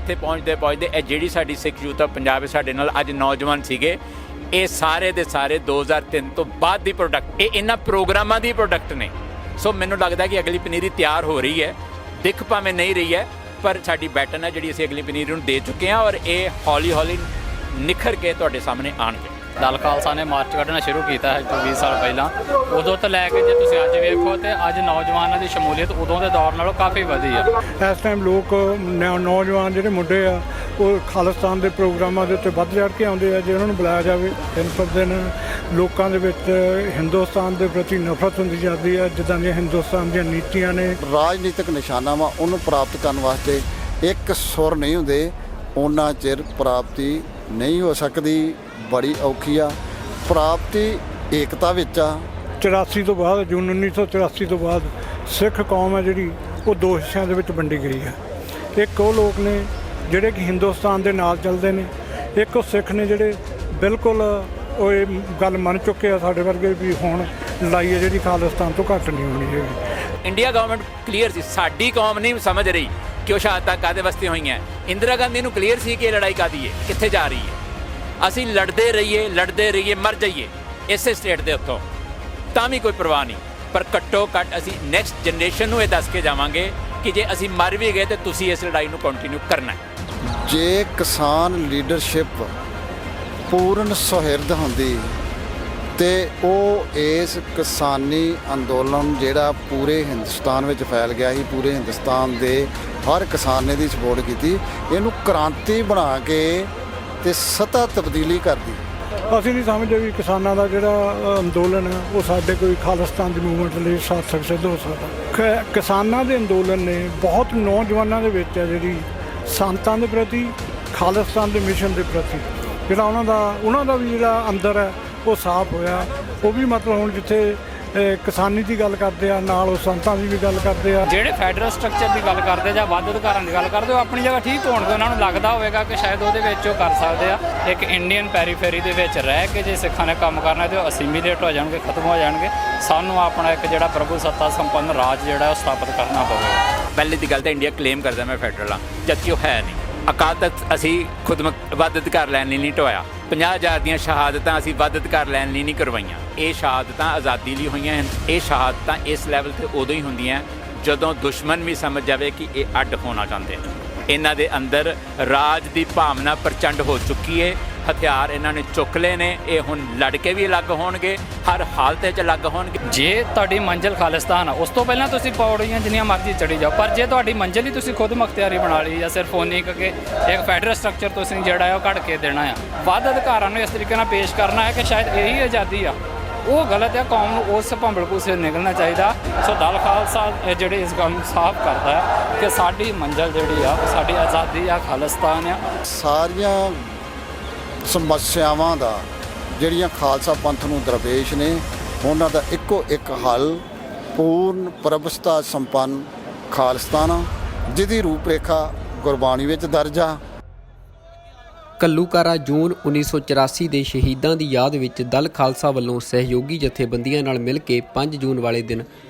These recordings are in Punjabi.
ਇੱਥੇ ਪਹੁੰਚਦੇ ਇਹ ਜਿਹੜੀ ਸਾਡੀ ਸਿੱਖ ਯੂਥ ਆ ਪੰਜਾਬ ਸਾਡੇ ਨਾਲ ਅੱਜ ਨੌਜਵਾਨ ਸੀਗੇ, ਇਹ ਸਾਰੇ ਦੇ ਸਾਰੇ 2003 ਤੋਂ ਬਾਅਦ ਦੀ ਪ੍ਰੋਡਕਟ, ਇਹ ਇਹਨਾਂ ਪ੍ਰੋਗਰਾਮਾਂ ਦੀ ਪ੍ਰੋਡਕਟ ਨੇ। ਸੋ ਮੈਨੂੰ ਲੱਗਦਾ ਕਿ ਅਗਲੀ ਪਨੀਰੀ ਤਿਆਰ ਹੋ ਰਹੀ ਹੈ, ਦਿੱਖ ਭਾਵੇਂ ਨਹੀਂ ਰਹੀ ਹੈ, ਪਰ ਸਾਡੀ ਬੈਟਨ ਹੈ ਜਿਹੜੀ ਅਸੀਂ ਅਗਲੀ ਪਨੀਰੀ ਨੂੰ ਦੇ ਚੁੱਕੇ ਹਾਂ, ਔਰ ਇਹ ਹੌਲੀ ਹੌਲੀ ਨਿਖਰ ਕੇ ਤੁਹਾਡੇ ਸਾਹਮਣੇ ਆਉਣਗੇ। ਦਲ ਖਾਲਸਾ ਨੇ ਮਾਰਚ ਕੱਢਣਾ ਸ਼ੁਰੂ ਕੀਤਾ ਹੈ 20 ਸਾਲ ਪਹਿਲਾਂ, ਉਦੋਂ ਤੋਂ ਲੈ ਕੇ ਜੇ ਤੁਸੀਂ ਅੱਜ ਵੇਖੋ ਤੇ ਅੱਜ ਨੌਜਵਾਨਾਂ ਦੀ ਸ਼ਮੂਲੀਅਤ ਉਦੋਂ ਦੇ ਦੌਰ ਨਾਲੋਂ ਕਾਫੀ ਵਧੀ ਆ। ਇਸ ਟਾਈਮ ਲੋਕ ਨੌਜਵਾਨ ਜਿਹੜੇ ਮੁੰਡੇ ਆ ਉਹ ਖਾਲਿਸਤਾਨ ਦੇ ਪ੍ਰੋਗਰਾਮਾਂ ਦੇ ਉੱਤੇ ਵੱਧ ਚੜ੍ਹ ਕੇ ਆਉਂਦੇ ਆ। ਜੇ ਉਹਨਾਂ ਨੂੰ ਬੁਲਾਇਆ ਜਾਵੇ ਦਿਨ ਪਰ ਦਿਨ ਲੋਕਾਂ ਦੇ ਵਿੱਚ ਹਿੰਦੁਸਤਾਨ ਦੇ ਪ੍ਰਤੀ ਨਫ਼ਰਤ ਹੁੰਦੀ ਜਾਂਦੀ ਹੈ। ਜਿੱਦਾਂ ਦੀਆਂ ਹਿੰਦੁਸਤਾਨ ਦੀਆਂ ਨੀਤੀਆਂ ਨੇ, ਰਾਜਨੀਤਿਕ ਨਿਸ਼ਾਨਾਵਾਂ ਉਹਨੂੰ ਪ੍ਰਾਪਤ ਕਰਨ ਵਾਸਤੇ ਇੱਕ ਸੁਰ ਨਹੀਂ ਹੁੰਦੇ, ਉਹਨਾਂ ਚਿਰ ਪ੍ਰਾਪਤੀ ਨਹੀਂ ਹੋ ਸਕਦੀ। ਬੜੀ ਔਖੀ ਆ ਪ੍ਰਾਪਤੀ, ਏਕਤਾ ਵਿੱਚ ਆ। 84 ਤੋਂ ਬਾਅਦ, ਜੂਨ 1984 ਤੋਂ ਬਾਅਦ ਸਿੱਖ ਕੌਮ ਹੈ ਜਿਹੜੀ ਉਹ ਦੋ ਹਿੱਸਿਆਂ ਦੇ ਵਿੱਚ ਵੰਡੀ ਗਈ ਹੈ। ਇੱਕ ਉਹ ਲੋਕ ਨੇ ਜਿਹੜੇ ਕਿ ਹਿੰਦੁਸਤਾਨ ਦੇ ਨਾਲ ਚੱਲਦੇ ਨੇ, ਇੱਕ ਉਹ ਸਿੱਖ ਨੇ ਜਿਹੜੇ ਬਿਲਕੁਲ ਉਹ ਇਹ ਗੱਲ ਮੰਨ ਚੁੱਕੇ ਆ ਸਾਡੇ ਵਰਗੇ ਵੀ ਹੁਣ ਲੜਾਈ ਹੈ ਜਿਹੜੀ ਖਾਲਿਸਤਾਨ ਤੋਂ ਘੱਟ ਨਹੀਂ ਹੋਣੀ ਹੈਗੀ। ਇੰਡੀਆ ਗਵਰਨਮੈਂਟ ਕਲੀਅਰ ਸੀ, ਸਾਡੀ ਕੌਮ ਨਹੀਂ ਸਮਝ ਰਹੀ ਕਿ ਉਹ ਸ਼ਹਾਦਤਾਂ ਕਾਹਦੇ ਵਾਸਤੇ ਹੋਈਆਂ। ਇੰਦਰਾ ਗਾਂਧੀ ਨੂੰ ਕਲੀਅਰ ਸੀ ਕਿ ਇਹ ਲੜਾਈ ਕਾਹਦੀ ਹੈ, ਕਿੱਥੇ ਜਾ ਰਹੀ ਹੈ। ਅਸੀਂ ਲੜਦੇ ਰਹੀਏ ਮਰ ਜਾਈਏ ਇਸੇ ਸਟੇਟ ਦੇ ਉੱਤੋਂ, ਤਾਂ ਵੀ ਕੋਈ ਪਰਵਾਹ ਨਹੀਂ, ਪਰ ਘੱਟੋ ਘੱਟ ਅਸੀਂ ਨੈਕਸਟ ਜਨਰੇਸ਼ਨ ਨੂੰ ਇਹ ਦੱਸ ਕੇ ਜਾਵਾਂਗੇ ਕਿ ਜੇ ਅਸੀਂ ਮਰ ਵੀ ਗਏ ਤਾਂ ਤੁਸੀਂ ਇਸ ਲੜਾਈ ਨੂੰ ਕੰਟੀਨਿਊ ਕਰਨਾ। ਜੇ ਕਿਸਾਨ ਲੀਡਰਸ਼ਿਪ ਪੂਰਨ ਸੁਹਿਰਦ ਹੁੰਦੀ ਤੇ ਉਹ ਇਸ ਕਿਸਾਨੀ ਅੰਦੋਲਨ ਜਿਹੜਾ ਪੂਰੇ ਹਿੰਦੁਸਤਾਨ ਵਿੱਚ ਫੈਲ ਗਿਆ ਸੀ, ਪੂਰੇ ਹਿੰਦੁਸਤਾਨ ਦੇ ਹਰ ਕਿਸਾਨ ਨੇ ਦੀ ਸਪੋਰਟ ਕੀਤੀ, ਇਹਨੂੰ ਕ੍ਰਾਂਤੀ ਬਣਾ ਕੇ ਤੇ ਸਤਾ ਤਬਦੀਲੀ ਕਰਦੀ। ਅਸੀਂ ਨਹੀਂ ਸਮਝਦੇ ਵੀ ਕਿਸਾਨਾਂ ਦਾ ਜਿਹੜਾ ਅੰਦੋਲਨ ਹੈ ਉਹ ਸਾਡੇ ਕੋਈ ਖਾਲਿਸਤਾਨ ਦੀ ਮੂਵਮੈਂਟ ਲਈ ਸਾਰਥਕ ਸਿੱਧ ਹੋ ਸਕਦਾ। ਕਿਸਾਨਾਂ ਦੇ ਅੰਦੋਲਨ ਨੇ ਬਹੁਤ ਨੌਜਵਾਨਾਂ ਦੇ ਵਿੱਚ ਹੈ ਜਿਹੜੀ ਸੰਤਾਂ ਦੇ ਪ੍ਰਤੀ, ਖਾਲਿਸਤਾਨ ਦੇ ਮਿਸ਼ਨ ਦੇ ਪ੍ਰਤੀ ਜਿਹੜਾ ਉਹਨਾਂ ਦਾ ਵੀ ਜਿਹੜਾ ਅੰਦਰ ਹੈ ਉਹ ਸਾਫ਼ ਹੋਇਆ। ਉਹ ਵੀ ਮਤਲਬ ਹੁਣ ਜਿੱਥੇ ਕਿਸਾਨੀ ਦੀ ਗੱਲ ਕਰਦੇ ਆ, ਨਾਲ ਉਹ ਸੰਤਾਂ ਦੀ ਵੀ ਗੱਲ ਕਰਦੇ ਆ। ਜਿਹੜੇ ਫੈਡਰਲ ਸਟਰਕਚਰ ਦੀ ਗੱਲ ਕਰਦੇ ਜਾਂ ਵੱਧ ਅਧਿਕਾਰਾਂ ਦੀ ਗੱਲ ਕਰਦੇ, ਉਹ ਆਪਣੀ ਜਗ੍ਹਾ ਠੀਕ ਹੋਣਗੇ। ਉਹਨਾਂ ਨੂੰ ਲੱਗਦਾ ਹੋਵੇਗਾ ਕਿ ਸ਼ਾਇਦ ਉਹਦੇ ਵਿੱਚ ਉਹ ਕਰ ਸਕਦੇ ਆ। ਇੱਕ ਇੰਡੀਅਨ ਪੈਰੀਫੇਰੀ ਦੇ ਵਿੱਚ ਰਹਿ ਕੇ ਜੇ ਸਿੱਖਾਂ ਨੇ ਕੰਮ ਕਰਨਾ ਤੇ ਉਹ ਅਸੀਮੀਲੇਟ ਹੋ ਜਾਣਗੇ, ਖਤਮ ਹੋ ਜਾਣਗੇ। ਸਾਨੂੰ ਆਪਣਾ ਇੱਕ ਜਿਹੜਾ ਪ੍ਰਭੂ ਸੱਤਾ ਸੰਪੰਨ ਰਾਜ ਜਿਹੜਾ ਉਹ ਸਥਾਪਿਤ ਕਰਨਾ ਪਵੇਗਾ। ਪਹਿਲੇ ਦੀ ਗੱਲ ਤਾਂ ਇੰਡੀਆ ਕਲੇਮ ਕਰਦਾ ਮੈਂ ਫੈਡਰਲ ਹਾਂ, ਜਦਕਿ ਉਹ ਹੈ ਨਹੀਂ। ਅਕਾਲ ਤਖਤ ਅਸੀਂ ਖੁਦ ਵੱਧ ਅਧਿਕਾਰ ਲੈਣ ਲਈ ਨਹੀਂ ਢੋਇਆ। 50,000 ਦੀਆਂ ਸ਼ਹਾਦਤਾਂ ਅਸੀਂ ਵੱਧ ਅਧਿਕਾਰ ਲੈਣ ਲਈ ਨਹੀਂ ਕਰਵਾਈਆਂ। ਇਹ ਸ਼ਹਾਦਤਾਂ ਆਜ਼ਾਦੀ ਲਈ ਹੋਈਆਂ ਹਨ। ਇਹ ਸ਼ਹਾਦਤਾਂ ਇਸ ਲੈਵਲ 'ਤੇ ਉਦੋਂ ਹੀ ਹੁੰਦੀਆਂ ਜਦੋਂ ਦੁਸ਼ਮਣ ਵੀ ਸਮਝ ਜਾਵੇ ਕਿ ਇਹ ਅੱਡ ਹੋਣਾ ਚਾਹੁੰਦੇ ਨੇ। ਇਹਨਾਂ ਦੇ ਅੰਦਰ ਰਾਜ ਦੀ ਭਾਵਨਾ ਪ੍ਰਚੰਡ ਹੋ ਚੁੱਕੀ ਹੈ। ਹਥਿਆਰ ਇਹਨਾਂ ਨੇ ਚੁੱਕ ਲਏ ਨੇ। ਇਹ ਹੁਣ ਲੜ ਕੇ ਵੀ ਅਲੱਗ ਹੋਣਗੇ, ਹਰ ਹਾਲਤ 'ਚ ਅਲੱਗ ਹੋਣਗੇ। ਜੇ ਤੁਹਾਡੀ ਮੰਜ਼ਿਲ ਖਾਲਿਸਤਾਨ ਆ, ਉਸ ਤੋਂ ਪਹਿਲਾਂ ਤੁਸੀਂ ਪੌੜੀਆਂ ਜਿੰਨੀਆਂ ਮਰਜ਼ੀ ਚੜੀ ਜਾਓ, ਪਰ ਜੇ ਤੁਹਾਡੀ ਮੰਜ਼ਿਲ ਹੀ ਤੁਸੀਂ ਖੁਦ ਮੁਖਤਿਆਰੀ ਬਣਾ ਲਈ ਜਾਂ ਸਿਰਫ ਉਨੀ ਕਿ ਇੱਕ ਫੈਡਰਲ ਸਟਰਕਚਰ ਤੁਸੀਂ ਜਿਹੜਾ ਹੈ ਉਹ ਕੱਢ ਕੇ ਦੇਣਾ ਆ, ਵੱਧ ਅਧਿਕਾਰਾਂ ਨੂੰ ਇਸ ਤਰੀਕੇ ਨਾਲ ਪੇਸ਼ ਕਰਨਾ ਹੈ ਕਿ ਸ਼ਾਇਦ ਇਹੀ ਆਜ਼ਾਦੀ ਆ, ਉਹ ਗਲਤ ਹੈ। ਕੌਮ ਨੂੰ ਉਸ ਭੰਬਲਪੂ ਸੇ ਨਿਕਲਣਾ ਚਾਹੀਦਾ। ਸੋ ਦਲ ਖਾਲਸਾ ਜਿਹੜੇ ਇਸ ਗੱਲ ਨੂੰ ਸਾਫ਼ ਕਰਦਾ ਹੈ ਕਿ ਸਾਡੀ ਮੰਜ਼ਿਲ ਜਿਹੜੀ ਆ ਉਹ ਸਾਡੀ ਆਜ਼ਾਦੀ ਆ, ਖਾਲਿਸਤਾਨ ਆ। ਸਾਰੀਆਂ ਸਮੱਸਿਆਵਾਂ ਦਾ ਜਿਹੜੀਆਂ ਖਾਲਸਾ ਪੰਥ ਨੂੰ ਦਰਪੇਸ਼ ਨੇ, ਉਹਨਾਂ ਦਾ ਇੱਕੋ ਇੱਕ ਹੱਲ ਪੂਰਨ ਪ੍ਰਭੂਸੱਤਾ ਸੰਪੰਨ ਖਾਲਿਸਤਾਨ, ਜਿਹਦੀ ਰੂਪਰੇਖਾ ਗੁਰਬਾਣੀ ਵਿੱਚ ਦਰਜ ਆ। ਘੱਲੂਘਾਰਾ ਜੂਨ 1984 ਦੇ ਸ਼ਹੀਦਾਂ ਦੀ ਯਾਦ ਵਿੱਚ ਦਲ ਖਾਲਸਾ ਵੱਲੋਂ ਸਹਿਯੋਗੀ ਜਥੇਬੰਦੀਆਂ ਨਾਲ ਮਿਲ ਕੇ 5 ਜੂਨ ਵਾਲੇ ਦਿਨ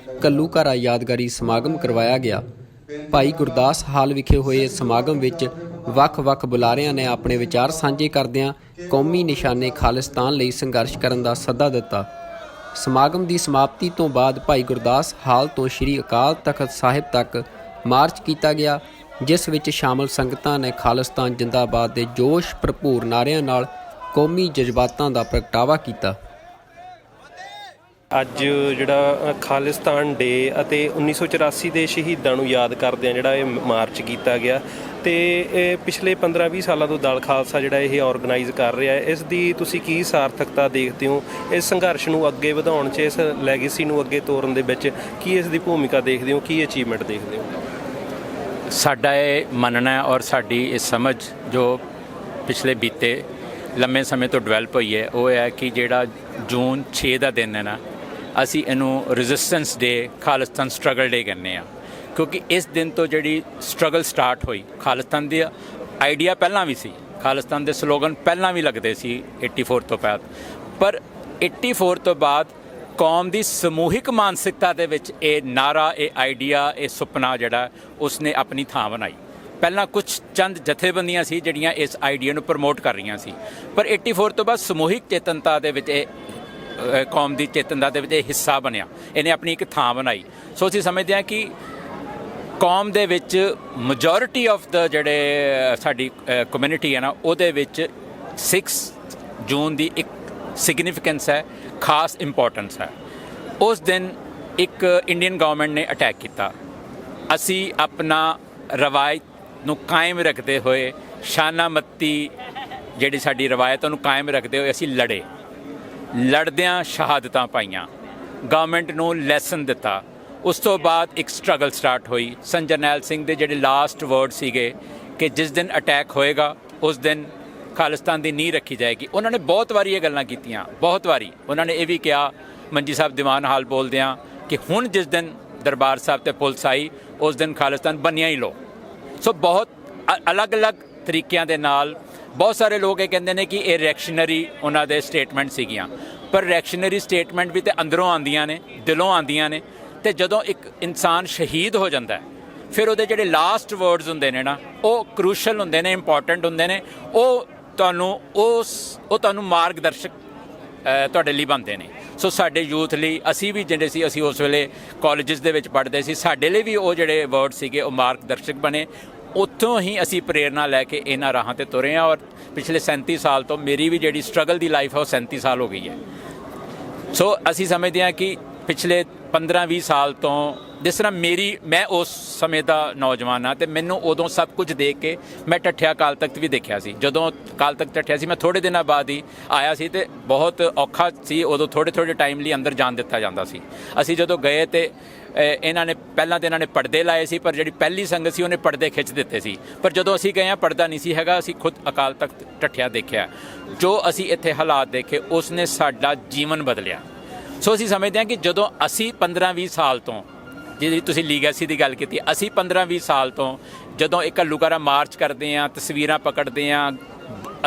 ਘੱਲੂਘਾਰਾ ਯਾਦਗਾਰੀ ਸਮਾਗਮ ਕਰਵਾਇਆ ਗਿਆ। ਭਾਈ ਗੁਰਦਾਸ ਹਾਲ ਵਿਖੇ ਹੋਏ ਸਮਾਗਮ ਵਿੱਚ ਵੱਖ-ਵੱਖ ਬੁਲਾਰਿਆਂ ਨੇ ਆਪਣੇ ਵਿਚਾਰ ਸਾਂਝੇ ਕਰਦਿਆਂ ਕੌਮੀ ਨਿਸ਼ਾਨੇ ਖਾਲਿਸਤਾਨ ਲਈ ਸੰਘਰਸ਼ ਕਰਨ ਦਾ ਸੱਦਾ ਦਿੱਤਾ। ਸਮਾਗਮ ਦੀ ਸਮਾਪਤੀ ਤੋਂ ਬਾਅਦ ਭਾਈ ਗੁਰਦਾਸ ਹਾਲ ਤੋਂ ਸ਼੍ਰੀ ਅਕਾਲ ਤਖਤ ਸਾਹਿਬ ਤੱਕ ਮਾਰਚ ਕੀਤਾ ਗਿਆ, ਜਿਸ ਵਿੱਚ ਸ਼ਾਮਲ ਸੰਗਤਾਂ ਨੇ ਖਾਲਿਸਤਾਨ ਜਿੰਦਾਬਾਦ ਦੇ ਜੋਸ਼ ਭਰਪੂਰ ਨਾਅਰਿਆਂ ਨਾਲ ਕੌਮੀ ਜਜ਼ਬਾਤਾਂ ਦਾ ਪ੍ਰਗਟਾਵਾ ਕੀਤਾ। ਅੱਜ ਜਿਹੜਾ ਖਾਲਿਸਤਾਨ ਡੇ ਅਤੇ 1984 ਦੇ ਸ਼ਹੀਦਾਂ ਨੂੰ ਯਾਦ ਕਰਦਿਆਂ ਜਿਹੜਾ ਇਹ ਮਾਰਚ ਕੀਤਾ ਗਿਆ, ਤੇ ਇਹ ਪਿਛਲੇ 15-20 ਸਾਲਾਂ ਤੋਂ ਦਲ ਖਾਲਸਾ ਜਿਹੜਾ ਇਹ ਆਰਗੇਨਾਈਜ਼ ਕਰ ਰਿਹਾ ਹੈ, ਇਸ ਦੀ ਤੁਸੀਂ ਕੀ ਸਾਰਥਕਤਾ ਦੇਖਦੇ ਹੋ? ਇਸ ਸੰਘਰਸ਼ ਨੂੰ ਅੱਗੇ ਵਧਾਉਣ 'ਚ, ਇਸ ਲੈਗੇਸੀ ਨੂੰ ਅੱਗੇ ਤੋਰਨ ਦੇ ਵਿੱਚ ਕੀ ਇਸ ਦੀ ਭੂਮਿਕਾ ਦੇਖਦੇ ਹੋ, ਕੀ ਅਚੀਵਮੈਂਟ ਦੇਖਦੇ ਹੋ? ਸਾਡਾ ਇਹ ਮੰਨਣਾ ਔਰ ਸਾਡੀ ਇਹ ਸਮਝ ਜੋ ਪਿਛਲੇ ਬੀਤੇ ਲੰਮੇ ਸਮੇਂ ਤੋਂ ਡਿਵੈਲਪ ਹੋਈ ਹੈ, ਉਹ ਹੈ ਕਿ ਜਿਹੜਾ ਜੂਨ 6 ਦਾ ਦਿਨ ਹੈ ਨਾ, ਅਸੀਂ ਇਹਨੂੰ ਰੈਜ਼ਿਸਟੈਂਸ ਡੇ, ਖਾਲਿਸਤਾਨ ਸਟਰਗਲ ਡੇ ਕਹਿੰਦੇ ਹਾਂ। ਕਿਉਂਕਿ ਇਸ ਦਿਨ ਤੋਂ ਜਿਹੜੀ ਸਟਰਗਲ ਸਟਾਰਟ ਹੋਈ, ਖਾਲਿਸਤਾਨ ਦੀ ਆਈਡੀਆ ਪਹਿਲਾਂ ਵੀ ਸੀ, ਖਾਲਿਸਤਾਨ ਦੇ ਸਲੋਗਨ ਪਹਿਲਾਂ ਵੀ ਲੱਗਦੇ ਸੀ 84 ਤੋਂ ਬਾਅਦ, ਪਰ 84 ਤੋਂ ਬਾਅਦ ਕੌਮ ਦੀ ਸਮੂਹਿਕ ਮਾਨਸਿਕਤਾ ਦੇ ਵਿੱਚ ਇਹ ਨਾਰਾ, ਇਹ ਆਈਡੀਆ, ਇਹ ਸੁਪਨਾ ਜਿਹੜਾ ਉਸਨੇ ਆਪਣੀ ਥਾਂ ਬਣਾਈ। ਪਹਿਲਾਂ ਕੁਝ ਚੰਦ ਜਥੇਬੰਦੀਆਂ ਸੀ ਜਿਹੜੀਆਂ ਇਸ ਆਈਡੀਆ ਨੂੰ ਪ੍ਰਮੋਟ ਕਰ ਰਹੀਆਂ ਸੀ, ਪਰ 84 ਤੋਂ ਬਾਅਦ ਸਮੂਹਿਕ ਚੇਤਨਤਾ ਦੇ ਵਿੱਚ ਇਹ ਕੌਮ ਦੀ ਚੇਤਨਤਾ ਦੇ ਵਿੱਚ ਇਹ ਹਿੱਸਾ ਬਣਿਆ, ਇਹਨੇ ਆਪਣੀ ਇੱਕ ਥਾਂ ਬਣਾਈ। ਸੋ ਅਸੀਂ ਸਮਝਦੇ ਹਾਂ ਕਿ ਕੌਮ ਦੇ ਵਿੱਚ ਮੈਜੋਰਿਟੀ ਆਫ ਦਾ ਜਿਹੜੇ ਸਾਡੀ ਕਮਿਊਨਿਟੀ ਹੈ ਨਾ, ਉਹਦੇ ਵਿੱਚ 6 ਜੂਨ ਦੀ ਇੱਕ ਸਿਗਨੀਫੀਕੈਂਸ ਹੈ, ਖਾਸ ਇੰਪੋਰਟੈਂਸ ਹੈ। ਉਸ ਦਿਨ ਇੱਕ ਇੰਡੀਅਨ ਗਵਰਨਮੈਂਟ ਨੇ ਅਟੈਕ ਕੀਤਾ। ਅਸੀਂ ਆਪਣਾ ਰਵਾਇਤ ਨੂੰ ਕਾਇਮ ਰੱਖਦੇ ਹੋਏ, ਸ਼ਾਨਾਮਤੀ ਜਿਹੜੀ ਸਾਡੀ ਰਵਾਇਤ ਉਹਨੂੰ ਕਾਇਮ ਰੱਖਦੇ ਹੋਏ ਅਸੀਂ ਲੜਦਿਆਂ ਸ਼ਹਾਦਤਾਂ ਪਾਈਆਂ, ਗਵਰਨਮੈਂਟ ਨੂੰ ਲੈਸਨ ਦਿੱਤਾ। ਉਸ ਤੋਂ ਬਾਅਦ ਇੱਕ ਸਟਰਗਲ ਸਟਾਰਟ ਹੋਈ। ਸੰਤ ਜਰਨੈਲ ਸਿੰਘ ਦੇ ਜਿਹੜੇ ਲਾਸਟ ਵਰਡ ਸੀਗੇ ਕਿ ਜਿਸ ਦਿਨ ਅਟੈਕ ਹੋਏਗਾ ਉਸ ਦਿਨ ਖਾਲਿਸਤਾਨ ਦੀ ਨੀਂਹ ਰੱਖੀ ਜਾਏਗੀ। ਉਹਨਾਂ ਨੇ ਬਹੁਤ ਵਾਰੀ ਇਹ ਗੱਲਾਂ ਕੀਤੀਆਂ, ਬਹੁਤ ਵਾਰੀ ਉਹਨਾਂ ਨੇ ਇਹ ਵੀ ਕਿਹਾ ਮੰਜੀ ਸਾਹਿਬ ਦੀਵਾਨ ਹਾਲ ਬੋਲਦਿਆਂ ਕਿ ਹੁਣ ਜਿਸ ਦਿਨ ਦਰਬਾਰ ਸਾਹਿਬ ਤੇ ਪੁਲਿਸ ਆਈ ਉਸ ਦਿਨ ਖਾਲਿਸਤਾਨ ਬਣਿਆ ਹੀ ਲੋ। ਸੋ ਬਹੁਤ ਅਲੱਗ-ਅਲੱਗ ਤਰੀਕਿਆਂ ਦੇ ਨਾਲ ਬਹੁਤ ਸਾਰੇ ਲੋਕ ਇਹ ਕਹਿੰਦੇ ਨੇ ਕਿ ਇਹ ਰਿਐਕਸ਼ਨਰੀ ਉਹਨਾਂ ਦੇ ਸਟੇਟਮੈਂਟ ਸੀਗੀਆਂ, ਪਰ ਰਿਐਕਸ਼ਨਰੀ ਸਟੇਟਮੈਂਟ ਵੀ ਤੇ ਅੰਦਰੋਂ ਆਉਂਦੀਆਂ ਨੇ, ਦਿਲੋਂ ਆਉਂਦੀਆਂ ਨੇ। ਤੇ ਜਦੋਂ ਇੱਕ ਇਨਸਾਨ ਸ਼ਹੀਦ ਹੋ ਜਾਂਦਾ ਫਿਰ ਉਹਦੇ ਜਿਹੜੇ ਲਾਸਟ ਵਰਡਸ ਹੁੰਦੇ ਨੇ ਨਾ, ਉਹ ਕਰੂਸ਼ਲ ਹੁੰਦੇ ਨੇ, ਇੰਪੋਰਟੈਂਟ ਹੁੰਦੇ ਨੇ। ਉਹ ਤੁਹਾਨੂੰ ਮਾਰਗਦਰਸ਼ਕ ਤੁਹਾਡੇ ਲਈ ਬਣਦੇ ਨੇ। ਸੋ ਸਾਡੇ ਯੂਥ ਲਈ, ਅਸੀਂ ਵੀ ਜਿਹੜੇ ਸੀ, ਅਸੀਂ ਉਸ ਵੇਲੇ ਕਾਲਜਿਸ ਦੇ ਵਿੱਚ ਪੜ੍ਹਦੇ ਸੀ, ਸਾਡੇ ਲਈ ਵੀ ਉਹ ਜਿਹੜੇ ਵਰਡ ਸੀਗੇ ਉਹ ਮਾਰਗਦਰਸ਼ਕ ਬਣੇ। ਉੱਥੋਂ ਹੀ ਅਸੀਂ ਪ੍ਰੇਰਨਾ ਲੈ ਕੇ ਇਹਨਾਂ ਰਾਹਾਂ ਤੇ ਤੁਰੇ ਹਾਂ। ਔਰ ਪਿਛਲੇ 37 ਸਾਲ ਤੋਂ ਮੇਰੀ ਵੀ ਜਿਹੜੀ ਸਟਰਗਲ ਦੀ ਲਾਈਫ ਹੈ ਉਹ 37 ਸਾਲ ਹੋ ਗਈ ਹੈ। ਸੋ ਅਸੀਂ ਸਮਝਦੇ ਹਾਂ ਕਿ ਪਿਛਲੇ 15-20 ਸਾਲ ਤੋਂ ਜਿਸ ਤਰ੍ਹਾਂ ਮੈਂ ਉਸ ਸਮੇਂ ਦਾ ਨੌਜਵਾਨ ਹਾਂ, ਅਤੇ ਮੈਨੂੰ ਉਦੋਂ ਸਭ ਕੁਝ ਦੇਖ ਕੇ ਮੈਂ ਢੱਠਿਆ ਅਕਾਲ ਤਖਤ ਵੀ ਦੇਖਿਆ ਸੀ। ਜਦੋਂ ਅਕਾਲ ਤਖਤ ਢੱਠਿਆ ਸੀ ਮੈਂ ਥੋੜ੍ਹੇ ਦਿਨਾਂ ਬਾਅਦ ਹੀ ਆਇਆ ਸੀ ਅਤੇ ਬਹੁਤ ਔਖਾ ਸੀ। ਉਦੋਂ ਥੋੜ੍ਹੇ ਟਾਈਮ ਲਈ ਅੰਦਰ ਜਾਣ ਦਿੱਤਾ ਜਾਂਦਾ ਸੀ। ਅਸੀਂ ਜਦੋਂ ਗਏ ਅਤੇ ਇਹਨਾਂ ਨੇ ਪਹਿਲਾਂ ਤਾਂ ਇਹਨਾਂ ਨੇ ਪਰਦੇ ਲਾਏ ਸੀ, ਪਰ ਜਿਹੜੀ ਪਹਿਲੀ ਸੰਗਤ ਸੀ ਉਹਨੇ ਪਰਦੇ ਖਿੱਚ ਦਿੱਤੇ ਸੀ। ਪਰ ਜਦੋਂ ਅਸੀਂ ਗਏ ਹਾਂ ਪਰਦਾ ਨਹੀਂ ਸੀ ਹੈਗਾ। ਅਸੀਂ ਖੁਦ ਅਕਾਲ ਤਖਤ ਢੱਠਿਆ ਦੇਖਿਆ। ਜੋ ਅਸੀਂ ਇੱਥੇ ਹਾਲਾਤ ਦੇਖੇ ਉਸਨੇ ਸਾਡਾ ਜੀਵਨ ਬਦਲਿਆ। ਸੋ ਅਸੀਂ ਸਮਝਦੇ ਹਾਂ ਕਿ ਜਦੋਂ ਅਸੀਂ 15-20 ਸਾਲ ਤੋਂ, ਜਿਹਦੀ ਤੁਸੀਂ ਲੀਗੈਸੀ ਦੀ ਗੱਲ ਕੀਤੀ, ਅਸੀਂ 15-20 ਸਾਲ ਤੋਂ ਜਦੋਂ ਇੱਕ ਘੱਲੂਘਾਰਾ ਮਾਰਚ ਕਰਦੇ ਹਾਂ, ਤਸਵੀਰਾਂ ਪਕੜਦੇ ਹਾਂ,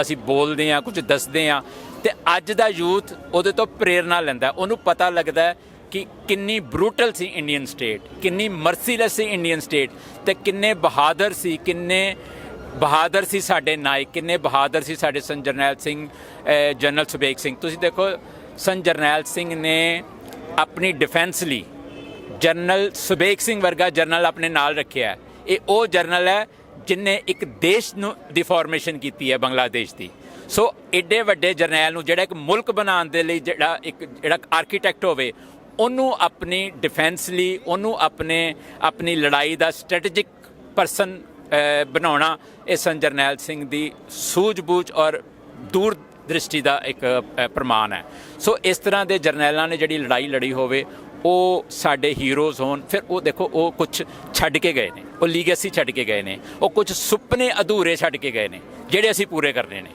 ਅਸੀਂ ਬੋਲਦੇ ਹਾਂ, ਕੁਝ ਦੱਸਦੇ ਹਾਂ, ਅਤੇ ਅੱਜ ਦਾ ਯੂਥ ਉਹਦੇ ਤੋਂ ਪ੍ਰੇਰਨਾ ਲੈਂਦਾ। ਉਹਨੂੰ ਪਤਾ ਲੱਗਦਾ ਕਿ ਕਿੰਨੀ ਬਰੂਟਲ ਸੀ ਇੰਡੀਅਨ ਸਟੇਟ, ਕਿੰਨੀ ਮਰਸੀਲੈਸ ਸੀ ਇੰਡੀਅਨ ਸਟੇਟ, ਅਤੇ ਕਿੰਨੇ ਬਹਾਦਰ ਸੀ ਸਾਡੇ ਨਾਇਕ, ਕਿੰਨੇ ਬਹਾਦਰ ਸੀ ਸਾਡੇ ਸੰਤ ਜਰਨੈਲ ਸਿੰਘ, ਜਨਰਲ ਸੁਬੇਗ ਸਿੰਘ। ਤੁਸੀਂ ਦੇਖੋ ਸੰਤ ਜਰਨੈਲ ਸਿੰਘ ਨੇ ਆਪਣੀ ਡਿਫੈਂਸ ਲਈ ਜਨਰਲ ਸੁਬੇਗ ਸਿੰਘ ਵਰਗਾ ਜਰਨਲ ਆਪਣੇ ਨਾਲ ਰੱਖਿਆ। ਇਹ ਉਹ ਜਰਨਲ ਹੈ ਜਿਨਨੇ ਇੱਕ ਦੇਸ਼ ਨੂੰ ਦੀ ਫਾਰਮੇਸ਼ਨ ਕੀਤੀ ਹੈ, ਬੰਗਲਾਦੇਸ਼ ਦੀ। ਸੋ ਐਡੇ ਵੱਡੇ ਜਰਨੈਲ ਨੂੰ, ਜਿਹੜਾ ਇੱਕ ਮੁਲਕ ਬਣਾਉਣ ਦੇ ਲਈ ਜਿਹੜਾ ਆਰਕੀਟੈਕਟ ਹੋਵੇ, ਉਹਨੂੰ ਆਪਣੀ ਡਿਫੈਂਸ ਲਈ, ਉਹਨੂੰ ਆਪਣੀ ਲੜਾਈ ਦਾ ਸਟ੍ਰੈਟੇਜਿਕ ਪਰਸਨ ਬਣਾਉਣਾ, ਇਹ ਸੰਤ ਜਰਨੈਲ ਸਿੰਘ ਦੀ ਸੂਝ-ਬੂਝ ਔਰ ਦੂਰ ਦ੍ਰਿਸ਼ਟੀ ਦਾ ਇੱਕ ਪ੍ਰਮਾਣ ਹੈ। ਸੋ ਇਸ ਤਰ੍ਹਾਂ ਦੇ ਜਰਨੈਲਾਂ ਨੇ ਜਿਹੜੀ ਲੜਾਈ ਲੜੀ ਹੋਵੇ, ਉਹ ਸਾਡੇ ਹੀਰੋਜ਼ ਹੋਣ। ਫਿਰ ਉਹ ਦੇਖੋ, ਉਹ ਕੁਛ ਛੱਡ ਕੇ ਗਏ ਨੇ, ਉਹ ਲੀਗੇਸੀ ਛੱਡ ਕੇ ਗਏ ਨੇ, ਉਹ ਕੁਝ ਸੁਪਨੇ ਅਧੂਰੇ ਛੱਡ ਕੇ ਗਏ ਨੇ ਜਿਹੜੇ ਅਸੀਂ ਪੂਰੇ ਕਰਨੇ ਨੇ।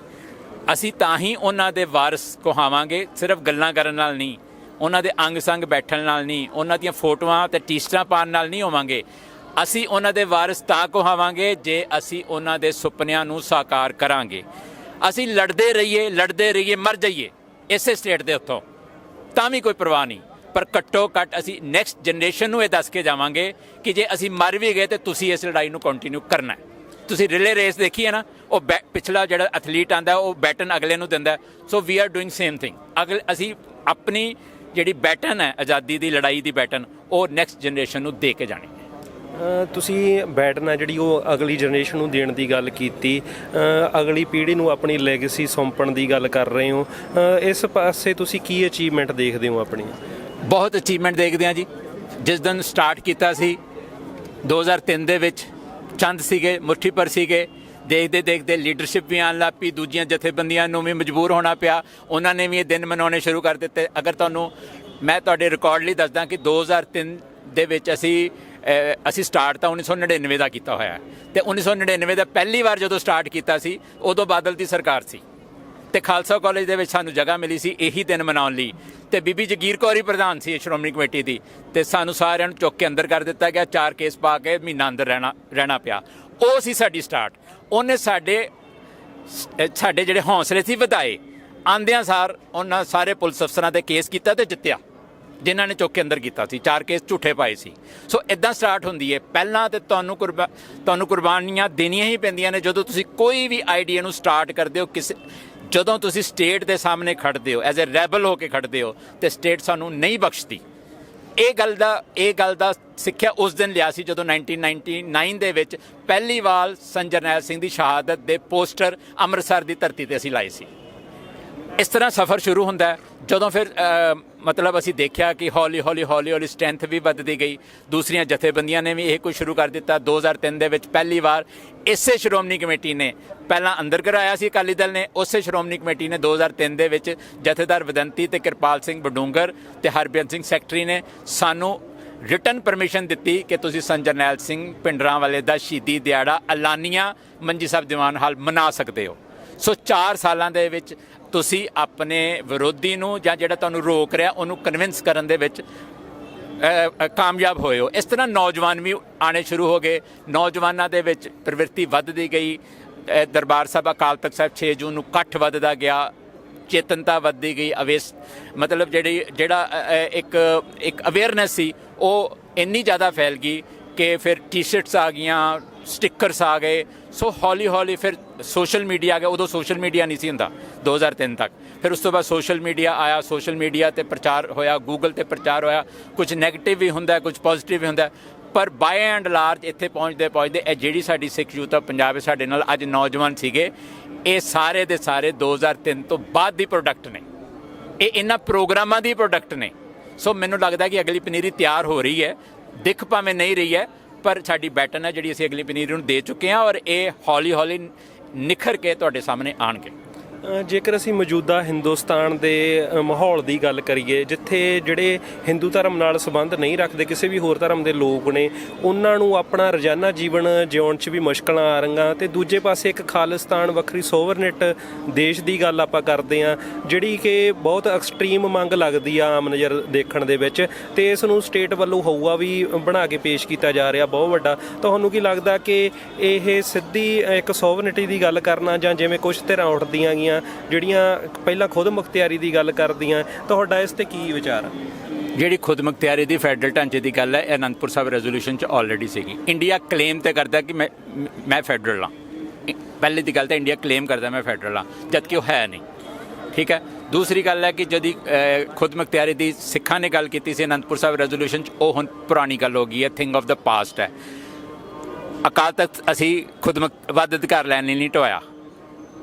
ਅਸੀਂ ਤਾਂ ਹੀ ਉਹਨਾਂ ਦੇ ਵਾਰਿਸ ਕਹਾਵਾਂਗੇ, ਸਿਰਫ ਗੱਲਾਂ ਕਰਨ ਨਾਲ ਨਹੀਂ, ਉਹਨਾਂ ਦੇ ਅੰਗ ਸੰਗ ਬੈਠਣ ਨਾਲ ਨਹੀਂ, ਉਹਨਾਂ ਦੀਆਂ ਫੋਟੋਆਂ ਤੇ ਟੀ-ਸ਼ਰਟਾਂ ਪਾਉਣ ਨਾਲ ਨਹੀਂ ਹੋਵਾਂਗੇ। ਅਸੀਂ ਉਹਨਾਂ ਦੇ ਵਾਰਿਸ ਤਾਂ ਕਹਾਵਾਂਗੇ ਜੇ ਅਸੀਂ ਉਹਨਾਂ ਦੇ ਸੁਪਨਿਆਂ ਨੂੰ ਸਾਕਾਰ ਕਰਾਂਗੇ। ਅਸੀਂ ਲੜਦੇ ਰਹੀਏ ਮਰ ਜਾਈਏ ਇਸੇ ਸਟੇਟ ਦੇ ਉੱਤੋਂ ਤਾਂ ਵੀ ਕੋਈ ਪਰਵਾਹ ਨਹੀਂ, ਪਰ ਘੱਟੋ ਘੱਟ ਅਸੀਂ ਨੈਕਸਟ ਜਨਰੇਸ਼ਨ ਨੂੰ ਇਹ ਦੱਸ ਕੇ ਜਾਵਾਂਗੇ ਕਿ ਜੇ ਅਸੀਂ ਮਰ ਵੀ ਗਏ ਤਾਂ ਤੁਸੀਂ ਇਸ ਲੜਾਈ ਨੂੰ ਕੰਟੀਨਿਊ ਕਰਨਾ ਹੈ। ਤੁਸੀਂ ਰਿਲੇ ਰੇਸ ਦੇਖੀ ਹੈ ਨਾ, ਉਹ ਪਿਛਲਾ ਜਿਹੜਾ ਐਥਲੀਟ ਆਉਂਦਾ ਉਹ ਬੈਟਨ ਅਗਲੇ ਨੂੰ ਦਿੰਦਾ। So we are doing same thing. ਅਸੀਂ ਆਪਣੀ ਜਿਹੜੀ ਬੈਟਨ ਹੈ, ਆਜ਼ਾਦੀ ਦੀ ਲੜਾਈ ਦੀ ਬੈਟਨ, ਉਹ ਨੈਕਸਟ ਜਨਰੇਸ਼ਨ ਨੂੰ ਦੇ ਕੇ ਜਾਣੀ ਹੈ। ਤੁਸੀਂ ਬੈਟਨ ਹੈ ਜਿਹੜੀ ਉਹ ਅਗਲੀ ਜਨਰੇਸ਼ਨ ਨੂੰ ਦੇਣ ਦੀ ਗੱਲ ਕੀਤੀ, ਅਗਲੀ ਪੀੜ੍ਹੀ ਨੂੰ ਆਪਣੀ ਲੈਗੇਸੀ ਸੌਂਪਣ ਦੀ ਗੱਲ ਕਰ ਰਹੇ ਹੋ। ਇਸ ਪਾਸੇ ਤੁਸੀਂ ਕੀ ਅਚੀਵਮੈਂਟ ਦੇਖਦੇ ਹੋ ਆਪਣੀ? ਬਹੁਤ ਅਚੀਵਮੈਂਟ ਦੇਖਦੇ ਹਾਂ ਜੀ। ਜਿਸ ਦਿਨ ਸਟਾਰਟ ਕੀਤਾ ਸੀ 2003 ਦੇ ਵਿੱਚ, ਚੰਦ ਸੀਗੇ, ਮੁੱਠੀ ਪਰ ਸੀਗੇ। ਦੇਖਦੇ ਲੀਡਰਸ਼ਿਪ ਵੀ ਆਉਣ ਲੱਗ ਪਈ, ਦੂਜੀਆਂ ਜਥੇਬੰਦੀਆਂ ਨੂੰ ਵੀ ਮਜਬੂਰ ਹੋਣਾ ਪਿਆ, ਉਹਨਾਂ ਨੇ ਵੀ ਇਹ ਦਿਨ ਮਨਾਉਣੇ ਸ਼ੁਰੂ ਕਰ ਦਿੱਤੇ। ਅਗਰ ਮੈਂ ਤੁਹਾਡੇ ਰਿਕਾਰਡ ਲਈ ਦੱਸਦਾ ਕਿ 2003 ਦੇ ਵਿੱਚ ਅਸੀਂ ਸਟਾਰਟ ਤਾਂ 1999 ਦਾ ਕੀਤਾ ਹੋਇਆ, ਅਤੇ 1999 ਦਾ ਪਹਿਲੀ ਵਾਰ ਜਦੋਂ ਸਟਾਰਟ ਕੀਤਾ ਸੀ ਉਦੋਂ ਬਾਦਲ ਦੀ ਸਰਕਾਰ ਸੀ, ਅਤੇ ਖਾਲਸਾ ਕਾਲਜ ਦੇ ਵਿੱਚ ਸਾਨੂੰ ਜਗ੍ਹਾ ਮਿਲੀ ਸੀ ਇਹੀ ਦਿਨ ਮਨਾਉਣ ਲਈ, ਅਤੇ ਬੀਬੀ ਜਗੀਰ ਕੌਰ ਹੀ ਪ੍ਰਧਾਨ ਸੀ ਸ਼੍ਰੋਮਣੀ ਕਮੇਟੀ ਦੀ, ਅਤੇ ਸਾਨੂੰ ਸਾਰਿਆਂ ਨੂੰ ਚੁੱਕ ਕੇ ਅੰਦਰ ਕਰ ਦਿੱਤਾ ਗਿਆ। 4 ਕੇਸ ਪਾ ਕੇ ਮਹੀਨਾ ਅੰਦਰ ਰਹਿਣਾ ਪਿਆ। ਉਹ ਸੀ ਸਾਡੀ ਸਟਾਰਟ। ਉਹਨੇ ਸਾਡੇ ਜਿਹੜੇ ਹੌਸਲੇ ਸੀ ਵਧਾਏ। ਆਉਂਦਿਆਂ ਸਾਰ ਉਹਨਾਂ ਸਾਰੇ ਪੁਲਿਸ ਅਫਸਰਾਂ 'ਤੇ ਕੇਸ ਕੀਤਾ ਅਤੇ ਜਿੱਤਿਆ। ਜਿਨ੍ਹਾਂ ਨੇ ਚੁੱਕ ਕੇ ਅੰਦਰ ਕੀਤਾ ਸੀ, 4 ਕੇਸ ਝੂਠੇ ਪਾਏ ਸੀ। ਸੋ ਇਦਾਂ ਸਟਾਰਟ ਹੁੰਦੀ ਹੈ। ਪਹਿਲਾਂ ਤੇ ਤੁਹਾਨੂੰ ਕੁਰਬਾਨੀਆਂ ਦੇਣੀਆਂ ਹੀ ਪੈਂਦੀਆਂ ਨੇ ਜਦੋਂ ਤੁਸੀਂ ਕੋਈ ਵੀ ਆਈਡੀਆ ਨੂੰ ਸਟਾਰਟ ਕਰਦੇ ਹੋ। ਜਦੋਂ ਤੁਸੀਂ ਸਟੇਟ ਦੇ ਸਾਹਮਣੇ ਖੜਦੇ ਹੋ, ਐਜ਼ ਅ ਰੈਬਲ ਹੋ ਕੇ ਖੜਦੇ ਹੋ, ਤੇ ਸਟੇਟ ਸਾਨੂੰ ਨਹੀਂ ਬਖਸ਼ਦੀ। ਇਹ ਗੱਲ ਦਾ ਸਿੱਖਿਆ ਉਸ ਦਿਨ ਲਿਆ ਸੀ ਜਦੋਂ 1999 ਦੇ ਵਿੱਚ ਪਹਿਲੀ ਵਾਰ ਸੰਤ ਜਰਨੈਲ ਸਿੰਘ ਦੀ ਸ਼ਹਾਦਤ ਦੇ ਪੋਸਟਰ ਅੰਮ੍ਰਿਤਸਰ ਦੀ ਧਰਤੀ ਤੇ ਅਸੀਂ ਲਾਏ ਸੀ। ਇਸ ਤਰ੍ਹਾਂ ਸਫ਼ਰ ਸ਼ੁਰੂ ਹੁੰਦਾ ਹੈ। ਜਦੋਂ ਫਿਰ ਮਤਲਬ ਅਸੀਂ ਦੇਖਿਆ ਕਿ ਹੌਲੀ ਹੌਲੀ ਸਟਰੈਂਥ ਵੀ ਵੱਧਦੀ ਗਈ। ਦੂਸਰੀਆਂ ਜਥੇਬੰਦੀਆਂ ਨੇ ਵੀ ਇਹ ਕੁਝ ਸ਼ੁਰੂ ਕਰ ਦਿੱਤਾ। 2003 ਦੇ ਵਿੱਚ ਪਹਿਲੀ ਵਾਰ ਇਸੇ ਸ਼੍ਰੋਮਣੀ ਕਮੇਟੀ ਨੇ ਪਹਿਲਾਂ ਅੰਦਰ ਕਰਾਇਆ ਸੀ ਅਕਾਲੀ ਦਲ ਨੇ, ਉਸੇ ਸ਼੍ਰੋਮਣੀ ਕਮੇਟੀ ਨੇ 2003 ਦੇ ਵਿੱਚ ਜਥੇਦਾਰ ਵਿਦੰਤੀ ਤੇ ਕਿਰਪਾਲ ਸਿੰਘ ਬਡੂੰਗਰ ਤੇ ਹਰਬਿਆਨ ਸਿੰਘ ਸੈਕਟਰੀ ਨੇ ਸਾਨੂੰ ਰਿਟਨ ਪਰਮਿਸ਼ਨ ਦਿੱਤੀ ਕਿ ਤੁਸੀਂ ਸੰਤ ਜਰਨੈਲ ਸਿੰਘ ਭਿੰਡਰਾਂਵਾਲੇ ਦਾ ਸ਼ਹੀਦੀ ਦਿਹਾੜਾ ਐਲਾਨੀਆਂ ਮੰਜੀ ਸਾਹਿਬ ਦੀਵਾਨ ਹਾਲ ਮਨਾ ਸਕਦੇ ਹੋ। ਸੋ 4 ਸਾਲਾਂ ਦੇ ਵਿੱਚ ਤੁਸੀਂ ਆਪਣੇ ਵਿਰੋਧੀ ਨੂੰ ਜਾਂ ਜਿਹੜਾ ਤੁਹਾਨੂੰ ਰੋਕ ਰਿਹਾ ਉਹਨੂੰ ਕਨਵਿੰਸ ਕਰਨ ਦੇ ਵਿੱਚ ਕਾਮਯਾਬ ਹੋਏ ਹੋ। ਇਸ ਤਰ੍ਹਾਂ ਨੌਜਵਾਨ ਵੀ ਆਉਣੇ ਸ਼ੁਰੂ ਹੋ ਗਏ। ਨੌਜਵਾਨਾਂ ਦੇ ਵਿੱਚ ਪ੍ਰਵਿਰਤੀ ਵੱਧਦੀ ਗਈ। ਦਰਬਾਰ ਸਾਹਿਬ ਅਕਾਲ ਤਖਤ ਸਾਹਿਬ 6 ਜੂਨ ਨੂੰ ਇਕੱਠ ਵੱਧਦਾ ਗਿਆ, ਚੇਤਨਤਾ ਵੱਧਦੀ ਗਈ। ਮਤਲਬ ਜਿਹੜਾ ਇੱਕ ਅਵੇਅਰਨੈਸ ਸੀ ਉਹ ਇੰਨੀ ਜ਼ਿਆਦਾ ਫੈਲ ਗਈ ਕਿ ਫਿਰ ਟੀ-ਸ਼ਰਟਸ ਆ ਗਈਆਂ, ਸਟਿੱਕਰਸ ਆ ਗਏ। ਸੋ ਹੌਲੀ ਫਿਰ ਸੋਸ਼ਲ ਮੀਡੀਆ ਆ ਗਿਆ। ਉਦੋਂ ਸੋਸ਼ਲ ਮੀਡੀਆ ਨਹੀਂ ਸੀ ਹੁੰਦਾ 2003 ਤੱਕ। ਫਿਰ ਉਸ ਤੋਂ ਬਾਅਦ ਸੋਸ਼ਲ ਮੀਡੀਆ ਆਇਆ। ਸੋਸ਼ਲ ਮੀਡੀਆ 'ਤੇ ਪ੍ਰਚਾਰ ਹੋਇਆ, ਗੂਗਲ 'ਤੇ ਪ੍ਰਚਾਰ ਹੋਇਆ। ਕੁਝ ਨੈਗੇਟਿਵ ਵੀ ਹੁੰਦਾ, ਕੁਝ ਪੋਜ਼ੀਟਿਵ ਵੀ ਹੁੰਦਾ, ਪਰ ਬਾਏ ਐਂਡ ਲਾਰਜ ਇੱਥੇ ਪਹੁੰਚਦੇ ਇਹ ਜਿਹੜੀ ਸਾਡੀ ਸਿੱਖ ਯੂਥ ਆਫ ਪੰਜਾਬ ਹੈ, ਸਾਡੇ ਨਾਲ ਅੱਜ ਨੌਜਵਾਨ ਸੀਗੇ, ਇਹ ਸਾਰੇ ਦੇ ਸਾਰੇ 2003 ਤੋਂ ਬਾਅਦ ਦੀ ਪ੍ਰੋਡਕਟ ਨੇ। ਇਹ ਇਹਨਾਂ ਪ੍ਰੋਗਰਾਮਾਂ ਦੀ ਪ੍ਰੋਡਕਟ ਨੇ। ਸੋ ਮੈਨੂੰ ਲੱਗਦਾ ਕਿ ਅਗਲੀ ਪਨੀਰੀ ਤਿਆਰ ਹੋ ਰਹੀ ਹੈ। ਦਿੱਖ ਭਾਵੇਂ ਨਹੀਂ ਰਹੀ ਹੈ, ਪਰ ਸਾਡੀ ਬੈਟਨ ਹੈ ਜਿਹੜੀ ਅਸੀਂ ਅਗਲੀ ਪਨੀਰੀ ਨੂੰ ਦੇ ਚੁੱਕੇ ਹਾਂ, ਔਰ ਇਹ ਹੌਲੀ ਨਿਖਰ ਕੇ ਤੁਹਾਡੇ ਸਾਹਮਣੇ ਆਉਣਗੇ। ਜੇਕਰ ਅਸੀਂ ਮੌਜੂਦਾ ਹਿੰਦੁਸਤਾਨ ਦੇ ਮਾਹੌਲ ਦੀ ਗੱਲ ਕਰੀਏ, ਜਿੱਥੇ ਜਿਹੜੇ ਹਿੰਦੂ ਧਰਮ ਨਾਲ ਸੰਬੰਧ ਨਹੀਂ ਰੱਖਦੇ, ਕਿਸੇ ਵੀ ਹੋਰ ਧਰਮ ਦੇ ਲੋਕ ਨੇ, ਉਹਨਾਂ ਨੂੰ ਆਪਣਾ ਰੋਜ਼ਾਨਾ ਜੀਵਨ ਜਿਉਣ 'ਚ ਵੀ ਮੁਸ਼ਕਲਾਂ ਆ ਰਹੀਆਂ, ਅਤੇ ਦੂਜੇ ਪਾਸੇ ਇੱਕ ਖਾਲਿਸਤਾਨ ਵੱਖਰੀ ਸੋਵਰਨਿਟ ਦੇਸ਼ ਦੀ ਗੱਲ ਆਪਾਂ ਕਰਦੇ ਹਾਂ, ਜਿਹੜੀ ਕਿ ਬਹੁਤ ਐਕਸਟ੍ਰੀਮ ਮੰਗ ਲੱਗਦੀ ਆ ਆਮ ਨਜ਼ਰ ਦੇਖਣ ਦੇ ਵਿੱਚ, ਅਤੇ ਇਸ ਨੂੰ ਸਟੇਟ ਵੱਲੋਂ ਹਊਆ ਵੀ ਬਣਾ ਕੇ ਪੇਸ਼ ਕੀਤਾ ਜਾ ਰਿਹਾ ਬਹੁਤ ਵੱਡਾ। ਤੁਹਾਨੂੰ ਕੀ ਲੱਗਦਾ ਕਿ ਇਹ ਸਿੱਧੀ ਇੱਕ ਸੋਵਰਨਿਟੀ ਦੀ ਗੱਲ ਕਰਨਾ, ਜਾਂ ਜਿਵੇਂ ਕੁਛ ਧਿਰਾਂ ਉੱਠਦੀਆਂ ਗਈਆਂ ਜਿਹੜੀਆਂ ਪਹਿਲਾਂ ਖੁਦ ਮੁਖਤਿਆਰੀ ਦੀ ਗੱਲ ਕਰਦੀਆਂ, ਤੁਹਾਡਾ ਇਸ 'ਤੇ ਕੀ ਵਿਚਾਰ ਆ? ਜਿਹੜੀ ਖੁਦ ਮੁਖਤਿਆਰੀ ਦੀ ਫੈਡਰਲ ਢਾਂਚੇ ਦੀ ਗੱਲ ਹੈ, ਇਹ ਅਨੰਦਪੁਰ ਸਾਹਿਬ ਰੈਜ਼ੋਲੂਸ਼ਨ 'ਚ ਆਲਰੇਡੀ ਸੀਗੀ। ਇੰਡੀਆ ਕਲੇਮ ਤੇ ਕਰਦਾ ਕਿ ਮੈਂ ਫੈਡਰਲ ਹਾਂ। ਪਹਿਲੀ ਦੀ ਗੱਲ ਤਾਂ ਇੰਡੀਆ ਕਲੇਮ ਕਰਦਾ ਮੈਂ ਫੈਡਰਲ ਹਾਂ, ਜਦ ਕਿ ਉਹ ਹੈ ਨਹੀਂ। ਠੀਕ ਹੈ। ਦੂਸਰੀ ਗੱਲ ਹੈ ਕਿ ਜਦੀ ਖੁਦ ਮੁਖਤਿਆਰੀ ਦੀ ਸਿੱਖਾਂ ਨੇ ਗੱਲ ਕੀਤੀ ਸੀ ਅਨੰਦਪੁਰ ਸਾਹਿਬ ਰੈਜ਼ੋਲੂਸ਼ਨ 'ਚ, ਉਹ ਹੁਣ ਪੁਰਾਣੀ ਗੱਲ ਹੋ ਗਈ ਹੈ, ਥਿੰਗ ਆਫ ਦਾ ਪਾਸਟ ਹੈ। ਅਕਾਲ ਤਖਤ ਅਸੀਂ ਖੁਦ ਵੱਧ ਅਧਿਕਾਰ ਲੈਣ ਲਈ ਨਹੀਂ ਢਵਾਇਆ।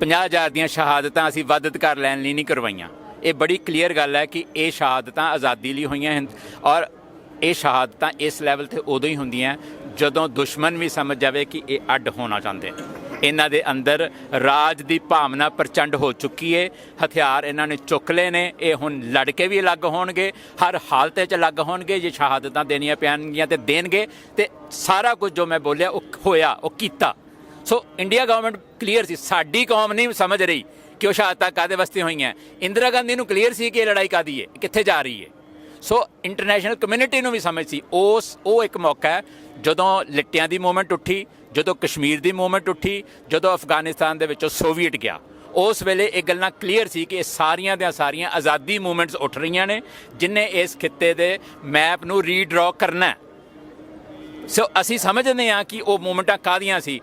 50,000 ਦੀਆਂ ਸ਼ਹਾਦਤਾਂ ਅਸੀਂ ਵੱਧ ਅਧਿਕਾਰ ਲੈਣ ਲਈ ਨਹੀਂ ਕਰਵਾਈਆਂ। ਇਹ ਬੜੀ ਕਲੀਅਰ ਗੱਲ ਹੈ ਕਿ ਇਹ ਸ਼ਹਾਦਤਾਂ ਆਜ਼ਾਦੀ ਲਈ ਹੋਈਆਂ ਹਨ, ਔਰ ਇਹ ਸ਼ਹਾਦਤਾਂ ਇਸ ਲੈਵਲ 'ਤੇ ਉਦੋਂ ਹੀ ਹੁੰਦੀਆਂ ਜਦੋਂ ਦੁਸ਼ਮਣ ਵੀ ਸਮਝ ਜਾਵੇ ਕਿ ਇਹ ਅੱਡ ਹੋਣਾ ਚਾਹੁੰਦੇ ਨੇ। ਇਹਨਾਂ ਦੇ ਅੰਦਰ ਰਾਜ ਦੀ ਭਾਵਨਾ ਪ੍ਰਚੰਡ ਹੋ ਚੁੱਕੀ ਹੈ। ਹਥਿਆਰ ਇਹਨਾਂ ਨੇ ਚੁੱਕ ਲਏ ਨੇ। ਇਹ ਹੁਣ ਲੜ ਕੇ ਵੀ ਅਲੱਗ ਹੋਣਗੇ, ਹਰ ਹਾਲਤ 'ਚ ਅਲੱਗ ਹੋਣਗੇ। ਜੇ ਸ਼ਹਾਦਤਾਂ ਦੇਣੀਆਂ ਪੈਣਗੀਆਂ ਤੇ ਦੇਣਗੇ, ਤੇ ਸਾਰਾ ਕੁਝ ਜੋ ਮੈਂ ਬੋਲਿਆ ਉਹ ਹੋਇਆ, ਉਹ ਕੀਤਾ। ਸੋ ਇੰਡੀਆ ਗਵਰਨਮੈਂਟ ਕਲੀਅਰ ਸੀ। ਸਾਡੀ ਕੌਮ ਨਹੀਂ ਸਮਝ ਰਹੀ ਕਿ ਉਹ ਸ਼ਹਾਦਤਾਂ ਕਾਹਦੇ ਵਾਸਤੇ ਹੋਈਆਂ। ਇੰਦਰਾ ਗਾਂਧੀ ਨੂੰ ਕਲੀਅਰ ਸੀ ਕਿ ਇਹ ਲੜਾਈ ਕਾਹਦੀ ਹੈ, ਕਿੱਥੇ ਜਾ ਰਹੀ ਹੈ। ਸੋ ਇੰਟਰਨੈਸ਼ਨਲ ਕਮਿਊਨਿਟੀ ਨੂੰ ਵੀ ਸਮਝ ਸੀ। ਉਹ ਇੱਕ ਮੌਕਾ ਹੈ ਜਦੋਂ ਲਿੱਟਿਆਂ ਦੀ ਮੂਵਮੈਂਟ ਉੱਠੀ, ਜਦੋਂ ਕਸ਼ਮੀਰ ਦੀ ਮੂਵਮੈਂਟ ਉੱਠੀ, ਜਦੋਂ ਅਫਗਾਨਿਸਤਾਨ ਦੇ ਵਿੱਚੋਂ ਸੋਵੀਅਤ ਗਿਆ। ਉਸ ਵੇਲੇ ਇਹ ਗੱਲਾਂ ਕਲੀਅਰ ਸੀ ਕਿ ਇਹ ਸਾਰੀਆਂ ਦੀਆਂ ਸਾਰੀਆਂ ਆਜ਼ਾਦੀ ਮੂਵਮੈਂਟਸ ਉੱਠ ਰਹੀਆਂ ਨੇ, ਜਿਨ੍ਹੇ ਇਸ ਖਿੱਤੇ ਦੇ ਮੈਪ ਨੂੰ ਰੀਡਰਾ ਕਰਨਾ। ਸੋ ਅਸੀਂ ਸਮਝਦੇ ਹਾਂ ਕਿ ਉਹ ਮੂਵਮੈਂਟਾਂ ਕਾਹਦੀਆਂ ਸੀ।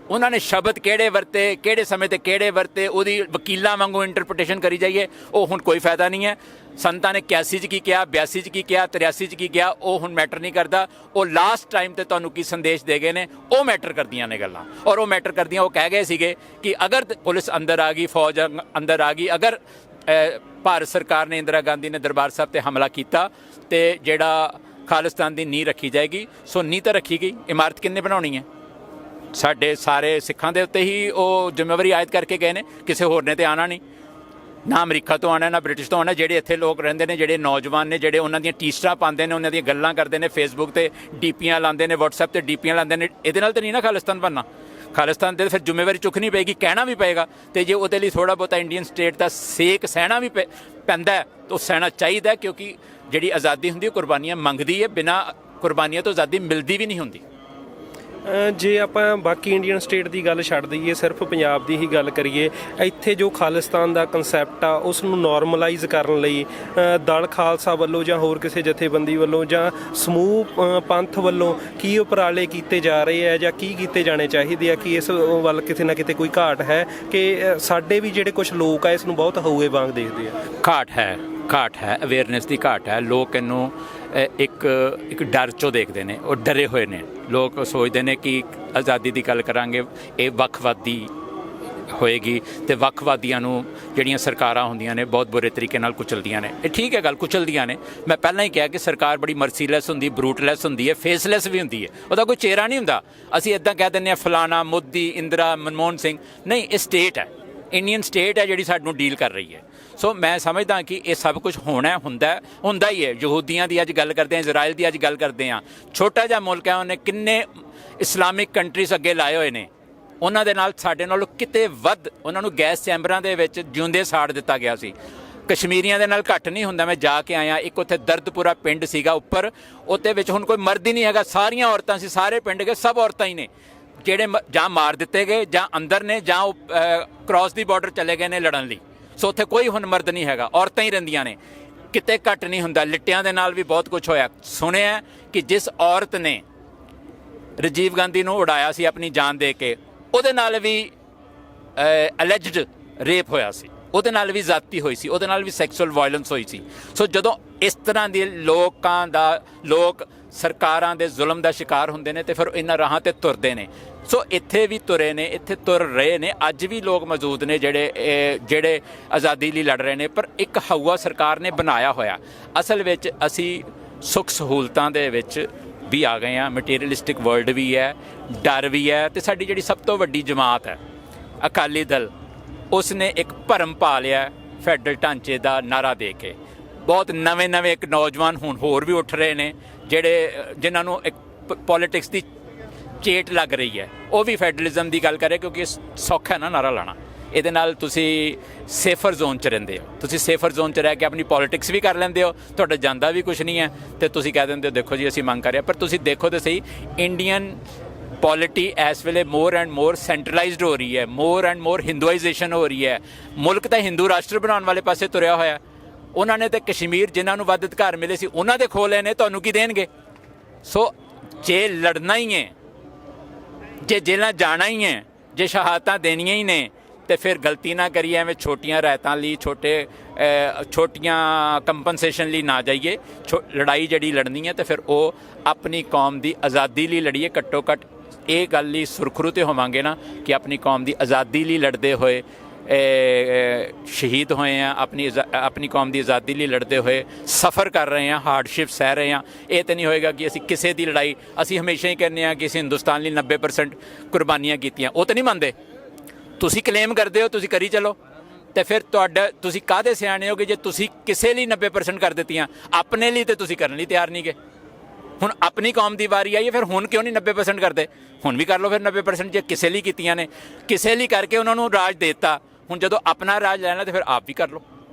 ਉਹਨਾਂ ਨੇ ਸ਼ਬਦ ਕਿਹੜੇ ਵਰਤੇ, ਕਿਹੜੇ ਸਮੇਂ ਤੇ ਕਿਹੜੇ ਵਰਤੇ, ਉਹਦੀ ਵਕੀਲਾਂ ਵਾਂਗੂ ਇੰਟਰਪ੍ਰੀਟੇਸ਼ਨ ਕਰੀ ਜਾਈਏ, ਉਹ ਹੁਣ ਕੋਈ ਫਾਇਦਾ ਨਹੀਂ ਹੈ। ਸੰਤਾਂ ਨੇ 81 'ਚ ਕੀ ਕਿਹਾ, 82 'ਚ ਕੀ ਕਿਹਾ, 83 'ਚ ਕੀ ਕਿਹਾ, ਉਹ ਹੁਣ ਮੈਟਰ ਨਹੀਂ ਕਰਦਾ। ਉਹ ਲਾਸਟ ਟਾਈਮ ਤੇ ਤੁਹਾਨੂੰ ਕੀ ਸੰਦੇਸ਼ ਦੇ ਗਏ ਨੇ, ਉਹ ਮੈਟਰ ਕਰਦੀਆਂ ਨੇ ਗੱਲਾਂ। ਔਰ ਉਹ ਮੈਟਰ ਕਰਦੀਆਂ, ਉਹ ਕਹਿ ਗਏ ਸੀਗੇ ਕਿ ਅਗਰ ਪੁਲਿਸ ਅੰਦਰ ਆ ਗਈ, ਫੌਜ ਅੰਦਰ ਆ ਗਈ, ਅਗਰ ਭਾਰਤ ਸਰਕਾਰ ਨੇ, ਇੰਦਰਾ ਗਾਂਧੀ ਨੇ ਦਰਬਾਰ ਸਾਹਿਬ ਤੇ ਹਮਲਾ ਕੀਤਾ, ਤੇ ਜਿਹੜਾ ਖਾਲਿਸਤਾਨ ਦੀ ਨੀਂਹ ਰੱਖੀ ਜਾਏਗੀ। ਸੋ ਨੀਂਹ ਤਾਂ ਰੱਖੀ ਗਈ, ਇਮਾਰਤ ਕਿੰਨੇ ਬਣਾਉਣੀ ਹੈ? ਸਾਡੇ ਸਾਰੇ ਸਿੱਖਾਂ ਦੇ ਉੱਤੇ ਹੀ ਉਹ ਜ਼ਿੰਮੇਵਾਰੀ ਆਇਦ ਕਰਕੇ ਗਏ ਨੇ, ਕਿਸੇ ਹੋਰ ਨੇ ਤੇ ਆਉਣਾ ਨਹੀਂ। ਨਾ ਅਮਰੀਕਾ ਤੋਂ ਆਉਣਾ, ਨਾ ਬ੍ਰਿਟਿਸ਼ ਤੋਂ ਆਉਣਾ। ਜਿਹੜੇ ਇੱਥੇ ਲੋਕ ਰਹਿੰਦੇ ਨੇ, ਜਿਹੜੇ ਨੌਜਵਾਨ ਨੇ, ਜਿਹੜੇ ਉਹਨਾਂ ਦੀਆਂ ਟੀ-ਸ਼ਰਟਾਂ ਪਾਉਂਦੇ ਨੇ, ਉਹਨਾਂ ਦੀਆਂ ਗੱਲਾਂ ਕਰਦੇ ਨੇ, ਫੇਸਬੁੱਕ 'ਤੇ ਡੀਪੀਆਂ ਲਾਉਂਦੇ ਨੇ, ਵਟਸਐਪ 'ਤੇ ਡੀਪੀਆਂ ਲਾਉਂਦੇ ਨੇ, ਇਹਦੇ ਨਾਲ ਤਾਂ ਨਹੀਂ ਨਾ ਖਾਲਿਸਤਾਨ ਬਣਨਾ। ਖਾਲਿਸਤਾਨ ਦੇ ਫਿਰ ਜ਼ਿੰਮੇਵਾਰੀ ਚੁੱਕਣੀ ਪਏਗੀ, ਕਹਿਣਾ ਵੀ ਪਏਗਾ। ਅਤੇ ਜੇ ਉਹਦੇ ਲਈ ਥੋੜ੍ਹਾ ਬਹੁਤਾ ਇੰਡੀਅਨ ਸਟੇਟ ਦਾ ਸੇਕ ਸਹਿਣਾ ਵੀ ਪੈਂਦਾ, ਤਾਂ ਉਹ ਸਹਿਣਾ ਚਾਹੀਦਾ, ਕਿਉਂਕਿ ਜਿਹੜੀ ਆਜ਼ਾਦੀ ਹੁੰਦੀ ਉਹ ਕੁਰਬਾਨੀਆਂ ਮੰਗਦੀ ਹੈ। ਬਿਨਾਂ ਕੁਰਬਾਨੀਆਂ ਤੋਂ ਆਜ਼ਾਦੀ ਮਿਲਦੀ ਵੀ ਨਹੀਂ ਹੁੰਦੀ। ਜੇ ਆਪਾਂ ਬਾਕੀ ਇੰਡੀਅਨ ਸਟੇਟ ਦੀ ਗੱਲ ਛੱਡ ਦਈਏ, ਸਿਰਫ ਪੰਜਾਬ ਦੀ ਹੀ ਗੱਲ ਕਰੀਏ, ਇੱਥੇ ਜੋ ਖਾਲਿਸਤਾਨ ਦਾ ਕਨਸੈਪਟ ਆ ਉਸ ਨੂੰ ਨਾਰਮਲਾਈਜ਼ ਕਰਨ ਲਈ ਦਲ ਖਾਲਸਾ ਵੱਲੋਂ ਜਾਂ ਹੋਰ ਕਿਸੇ ਜਥੇਬੰਦੀ ਵੱਲੋਂ ਜਾਂ ਸਮੂਹ ਪੰਥ ਵੱਲੋਂ ਕੀ ਉਪਰਾਲੇ ਕੀਤੇ ਜਾ ਰਹੇ ਆ ਜਾਂ ਕੀ ਕੀਤੇ ਜਾਣੇ ਚਾਹੀਦੇ ਆ ਕਿ ਇਸ ਵੱਲ ਕਿਤੇ ਨਾ ਕਿਤੇ ਕੋਈ ਘਾਟ ਹੈ ਕਿ ਸਾਡੇ ਵੀ ਜਿਹੜੇ ਕੁਝ ਲੋਕ ਆ ਇਸ ਨੂੰ ਬਹੁਤ ਹਊਏ ਵਾਂਗ ਦੇਖਦੇ ਆ? ਘਾਟ ਹੈ ਅਵੇਅਰਨੈਸ ਦੀ ਘਾਟ ਹੈ। ਲੋਕ ਇਹਨੂੰ ਇੱਕ ਡਰ 'ਚੋਂ ਦੇਖਦੇ ਨੇ, ਉਹ ਡਰੇ ਹੋਏ ਨੇ। ਲੋਕ ਸੋਚਦੇ ਨੇ ਕਿ ਆਜ਼ਾਦੀ ਦੀ ਗੱਲ ਕਰਾਂਗੇ ਇਹ ਵੱਖਵਾਦੀ ਹੋਏਗੀ ਅਤੇ ਵੱਖਵਾਦੀਆਂ ਨੂੰ ਜਿਹੜੀਆਂ ਸਰਕਾਰਾਂ ਹੁੰਦੀਆਂ ਨੇ ਬਹੁਤ ਬੁਰੇ ਤਰੀਕੇ ਨਾਲ ਕੁਚਲਦੀਆਂ ਨੇ। ਇਹ ਠੀਕ ਹੈ, ਗੱਲ ਕੁਚਲਦੀਆਂ ਨੇ। ਮੈਂ ਪਹਿਲਾਂ ਹੀ ਕਿਹਾ ਕਿ ਸਰਕਾਰ ਬੜੀ ਮਰਸੀਲੈਸ ਹੁੰਦੀ, ਬਰੂਟਲੈਸ ਹੁੰਦੀ ਹੈ, ਫੇਸਲੈਸ ਵੀ ਹੁੰਦੀ ਹੈ। ਉਹਦਾ ਕੋਈ ਚਿਹਰਾ ਨਹੀਂ ਹੁੰਦਾ। ਅਸੀਂ ਇੱਦਾਂ ਕਹਿ ਦਿੰਦੇ ਹਾਂ ਫਲਾਣਾ, ਮੋਦੀ, ਇੰਦਰਾ, ਮਨਮੋਹਨ ਸਿੰਘ। ਨਹੀਂ, ਇਹ ਸਟੇਟ ਹੈ, ਇੰਡੀਅਨ ਸਟੇਟ ਹੈ ਜਿਹੜੀ ਸਾਨੂੰ ਡੀਲ ਕਰ ਰਹੀ ਹੈ। ਸੋ ਮੈਂ ਸਮਝਦਾ ਕਿ ਇਹ ਸਭ ਕੁਝ ਹੁੰਦਾ ਹੀ ਹੈ। ਯਹੂਦੀਆਂ ਦੀ ਅੱਜ ਗੱਲ ਕਰਦੇ ਹਾਂ, ਇਜ਼ਰਾਈਲ ਦੀ ਅੱਜ ਗੱਲ ਕਰਦੇ ਹਾਂ। ਛੋਟਾ ਜਿਹਾ ਮੁਲਕ ਹੈ, ਉਹਨੇ ਕਿੰਨੇ ਇਸਲਾਮਿਕ ਕੰਟਰੀਜ਼ ਅੱਗੇ ਲਾਏ ਹੋਏ ਨੇ। ਉਹਨਾਂ ਦੇ ਨਾਲ ਸਾਡੇ ਨਾਲੋਂ ਕਿਤੇ ਵੱਧ ਉਹਨਾਂ ਨੂੰ ਗੈਸ ਚੈਂਬਰਾਂ ਦੇ ਵਿੱਚ ਜਿਉਂਦੇ ਸਾੜ ਦਿੱਤਾ ਗਿਆ ਸੀ। ਕਸ਼ਮੀਰੀਆਂ ਦੇ ਨਾਲ ਘੱਟ ਨਹੀਂ ਹੁੰਦਾ। ਮੈਂ ਜਾ ਕੇ ਆਇਆ, ਇੱਕ ਉੱਥੇ ਦਰਦਪੁਰਾ ਪਿੰਡ ਸੀਗਾ ਉੱਪਰ, ਉੱਤੇ ਵਿੱਚ ਹੁਣ ਕੋਈ ਮਰਦ ਹੀ ਨਹੀਂ ਹੈਗਾ, ਸਾਰੀਆਂ ਔਰਤਾਂ ਸੀ। ਸਾਰੇ ਪਿੰਡ ਗਏ, ਸਭ ਔਰਤਾਂ ਹੀ ਨੇ, ਜਿਹੜੇ ਜਾਂ ਮਾਰ ਦਿੱਤੇ ਗਏ ਜਾਂ ਅੰਦਰ ਨੇ ਜਾਂ ਉਹ ਕ੍ਰਾਸ ਦੀ ਬਾਰਡਰ ਚਲੇ ਗਏ ਨੇ ਲੜਨ ਲਈ। ਸੋ ਉੱਥੇ ਕੋਈ ਹੁਣ ਮਰਦ ਨਹੀਂ ਹੈਗਾ, ਔਰਤਾਂ ਹੀ ਰਹਿੰਦੀਆਂ ਨੇ, ਕਿਤੇ ਘੱਟ ਨਹੀਂ ਹੁੰਦਾ। ਲਿੱਟਿਆਂ ਦੇ ਨਾਲ ਵੀ ਬਹੁਤ ਕੁਝ ਹੋਇਆ। ਸੁਣਿਆ ਕਿ ਜਿਸ ਔਰਤ ਨੇ ਰਾਜੀਵ ਗਾਂਧੀ ਨੂੰ ਉਡਾਇਆ ਸੀ ਆਪਣੀ ਜਾਨ ਦੇ ਕੇ, ਉਹਦੇ ਨਾਲ ਵੀ ਅਲੈਜਡ ਰੇਪ ਹੋਇਆ ਸੀ, ਉਹਦੇ ਨਾਲ ਵੀ ਜ਼ਿਆਦਤੀ ਹੋਈ ਸੀ, ਉਹਦੇ ਨਾਲ ਵੀ ਸੈਕਸੁਅਲ ਵਾਇਲੈਂਸ ਹੋਈ ਸੀ। ਸੋ ਜਦੋਂ ਇਸ ਤਰ੍ਹਾਂ ਦੇ ਲੋਕ ਸਰਕਾਰਾਂ ਦੇ ਜ਼ੁਲਮ ਦਾ ਸ਼ਿਕਾਰ ਹੁੰਦੇ ਨੇ ਤੇ ਫਿਰ ਇਹਨਾਂ ਰਾਹਾਂ 'ਤੇ ਤੁਰਦੇ ਨੇ। ਸੋ ਇੱਥੇ ਵੀ ਤੁਰੇ ਨੇ, ਇੱਥੇ ਤੁਰ ਰਹੇ ਨੇ। ਅੱਜ ਵੀ ਲੋਕ ਮੌਜੂਦ ਨੇ ਜਿਹੜੇ ਆਜ਼ਾਦੀ ਲਈ ਲੜ ਰਹੇ ਨੇ। ਪਰ ਇੱਕ ਹਊਆ ਸਰਕਾਰ ਨੇ ਬਣਾਇਆ ਹੋਇਆ। ਅਸਲ ਵਿੱਚ ਅਸੀਂ ਸੁੱਖ ਸਹੂਲਤਾਂ ਦੇ ਵਿੱਚ ਵੀ ਆ ਗਏ ਹਾਂ, ਮਟੀਰੀਅਲਿਸਟਿਕ ਵਰਲਡ ਵੀ ਹੈ, ਡਰ ਵੀ ਹੈ। ਅਤੇ ਸਾਡੀ ਜਿਹੜੀ ਸਭ ਤੋਂ ਵੱਡੀ ਜਮਾਤ ਹੈ ਅਕਾਲੀ ਦਲ, ਉਸ ਨੇ ਇੱਕ ਭਰਮ ਪਾ ਲਿਆ ਫੈਡਰਲ ਢਾਂਚੇ ਦਾ ਨਾਅਰਾ ਦੇ ਕੇ। ਬਹੁਤ ਨਵੇਂ ਇੱਕ ਨੌਜਵਾਨ ਹੁਣ ਹੋਰ ਵੀ ਉੱਠ ਰਹੇ ਨੇ ਜਿਨ੍ਹਾਂ ਨੂੰ ਇੱਕ ਪੋਲੀਟਿਕਸ ਦੀ ਚੇਟ ਲੱਗ ਰਹੀ ਹੈ। ਉਹ ਵੀ ਫੈਡਰਲਿਜ਼ਮ ਦੀ ਗੱਲ ਕਰੇ, ਕਿਉਂਕਿ ਸੌਖਾ ਹੈ ਨਾ ਨਾਅਰਾ ਲਾਣਾ। ਇਹਦੇ ਨਾਲ ਤੁਸੀਂ ਸੇਫਰ ਜ਼ੋਨ 'ਚ ਰਹਿੰਦੇ ਹੋ। ਤੁਸੀਂ ਸੇਫਰ ਜ਼ੋਨ 'ਚ ਰਹਿ ਕੇ ਆਪਣੀ ਪੋਲੀਟਿਕਸ ਵੀ ਕਰ ਲੈਂਦੇ ਹੋ, ਤੁਹਾਡਾ ਜਾਂਦਾ ਵੀ ਕੁਛ ਨਹੀਂ ਹੈ, ਅਤੇ ਤੁਸੀਂ ਕਹਿ ਦਿੰਦੇ ਹੋ ਦੇਖੋ ਜੀ ਅਸੀਂ ਮੰਗ ਕਰ ਰਹੇ ਹਾਂ। ਪਰ ਤੁਸੀਂ ਦੇਖੋ ਤਾਂ ਸਹੀ, ਇੰਡੀਅਨ ਪੋਲਿਟੀ ਇਸ ਵੇਲੇ ਮੋਰ ਐਂਡ ਮੋਰ ਸੈਂਟਰਲਾਈਜ਼ਡ ਹੋ ਰਹੀ ਹੈ, ਮੋਰ ਐਂਡ ਮੋਰ ਹਿੰਦੂਆਈਜੇਸ਼ਨ ਹੋ ਰਹੀ ਹੈ। ਮੁਲਕ ਤਾਂ ਹਿੰਦੂ ਰਾਸ਼ਟਰ ਬਣਾਉਣ ਵਾਲੇ ਪਾਸੇ ਤੁਰਿਆ ਹੋਇਆ। ਉਹਨਾਂ ਨੇ ਤਾਂ ਕਸ਼ਮੀਰ ਜਿਨ੍ਹਾਂ ਨੂੰ ਵੱਧ ਅਧਿਕਾਰ ਮਿਲੇ ਸੀ ਉਹਨਾਂ ਦੇ ਖੋਹ ਲਏ ਨੇ, ਤੁਹਾਨੂੰ ਕੀ ਦੇਣਗੇ? ਸੋ ਜੇ ਲੜਨਾ ਹੀ ਹੈ, ਜੇ ਜੇਲਾਂ ਜਾਣਾ ਹੀ ਹੈ, ਜੇ ਸ਼ਹਾਦਤਾਂ ਦੇਣੀਆਂ ਹੀ ਨੇ, ਤੇ ਫਿਰ ਗਲਤੀ ਨਾ ਕਰੀਏ, ਐਵੇਂ ਛੋਟੀਆਂ ਰਾਇਤਾਂ ਲਈ, ਛੋਟੀਆਂ ਕੰਪਨਸੇਸ਼ਨ ਲਈ ਨਾ ਜਾਈਏ। ਲੜਾਈ ਜਿਹੜੀ ਲੜਨੀ ਹੈ ਤੇ ਫਿਰ ਉਹ ਆਪਣੀ ਕੌਮ ਦੀ ਆਜ਼ਾਦੀ ਲਈ ਲੜੀਏ। ਘੱਟੋ ਘੱਟ ਇਹ ਗੱਲ ਲਈ ਸੁਰਖਰੂ ਤੇ ਹੋਵਾਂਗੇ ਨਾ ਕਿ ਆਪਣੀ ਕੌਮ ਦੀ ਆਜ਼ਾਦੀ ਲਈ ਲੜਦੇ ਹੋਏ ਸ਼ਹੀਦ ਹੋਏ ਹਾਂ, ਆਪਣੀ ਕੌਮ ਦੀ ਆਜ਼ਾਦੀ ਲਈ ਲੜਦੇ ਹੋਏ ਸਫ਼ਰ ਕਰ ਰਹੇ ਹਾਂ, ਹਾਰਡਸ਼ਿਪ ਸਹਿ ਰਹੇ ਹਾਂ। ਇਹ ਤਾਂ ਨਹੀਂ ਹੋਏਗਾ ਕਿ ਅਸੀਂ ਕਿਸੇ ਦੀ ਲੜਾਈ, ਅਸੀਂ ਹਮੇਸ਼ਾ ਹੀ ਕਹਿੰਦੇ ਹਾਂ ਕਿ ਅਸੀਂ ਹਿੰਦੁਸਤਾਨ ਲਈ 90% ਕੁਰਬਾਨੀਆਂ ਕੀਤੀਆਂ। ਉਹ ਤਾਂ ਨਹੀਂ ਮੰਨਦੇ। ਤੁਸੀਂ ਕਲੇਮ ਕਰਦੇ ਹੋ, ਤੁਸੀਂ ਕਰੀ ਚਲੋ, ਤੇ ਫਿਰ ਤੁਸੀਂ ਕਾਹਦੇ ਸਿਆਣੇ ਹੋਗੇ ਜੇ ਤੁਸੀਂ ਕਿਸੇ ਲਈ 90% ਕਰ ਦਿੱਤੀਆਂ, ਆਪਣੇ ਲਈ ਤੇ ਤੁਸੀਂ ਕਰਨ ਲਈ ਤਿਆਰ ਨਹੀਂ ਗਏ। ਹੁਣ ਆਪਣੀ ਕੌਮ ਦੀ ਵਾਰੀ ਆਈ ਹੈ, ਫਿਰ ਹੁਣ ਕਿਉਂ ਨਹੀਂ 90% ਕਰਦੇ? ਹੁਣ ਵੀ ਕਰ ਲਓ ਫਿਰ 90%। ਜੇ ਕਿਸੇ ਲਈ ਕੀਤੀਆਂ ਨੇ, ਕਿਸੇ ਲਈ ਕਰਕੇ ਉਹਨਾਂ ਨੂੰ ਰਾਜ ਦੇ ਦਿੱਤਾ, ਹੁਣ ਜਦੋਂ ਆਪਣਾ ਰਾਜ ਲੈਣਾ ਤਾਂ ਫਿਰ ਆਪ ਵੀ ਕਰ ਲਓ।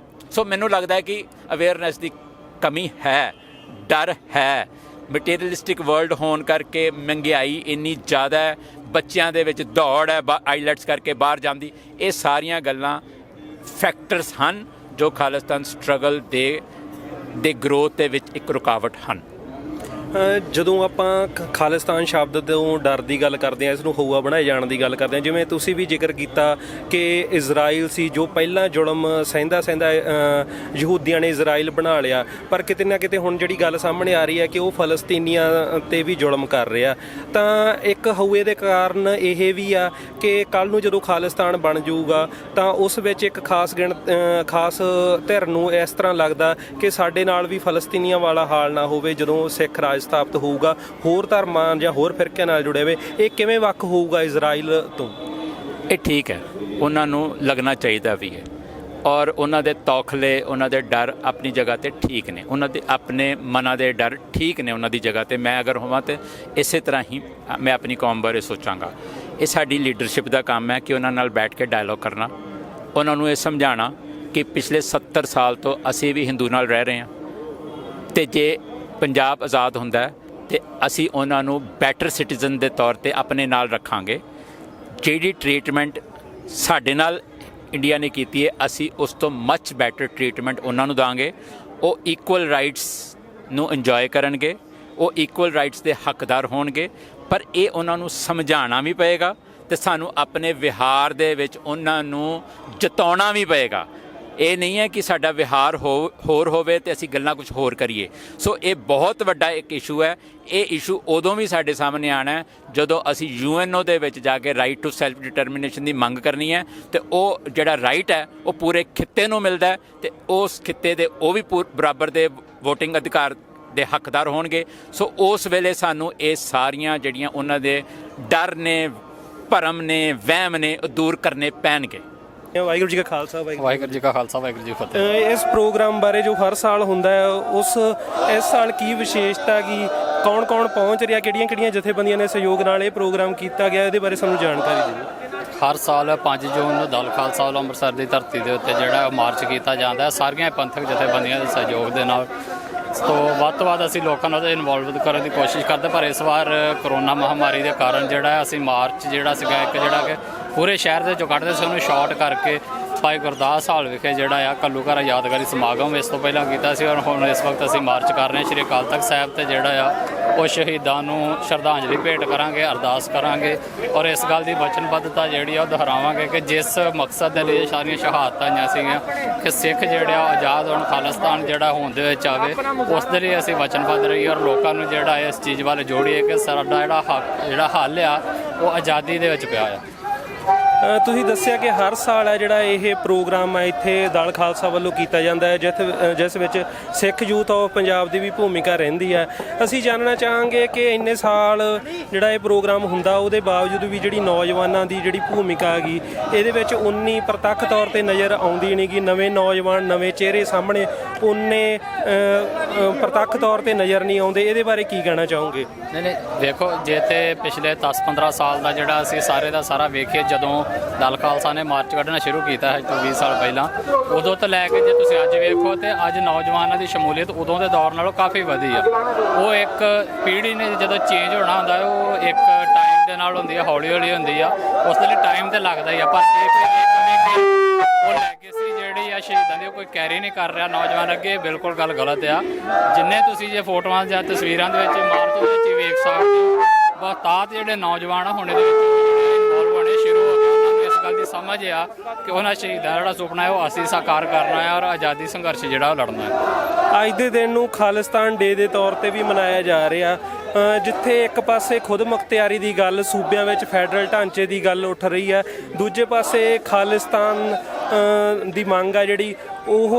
ਸੋ ਮੈਨੂੰ ਲੱਗਦਾ ਹੈ ਕਿ ਅਵੇਅਰਨੈਸ ਦੀ ਕਮੀ ਹੈ, ਡਰ ਹੈ। ਮਟੀਰੀਅਲਿਸਟਿਕ ਵਰਲਡ ਹੋਣ ਕਰਕੇ ਮਹਿੰਗਾਈ ਇੰਨੀ ਜ਼ਿਆਦਾ ਹੈ, ਬੱਚਿਆਂ ਦੇ ਵਿੱਚ ਦੌੜ ਹੈ ਆਈਲੈਟਸ ਕਰਕੇ ਬਾਹਰ ਜਾਂਦੀ। ਇਹ ਸਾਰੀਆਂ ਗੱਲਾਂ ਫੈਕਟਰਸ ਹਨ ਜੋ ਖਾਲਿਸਤਾਨ ਸਟਰਗਲ ਦੇ ਗਰੋਥ ਦੇ ਵਿੱਚ ਇੱਕ ਰੁਕਾਵਟ ਹਨ। ਜਦੋਂ ਆਪਾਂ ਖਾਲਿਸਤਾਨ ਸ਼ਬਦ ਤੋਂ ਡਰ ਦੀ ਗੱਲ ਕਰਦੇ ਹਾਂ, ਇਸ ਨੂੰ ਹਊਆ ਬਣਾਏ ਜਾਣ ਦੀ ਗੱਲ ਕਰਦੇ ਹਾਂ, ਜਿਵੇਂ ਤੁਸੀਂ ਵੀ ਜ਼ਿਕਰ ਕੀਤਾ ਕਿ ਇਜ਼ਰਾਈਲ ਸੀ ਜੋ ਪਹਿਲਾਂ ਜ਼ੁਲਮ ਸਹਿੰਦਾ ਯਹੂਦੀਆਂ ਨੇ ਇਜ਼ਰਾਈਲ ਬਣਾ ਲਿਆ। ਪਰ ਕਿਤੇ ਨਾ ਕਿਤੇ ਹੁਣ ਜਿਹੜੀ ਗੱਲ ਸਾਹਮਣੇ ਆ ਰਹੀ ਹੈ ਕਿ ਉਹ ਫਲਸਤੀਨੀਆਂ 'ਤੇ ਵੀ ਜ਼ੁਲਮ ਕਰ ਰਿਹਾ। ਤਾਂ ਇੱਕ ਹਊਏ ਦੇ ਕਾਰਨ ਇਹ ਵੀ ਆ ਕਿ ਕੱਲ੍ਹ ਨੂੰ ਜਦੋਂ ਖਾਲਿਸਤਾਨ ਬਣ ਜਾਊਗਾ ਤਾਂ ਉਸ ਵਿੱਚ ਇੱਕ ਖਾਸ ਧਿਰ ਨੂੰ ਇਸ ਤਰ੍ਹਾਂ ਲੱਗਦਾ ਕਿ ਸਾਡੇ ਨਾਲ ਵੀ ਫਲਸਤੀਨੀਆਂ ਵਾਲਾ ਹਾਲ ਨਾ ਹੋਵੇ। ਜਦੋਂ ਸਿੱਖ ਰਾਜ ਸਥਾਪਿਤ ਹੋਊਗਾ, ਹੋਰ ਧਰਮਾਂ ਜਾਂ ਹੋਰ ਫਿਰਕਿਆਂ ਨਾਲ ਜੁੜੇ ਹੋਏ, ਇਹ ਕਿਵੇਂ ਵੱਖ ਹੋਊਗਾ ਇਜ਼ਰਾਈਲ ਤੋਂ? ਇਹ ਠੀਕ ਹੈ, ਉਹਨਾਂ ਨੂੰ ਲੱਗਣਾ ਚਾਹੀਦਾ ਵੀ ਹੈ, ਔਰ ਉਹਨਾਂ ਦੇ ਤੌਖਲੇ, ਉਹਨਾਂ ਦੇ ਡਰ ਆਪਣੀ ਜਗ੍ਹਾ 'ਤੇ ਠੀਕ ਨੇ, ਉਹਨਾਂ ਦੇ ਆਪਣੇ ਮਨਾਂ ਦੇ ਡਰ ਠੀਕ ਨੇ ਉਹਨਾਂ ਦੀ ਜਗ੍ਹਾ 'ਤੇ। ਮੈਂ ਅਗਰ ਹੋਵਾਂ ਤਾਂ ਇਸੇ ਤਰ੍ਹਾਂ ਹੀ ਮੈਂ ਆਪਣੀ ਕੌਮ ਬਾਰੇ ਸੋਚਾਂਗਾ। ਇਹ ਸਾਡੀ ਲੀਡਰਸ਼ਿਪ ਦਾ ਕੰਮ ਹੈ ਕਿ ਉਹਨਾਂ ਨਾਲ ਬੈਠ ਕੇ ਡਾਇਲੋਗ ਕਰਨਾ, ਉਹਨਾਂ ਨੂੰ ਇਹ ਸਮਝਾਉਣਾ ਕਿ ਪਿਛਲੇ 70 ਸਾਲ ਤੋਂ ਅਸੀਂ ਵੀ ਹਿੰਦੂ ਨਾਲ ਰਹਿ ਰਹੇ ਹਾਂ, ਅਤੇ ਜੇ ਪੰਜਾਬ ਆਜ਼ਾਦ ਹੁੰਦਾ ਤੇ ਅਸੀਂ ਉਹਨਾਂ ਨੂੰ ਬੈਟਰ ਸਿਟੀਜ਼ਨ ਦੇ ਤੌਰ ਤੇ ਆਪਣੇ ਨਾਲ ਰੱਖਾਂਗੇ। ਜਿਹੜੀ ਟ੍ਰੀਟਮੈਂਟ ਸਾਡੇ ਨਾਲ ਇੰਡੀਆ ਨੇ ਕੀਤੀ ਹੈ, ਅਸੀਂ ਉਸ ਤੋਂ ਮੱਚ ਬੈਟਰ ਟ੍ਰੀਟਮੈਂਟ ਉਹਨਾਂ ਨੂੰ ਦਾਂਗੇ। ਉਹ ਇਕੁਅਲ ਰਾਈਟਸ ਨੂੰ ਇੰਜੋਏ ਕਰਨਗੇ, ਉਹ ਇਕੁਅਲ ਰਾਈਟਸ ਦੇ ਹੱਕਦਾਰ ਹੋਣਗੇ, ਪਰ ਇਹ ਉਹਨਾਂ ਨੂੰ ਸਮਝਾਉਣਾ ਵੀ ਪਏਗਾ ਤੇ ਸਾਨੂੰ ਆਪਣੇ ਵਿਹਾਰ ਦੇ ਵਿੱਚ ਉਹਨਾਂ ਨੂੰ ਜਤਾਉਣਾ ਵੀ ਪਏਗਾ। ਇਹ ਨਹੀਂ ਹੈ ਕਿ ਸਾਡਾ ਵਿਹਾਰ ਹੋਰ ਹੋਵੇ ਤੇ ਅਸੀਂ ਗੱਲਾਂ ਕੁਝ ਹੋਰ ਕਰੀਏ। ਸੋ ਇਹ ਬਹੁਤ ਵੱਡਾ ਇੱਕ ਇਸ਼ੂ ਹੈ। ਇਹ ਇਸ਼ੂ ਉਦੋਂ ਵੀ ਸਾਡੇ ਸਾਹਮਣੇ ਆਉਣਾ ਹੈ ਜਦੋਂ ਅਸੀਂ UNO ਦੇ ਵਿੱਚ ਜਾ ਕੇ ਰਾਈਟ ਟੂ ਸੈਲਫ ਡਿਟਰਮੀਨੇਸ਼ਨ ਦੀ ਮੰਗ ਕਰਨੀ ਹੈ, ਤੇ ਉਹ ਜਿਹੜਾ ਰਾਈਟ ਹੈ ਉਹ ਪੂਰੇ ਖਿੱਤੇ ਨੂੰ ਮਿਲਦਾ ਹੈ, ਤੇ ਉਸ ਖਿੱਤੇ ਦੇ ਉਹ ਵੀ ਬਰਾਬਰ ਦੇ ਵੋਟਿੰਗ ਅਧਿਕਾਰ ਦੇ ਹੱਕਦਾਰ ਹੋਣਗੇ। ਸੋ ਉਸ ਵੇਲੇ ਸਾਨੂੰ ਇਹ ਸਾਰੀਆਂ ਜਿਹੜੀਆਂ ਉਹਨਾਂ ਦੇ ਡਰ ਨੇ, ਭਰਮ ਨੇ, ਵਹਿਮ ਨੇ, ਉਹ ਦੂਰ ਕਰਨੇ ਪੈਣਗੇ। ਵਾਹਿਗੁਰੂ ਜੀ ਕਾ ਖਾਲਸਾ, ਵਾਹਿਗੁਰੂ ਜੀ ਕਾ ਖਾਲਸਾ, ਵਾਹਿਗੁਰੂ ਜੀ ਕੀ ਫਤਿਹ। ਇਸ ਪ੍ਰੋਗਰਾਮ ਬਾਰੇ ਜੋ ਹਰ ਸਾਲ ਹੁੰਦਾ ਹੈ, ਇਸ ਸਾਲ ਕੀ ਵਿਸ਼ੇਸ਼ਤਾ, ਕੀ ਕੌਣ ਪਹੁੰਚ ਰਿਹਾ, ਕਿਹੜੀਆਂ ਜਥੇਬੰਦੀਆਂ ਨੇ ਸਹਿਯੋਗ ਨਾਲ ਇਹ ਪ੍ਰੋਗਰਾਮ ਕੀਤਾ ਗਿਆ, ਇਹਦੇ ਬਾਰੇ ਸਾਨੂੰ ਜਾਣਕਾਰੀ ਦਿਓ। ਹਰ ਸਾਲ 5 ਜੂਨ ਨੂੰ ਦਲ ਖਾਲਸਾ ਵੱਲੋਂ ਅੰਮ੍ਰਿਤਸਰ ਦੀ ਧਰਤੀ ਦੇ ਉੱਤੇ ਜਿਹੜਾ ਮਾਰਚ ਕੀਤਾ ਜਾਂਦਾ ਹੈ, ਸਾਰੀਆਂ ਪੰਥਕ ਜਥੇਬੰਦੀਆਂ ਦੇ ਸਹਿਯੋਗ ਦੇ ਨਾਲ। ਤੋਂ ਵੱਧ ਅਸੀਂ ਲੋਕਾਂ ਨੂੰ ਇਨਵੋਲਵ ਕਰਨ ਦੀ ਕੋਸ਼ਿਸ਼ ਕਰਦੇ, ਪਰ ਇਸ ਵਾਰ ਕਰੋਨਾ ਮਹਾਮਾਰੀ ਦੇ ਕਾਰਨ ਜਿਹੜਾ ਅਸੀਂ ਮਾਰਚ ਜਿਹੜਾ ਸੀਗਾ ਇੱਕ ਜਿਹੜਾ ਕਿ ਪੂਰੇ ਸ਼ਹਿਰ ਦੇ ਵਿੱਚੋਂ ਕੱਢਦੇ ਸੀ, ਉਹਨੂੰ ਸ਼ਾਰਟ ਕਰਕੇ ਭਾਈ ਗੁਰਦਾਸ ਹਾਲ ਵਿਖੇ ਜਿਹੜਾ ਆ ਘੱਲੂਘਾਰਾ ਯਾਦਗਾਰੀ ਸਮਾਗਮ ਇਸ ਤੋਂ ਪਹਿਲਾਂ ਕੀਤਾ ਸੀ, ਔਰ ਹੁਣ ਇਸ ਵਕਤ ਅਸੀਂ ਮਾਰਚ ਕਰ ਰਹੇ ਹਾਂ ਸ਼੍ਰੀ ਅਕਾਲ ਤਖਤ ਸਾਹਿਬ ਤੇ ਜਿਹੜਾ ਆ ਉਹ ਸ਼ਹੀਦਾਂ ਨੂੰ ਸ਼ਰਧਾਂਜਲੀ ਭੇਟ ਕਰਾਂਗੇ, ਅਰਦਾਸ ਕਰਾਂਗੇ, ਔਰ ਇਸ ਗੱਲ ਦੀ ਵਚਨਬੱਧਤਾ ਜਿਹੜੀ ਆ ਉਹ ਦੁਹਰਾਵਾਂਗੇ ਕਿ ਜਿਸ ਮਕਸਦ ਦੇ ਲਈ ਸਾਰੀਆਂ ਸ਼ਹਾਦਤਾਂ ਆਈਆਂ ਸੀਗੀਆਂ ਕਿ ਸਿੱਖ ਜਿਹੜੇ ਆ ਆਜ਼ਾਦ ਹੋਣ, ਖਾਲਿਸਤਾਨ ਜਿਹੜਾ ਹੋਣ ਦੇ ਵਿੱਚ ਆਵੇ, ਉਸ ਦੇ ਲਈ ਅਸੀਂ ਵਚਨਬੱਧ ਰਹੀਏ ਔਰ ਲੋਕਾਂ ਨੂੰ ਜਿਹੜਾ ਇਸ ਚੀਜ਼ ਵੱਲ ਜੋੜੀਏ ਕਿ ਸਾਡਾ ਜਿਹੜਾ ਹੱਲ ਆ ਉਹ ਆਜ਼ਾਦੀ ਦੇ ਵਿੱਚ ਪਿਆ ਆ। ਤੁਸੀਂ ਦੱਸਿਆ ਕਿ ਹਰ ਸਾਲ ਹੈ ਜਿਹੜਾ ਇਹ ਪ੍ਰੋਗਰਾਮ ਹੈ ਇੱਥੇ ਦਲ ਖਾਲਸਾ ਵੱਲੋਂ ਕੀਤਾ ਜਾਂਦਾ ਹੈ, ਜਿਸ ਵਿੱਚ ਸਿੱਖ ਯੂਥ ਆਫ ਪੰਜਾਬ ਦੀ ਵੀ ਭੂਮਿਕਾ ਰਹਿੰਦੀ ਹੈ। ਅਸੀਂ ਜਾਣਨਾ ਚਾਹਾਂਗੇ ਕਿ ਇੰਨੇ ਸਾਲ ਜਿਹੜਾ ਇਹ ਪ੍ਰੋਗਰਾਮ ਹੁੰਦਾ, ਉਹਦੇ ਬਾਵਜੂਦ ਵੀ ਜਿਹੜੀ ਨੌਜਵਾਨਾਂ ਦੀ ਜਿਹੜੀ ਭੂਮਿਕਾ ਹੈਗੀ ਇਹਦੇ ਵਿੱਚ ਉਨੀ ਪ੍ਰਤੱਖ ਤੌਰ ਤੇ ਨਜ਼ਰ ਆਉਂਦੀ ਨਹੀਂ, ਕਿ ਨਵੇਂ ਨੌਜਵਾਨ, ਨਵੇਂ ਚਿਹਰੇ ਸਾਹਮਣੇ ਉਨੇ ਪ੍ਰਤੱਖ ਤੌਰ ਤੇ ਨਜ਼ਰ ਨਹੀਂ ਆਉਂਦੇ। ਇਹਦੇ ਬਾਰੇ ਕੀ ਕਹਿਣਾ ਚਾਹੋਗੇ? ਨਹੀਂ ਵੇਖੋ, ਜੇ ਤੇ ਪਿਛਲੇ 10-15 ਸਾਲ ਦਾ ਜਿਹੜਾ ਅਸੀਂ ਸਾਰੇ ਦਾ ਸਾਰਾ ਵੇਖੀਏ, ਜਦੋਂ ਦਲ ਖਾਲਸਾ ਨੇ ਮਾਰਚ ਕੱਢਣਾ ਸ਼ੁਰੂ ਕੀਤਾ ਹੈ ਤੋਂ 20 ਸਾਲ ਪਹਿਲਾਂ, ਉਦੋਂ ਤੋਂ ਲੈ ਕੇ ਜੇ ਤੁਸੀਂ ਅੱਜ ਵੇਖੋ ਤੇ ਅੱਜ ਨੌਜਵਾਨਾਂ ਦੀ ਸ਼ਮੂਲੀਅਤ ਉਦੋਂ ਦੇ ਦੌਰ ਨਾਲੋਂ ਕਾਫੀ ਵਧੀ ਆ। ਉਹ ਇੱਕ ਪੀੜ੍ਹੀ ਨੇ ਜਦੋਂ ਚੇਂਜ ਹੋਣਾ ਹੁੰਦਾ ਹੈ, ਉਹ ਇੱਕ ਟਾਈਮ ਦੇ ਨਾਲ ਹੁੰਦੀ ਆ, ਹੌਲੀ ਹੁੰਦੀ ਆ, ਉਸ ਦੇ ਲਈ ਟਾਈਮ ਤੇ ਲੱਗਦਾ ਹੀ ਆ। ਪਰ ਜੇ ਕੋਈ ਉਹ ਲੈਗੇਸੀ ਜਿਹੜੀ ਆ ਸ਼ਹੀਦਾਂ ਦੀ ਉਹ ਕੋਈ ਕੈਰੀ ਨਹੀਂ ਕਰ ਰਿਹਾ ਨੌਜਵਾਨ ਅੱਗੇ, ਬਿਲਕੁਲ ਗੱਲ ਗਲਤ ਆ। ਜਿੰਨੇ ਤੁਸੀਂ ਜੇ ਫੋਟੋਆਂ ਜਾਂ ਤਸਵੀਰਾਂ ਦੇ ਵਿੱਚ ਮਾਰਚ ਦੇ ਵਿੱਚ ਵੇਖ ਸਕਦੇ ਹੋ, ਬਹੁਤਾਤ ਜਿਹੜੇ ਨੌਜਵਾਨ ਹੁਣ ਇਹਦੇ ਵਿੱਚ ਇਨਵੋਲਵ ਹੋਣੇ ਸ਼ੁਰੂ ਹੋ ਗਏ। ਉਹਨਾਂ ਨੂੰ ਇਸ ਗੱਲ ਦੀ ਸਮਝ ਆ ਕਿ ਉਹਨਾਂ ਸ਼ਹੀਦਾਂ ਜਿਹੜਾ ਸੁਪਨਾ ਹੈ ਉਹ ਅਸੀਂ ਸਾਕਾਰ ਕਰਨਾ ਹੈ ਔਰ ਆਜ਼ਾਦੀ ਸੰਘਰਸ਼ ਜਿਹੜਾ ਉਹ ਲੜਨਾ ਹੈ। ਅੱਜ ਦੇ ਦਿਨ ਨੂੰ ਖਾਲਿਸਤਾਨ ਡੇ ਦੇ ਤੌਰ ਤੇ ਵੀ ਮਨਾਇਆ ਜਾ ਰਿਹਾ, ਜਿੱਥੇ ਇੱਕ ਪਾਸੇ ਖੁਦ ਮੁਖਤਿਆਰੀ ਦੀ ਗੱਲ, ਸੂਬਿਆਂ ਵਿੱਚ ਫੈਡਰਲ ਢਾਂਚੇ ਦੀ ਗੱਲ ਉੱਠ ਰਹੀ ਹੈ, ਦੂਜੇ ਪਾਸੇ ਖਾਲਿਸਤਾਨ ਦੀ ਮੰਗ ਆ ਜਿਹੜੀ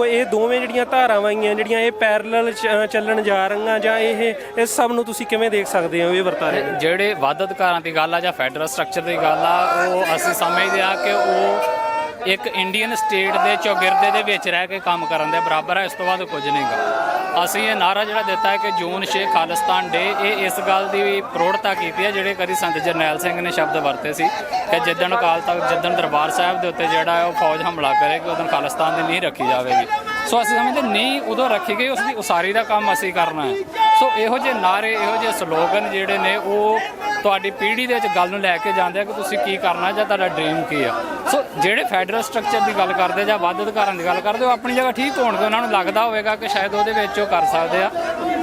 ਇਹ ਦੋਵੇਂ ਜਿਹੜੀਆਂ ਧਾਰਾਵਾਂ ਆਈਆਂ ਜਿਹੜੀਆਂ ਇਹ ਪੈਰਲਲ ਚੱਲਣ ਜਾ ਰਹੀਆਂ, ਜਾਂ ਇਸ ਸਭ ਨੂੰ ਤੁਸੀਂ ਕਿਵੇਂ ਦੇਖ ਸਕਦੇ ਹੋ ਇਹ ਵਰਤਾਰੇ? ਜਿਹੜੇ ਵੱਧ ਅਧਿਕਾਰਾਂ ਦੀ ਗੱਲ ਆ ਜਾਂ ਫੈਡਰਲ ਸਟਰਕਚਰ ਦੀ ਗੱਲ ਆ, ਉਹ ਅਸੀਂ ਸਮਝਦੇ ਆ ਕਿ ਉਹ ਇੱਕ ਇੰਡੀਅਨ ਸਟੇਟ ਦੇ ਚੌਗਿਰਦੇ ਦੇ ਵਿੱਚ ਰਹਿ ਕੇ ਕੰਮ ਕਰਨ ਦੇ ਬਰਾਬਰ ਹੈ, ਇਸ ਤੋਂ ਬਾਅਦ ਕੁਝ ਨਹੀਂ ਗਾ। ਅਸੀਂ ਇਹ ਨਾਰਾ ਜਿਹੜਾ ਦਿੱਤਾ ਹੈ ਕਿ ਜੂਨ 6 ਖਾਲਿਸਤਾਨ ਡੇ, ਇਹ ਇਸ ਗੱਲ ਦੀ ਵੀ ਪ੍ਰੋੜਤਾ ਕੀਤੀ ਹੈ ਜਿਹੜੇ ਕਦੀ ਸੰਤ ਜਰਨੈਲ ਸਿੰਘ ਨੇ ਸ਼ਬਦ ਵਰਤੇ ਸੀ ਕਿ ਜਿੱਦਣ ਅਕਾਲ ਤਖਤ, ਜਿੱਦਣ ਦਰਬਾਰ ਸਾਹਿਬ ਦੇ ਉੱਤੇ ਜਿਹੜਾ ਹੈ ਉਹ ਫੌਜ ਹਮਲਾ ਕਰੇਗੀ, ਉਦੋਂ ਖਾਲਿਸਤਾਨ ਦੀ ਨੀਂਹ ਰੱਖੀ ਜਾਵੇਗੀ। ਸੋ ਅਸੀਂ ਸਮਝਦੇ ਨਹੀਂ ਉਦੋਂ ਰੱਖੀ ਗਈ, ਉਸ ਦੀ ਉਸਾਰੀ ਦਾ ਕੰਮ ਅਸੀਂ ਕਰਨਾ ਹੈ। ਸੋ ਇਹੋ ਜਿਹੇ ਨਾਰੇ, ਇਹੋ ਜਿਹੇ ਸਲੋਗਨ ਜਿਹੜੇ ਨੇ ਉਹ ਤੁਹਾਡੀ ਪੀੜ੍ਹੀ ਦੇ ਵਿੱਚ ਗੱਲ ਨੂੰ ਲੈ ਕੇ ਜਾਂਦੇ ਆ ਕਿ ਤੁਸੀਂ ਕੀ ਕਰਨਾ ਜਾਂ ਤੁਹਾਡਾ ਡ੍ਰੀਮ ਕੀ ਆ। ਸੋ ਜਿਹੜੇ ਫੈਡਰਲ ਸਟਰਕਚਰ ਦੀ ਗੱਲ ਕਰਦੇ ਜਾਂ ਵੱਧ ਅਧਿਕਾਰਾਂ ਦੀ ਗੱਲ ਕਰਦੇ, ਉਹ ਆਪਣੀ ਜਗ੍ਹਾ ਠੀਕ ਹੋਣਗੇ, ਉਹਨਾਂ ਨੂੰ ਲੱਗਦਾ ਹੋਵੇਗਾ ਕਿ ਸ਼ਾਇਦ ਉਹਦੇ ਵਿੱਚ ਉਹ ਕਰ ਸਕਦੇ ਆ।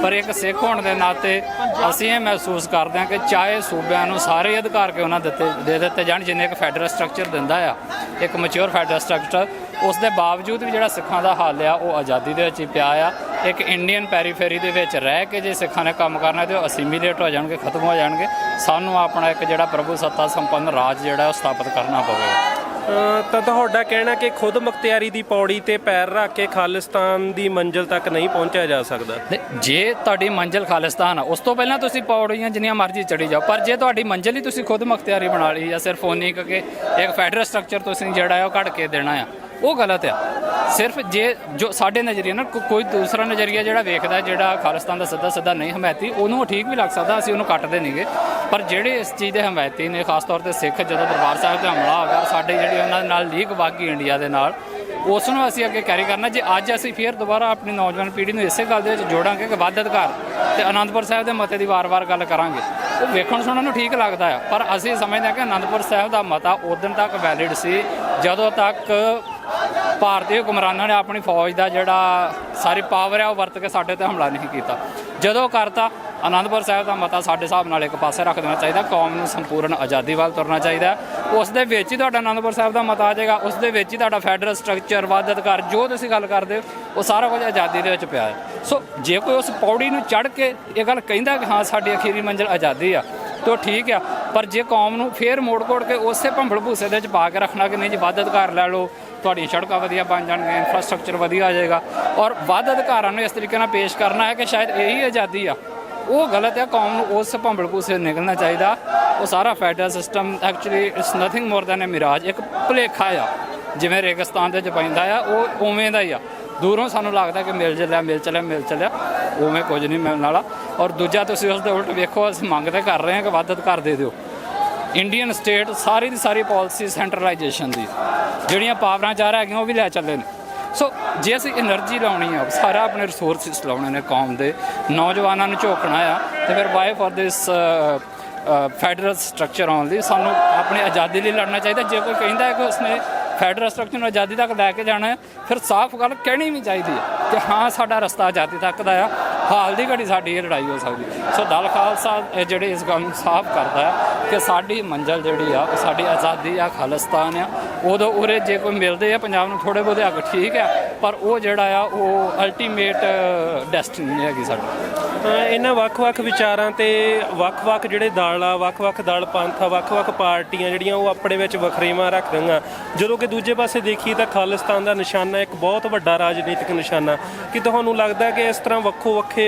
ਪਰ ਇੱਕ ਸਿੱਖ ਹੋਣ ਦੇ ਨਾਤੇ ਅਸੀਂ ਇਹ ਮਹਿਸੂਸ ਕਰਦੇ ਹਾਂ ਕਿ ਚਾਹੇ ਸੂਬਿਆਂ ਨੂੰ ਸਾਰੇ ਅਧਿਕਾਰ ਕਿਉਂ ਨਾ ਦੇ ਦਿੱਤੇ ਜਾਣ ਜਿੰਨੇ ਇੱਕ ਫੈਡਰਲ ਸਟਰਕਚਰ ਦਿੰਦਾ ਆ, ਇੱਕ ਮੈਚੁਰ ਫੈਡਰਲ ਸਟਰਕਚਰ, ਉਸ ਦੇ ਬਾਵਜੂਦ ਵੀ ਜਿਹੜਾ ਸਿੱਖਾਂ ਦਾ ਹਾਲ ਆ ਉਹ ਆਜ਼ਾਦੀ ਦੇ ਵਿੱਚ ਹੀ ਪਿਆ ਆ। ਇੱਕ ਇੰਡੀਅਨ ਪੈਰੀਫੇਰੀ ਦੇ ਵਿੱਚ ਰਹਿ ਕੇ ਜੇ ਸਿੱਖਾਂ ਨੇ ਕੰਮ ਕਰਨਾ ਤੇ ਉਹ ਅਸੀਮੀਲੇਟ ਹੋ ਜਾਣਗੇ, ਖਤਮ ਹੋ ਜਾਣਗੇ। ਸਾਨੂੰ ਆਪਣਾ ਇੱਕ ਜਿਹੜਾ ਪ੍ਰਭੂ ਸੱਤਾ ਸੰਪੰਨ ਰਾਜ ਜਿਹੜਾ ਉਹ ਸਥਾਪਿਤ ਕਰਨਾ ਪਵੇਗਾ। ਤਾਂ ਤੁਹਾਡਾ ਕਹਿਣਾ ਕਿ ਖੁਦ ਮੁਖਤਿਆਰੀ ਦੀ ਪੌੜੀ ਤੇ ਪੈਰ ਰੱਖ ਕੇ ਖਾਲਿਸਤਾਨ ਦੀ ਮੰਜ਼ਿਲ ਤੱਕ ਨਹੀਂ ਪਹੁੰਚਿਆ ਜਾ ਸਕਦਾ? ਜੇ ਤੁਹਾਡੀ ਮੰਜ਼ਿਲ ਖਾਲਿਸਤਾਨ ਆ, ਉਸ ਤੋਂ ਪਹਿਲਾਂ ਤੁਸੀਂ ਪੌੜੀਆਂ ਜਿੰਨੀਆਂ ਮਰਜ਼ੀ ਚੜੀ ਜਾਓ, ਪਰ ਜੇ ਤੁਹਾਡੀ ਮੰਜ਼ਿਲ ਹੀ ਤੁਸੀਂ ਖੁਦ ਮੁਖਤਿਆਰੀ ਬਣਾ ਲਈ ਜਾਂ ਸਿਰਫ ਉਨੀ ਕਿ ਇੱਕ ਫੈਡਰਲ ਸਟਰਕਚਰ ਤੁਸੀਂ ਜਿਹੜਾ ਹੈ ਉਹ ਘੜ ਕੇ ਦੇਣਾ ਆ, ਉਹ ਗਲਤ ਆ। ਸਿਰਫ ਜੇ ਜੋ ਸਾਡੇ ਨਜ਼ਰੀਏ ਨਾਲ ਕੋਈ ਦੂਸਰਾ ਨਜ਼ਰੀਆ ਜਿਹੜਾ ਵੇਖਦਾ ਜਿਹੜਾ ਖਾਲਿਸਤਾਨ ਦਾ ਸਿੱਧਾ ਨਹੀਂ ਹਮਾਇਤੀ, ਉਹਨੂੰ ਠੀਕ ਵੀ ਲੱਗ ਸਕਦਾ, ਅਸੀਂ ਉਹਨੂੰ ਕੱਟਦੇ ਨਹੀਂਗੇ। ਪਰ ਜਿਹੜੇ ਇਸ ਚੀਜ਼ ਦੇ ਹਮਾਇਤੀ ਨੇ, ਖਾਸ ਤੌਰ ਤੇ ਸਿੱਖ, ਜਦੋਂ ਦਰਬਾਰ ਸਾਹਿਬ 'ਤੇ ਹਮਲਾ ਹੋ ਗਿਆ, ਸਾਡੇ ਜਿਹੜੀ ਉਹਨਾਂ ਦੇ ਨਾਲ ਲੀਕ ਵਗ ਗਈ ਇੰਡੀਆ ਦੇ ਨਾਲ, ਉਸ ਨੂੰ ਅਸੀਂ ਅੱਗੇ ਕੈਰੀ ਕਰਨਾ। ਜੇ ਅੱਜ ਅਸੀਂ ਫਿਰ ਦੁਬਾਰਾ ਆਪਣੀ ਨੌਜਵਾਨ ਪੀੜ੍ਹੀ ਨੂੰ ਇਸੇ ਗੱਲ ਦੇ ਵਿੱਚ ਜੋੜਾਂਗੇ ਕਿ ਵੱਧ ਅਧਿਕਾਰ ਤੇ ਅਨੰਦਪੁਰ ਸਾਹਿਬ ਦੇ ਮਤੇ ਦੀ ਵਾਰ-ਵਾਰ ਗੱਲ ਕਰਾਂਗੇ, ਉਹ ਵੇਖਣ ਸੁਣਨ ਨੂੰ ਠੀਕ ਲੱਗਦਾ ਆ, ਪਰ ਅਸੀਂ ਸਮਝਦੇ ਹਾਂ ਕਿ ਅਨੰਦਪੁਰ ਸਾਹਿਬ ਦਾ ਮਤਾ ਉਦੋਂ ਤੱਕ ਵੈਲਿਡ ਸੀ ਜਦੋਂ ਤੱਕ ਭਾਰਤੀ ਹੁਕਮਰਾਨਾਂ ਨੇ ਆਪਣੀ ਫੌਜ ਦਾ ਜਿਹੜਾ ਸਾਰੀ ਪਾਵਰ ਹੈ ਉਹ ਵਰਤ ਕੇ ਸਾਡੇ 'ਤੇ ਹਮਲਾ ਨਹੀਂ ਕੀਤਾ। ਜਦੋਂ ਕਰਤਾ, ਅਨੰਦਪੁਰ ਸਾਹਿਬ ਦਾ ਮਤਾ ਸਾਡੇ ਹਿਸਾਬ ਨਾਲ ਇੱਕ ਪਾਸੇ ਰੱਖ ਦੇਣਾ ਚਾਹੀਦਾ। ਕੌਮ ਨੂੰ ਸੰਪੂਰਨ ਆਜ਼ਾਦੀ ਵੱਲ ਤੁਰਨਾ ਚਾਹੀਦਾ। ਉਸ ਦੇ ਵਿੱਚ ਹੀ ਤੁਹਾਡਾ ਅਨੰਦਪੁਰ ਸਾਹਿਬ ਦਾ ਮਤਾ ਆ ਜਾਏਗਾ, ਉਸ ਦੇ ਵਿੱਚ ਹੀ ਤੁਹਾਡਾ ਫੈਡਰਲ ਸਟਰਕਚਰ, ਵੱਧ ਅਧਿਕਾਰ, ਜੋ ਤੁਸੀਂ ਗੱਲ ਕਰਦੇ ਹੋ ਉਹ ਸਾਰਾ ਕੁਝ ਆਜ਼ਾਦੀ ਦੇ ਵਿੱਚ ਪਿਆ ਹੈ। ਸੋ ਜੇ ਕੋਈ ਉਸ ਪੌੜੀ ਨੂੰ ਚੜ੍ਹ ਕੇ ਇਹ ਗੱਲ ਕਹਿੰਦਾ ਕਿ ਹਾਂ ਸਾਡੀ ਅਖੀਰੀ ਮੰਜ਼ਿਲ ਆਜ਼ਾਦੀ ਆ, ਤਾਂ ਠੀਕ ਆ, ਪਰ ਜੇ ਕੌਮ ਨੂੰ ਫੇਰ ਮੋੜ-ਕੋੜ ਕੇ ਉਸੇ ਭੰਬਲ ਭੂਸੇ ਦੇ ਵਿੱਚ ਪਾ ਕੇ ਰੱਖਣਾ ਕਿ ਨਹੀਂ ਜੀ ਵੱਧ ਅਧਿਕਾਰ ਲੈ ਲਓ, ਤੁਹਾਡੀਆਂ ਸੜਕਾਂ ਵਧੀਆ ਬਣ ਜਾਣਗੀਆਂ, ਇਨਫਰਾਸਟ੍ਰਕਚਰ ਵਧੀਆ ਆ ਜਾਏਗਾ, ਔਰ ਵੱਧ ਅਧਿਕਾਰਾਂ ਨੂੰ ਇਸ ਤਰੀਕੇ ਨਾਲ ਪੇਸ਼ ਕਰਨਾ ਹੈ ਕਿ ਸ਼ਾਇਦ ਇਹੀ ਆਜ਼ਾਦੀ ਆ, ਉਹ ਗਲਤ ਹੈ। ਕੌਮ ਨੂੰ ਉਸ ਭੰਬਲ ਭੂਸੇ ਨਿਕਲਣਾ ਚਾਹੀਦਾ। ਉਹ ਸਾਰਾ federal system actually it's nothing more than a mirage, ਇੱਕ ਭੁਲੇਖਾ ਆ। ਜਿਵੇਂ ਰੇਗਿਸਤਾਨ ਦੇ ਵਿੱਚ ਪੈਂਦਾ ਆ, ਉਹ ਉਵੇਂ ਦਾ ਹੀ ਆ। ਦੂਰੋਂ ਸਾਨੂੰ ਲੱਗਦਾ ਕਿ ਮਿਲ ਚੱਲਿਆ, ਉਵੇਂ ਕੁਝ ਨਹੀਂ ਮਿਲਣ ਵਾਲਾ। ਔਰ ਦੂਜਾ, ਤੁਸੀਂ ਉਸ ਦੇ ਉਲਟ ਵੇਖੋ, ਅਸੀਂ ਮੰਗ ਤਾਂ ਕਰ ਰਹੇ ਹਾਂ ਕਿ ਵੱਧ ਅਧਿਕਾਰ ਦੇ ਦਿਓ। ਇੰਡੀਅਨ ਸਟੇਟ ਸਾਰੀ ਦੀ ਸਾਰੀ ਪਾਲਿਸੀ ਸੈਂਟਰਲਾਈਜੇਸ਼ਨ ਦੀ ਜਿਹੜੀਆਂ ਪਾਵਰਾਂ ਚਾਹ ਹੈਗੀਆਂ ਉਹ ਵੀ ਲੈ ਚੱਲੇ ਨੇ। ਸੋ ਜੇ ਅਸੀਂ એનર્ਜੀ ਲਾਉਣੀ ਆ, ਸਾਰਾ ਆਪਣੇ ਰਿਸੋਰਸਿਸ ਲਾਉਣੇ ਨੇ, ਕੌਮ ਦੇ ਨੌਜਵਾਨਾਂ ਨੂੰ ਝੋਕਣਾ ਆ, ਤੇ ਫਿਰ why for this federal structure ਆਉਣ ਲਈ ਸਾਨੂੰ ਆਪਣੀ ਆਜ਼ਾਦੀ ਲਈ ਲੜਨਾ ਚਾਹੀਦਾ। ਜੇ ਕੋਈ ਕਹਿੰਦਾ ਹੈ ਕਿ ਉਸਨੇ ਫੈਡਰਲ ਸਟਰਕਚਰ ਨੂੰ ਆਜ਼ਾਦੀ ਤੱਕ ਲੈ ਕੇ ਜਾਣਾ ਹੈ, ਫਿਰ ਸਾਫ਼ ਗੱਲ ਕਹਿਣੀ ਵੀ ਚਾਹੀਦੀ ਹੈ ਕਿ ਹਾਂ ਸਾਡਾ ਰਸਤਾ ਆਜ਼ਾਦੀ ਤੱਕ ਦਾ ਆ। ਹਾਲ ਦੀ ਘੜੀ ਸਾਡੀ ਇਹ ਲੜਾਈ ਹੋ ਸਕਦੀ। ਸੋ ਦਲ ਖਾਲਸਾ ਜਿਹੜੇ ਇਸ ਗੱਲ ਨੂੰ ਸਾਫ਼ ਕਰਦਾ ਹੈ ਕਿ ਸਾਡੀ ਮੰਜ਼ਿਲ ਜਿਹੜੀ ਆ ਉਹ ਸਾਡੀ ਆਜ਼ਾਦੀ ਆ, ਖਾਲਿਸਤਾਨ ਆ। ਉਦੋਂ ਉਰੇ ਜੇ ਕੋਈ ਮਿਲਦੇ ਆ ਪੰਜਾਬ ਨੂੰ ਥੋੜ੍ਹੇ ਬਹੁਤੇ ਹੱਕ, ਠੀਕ ਆ, ਪਰ ਉਹ ਜਿਹੜਾ ਆ ਉਹ ਅਲਟੀਮੇਟ ਡੈਸਟੀਨੀ ਨਹੀਂ ਹੈਗੀ ਸਾਡੀ। ਇਹਨਾਂ ਵੱਖ-ਵੱਖ ਵਿਚਾਰਾਂ ਤੇ ਵੱਖ-ਵੱਖ ਜਿਹੜੇ ਦਲ ਆ, ਵੱਖ-ਵੱਖ ਦਲ ਪੰਥ ਆ, ਵੱਖ-ਵੱਖ ਪਾਰਟੀਆਂ ਜਿਹੜੀਆਂ ਉਹ ਆਪਣੇ ਵਿੱਚ ਵਖਰੇਵਾਂ ਰੱਖਦੀਆਂ, ਜਦੋਂ ਕਿ ਦੂਜੇ ਪਾਸੇ ਦੇਖੀਏ ਤਾਂ ਖਾਲਿਸਤਾਨ ਦਾ ਨਿਸ਼ਾਨਾ ਇੱਕ ਬਹੁਤ ਵੱਡਾ ਰਾਜਨੀਤਿਕ ਨਿਸ਼ਾਨਾ। ਕਿ ਤੁਹਾਨੂੰ ਲੱਗਦਾ ਕਿ ਇਸ ਤਰ੍ਹਾਂ ਵੱਖੋ-ਵੱਖੇ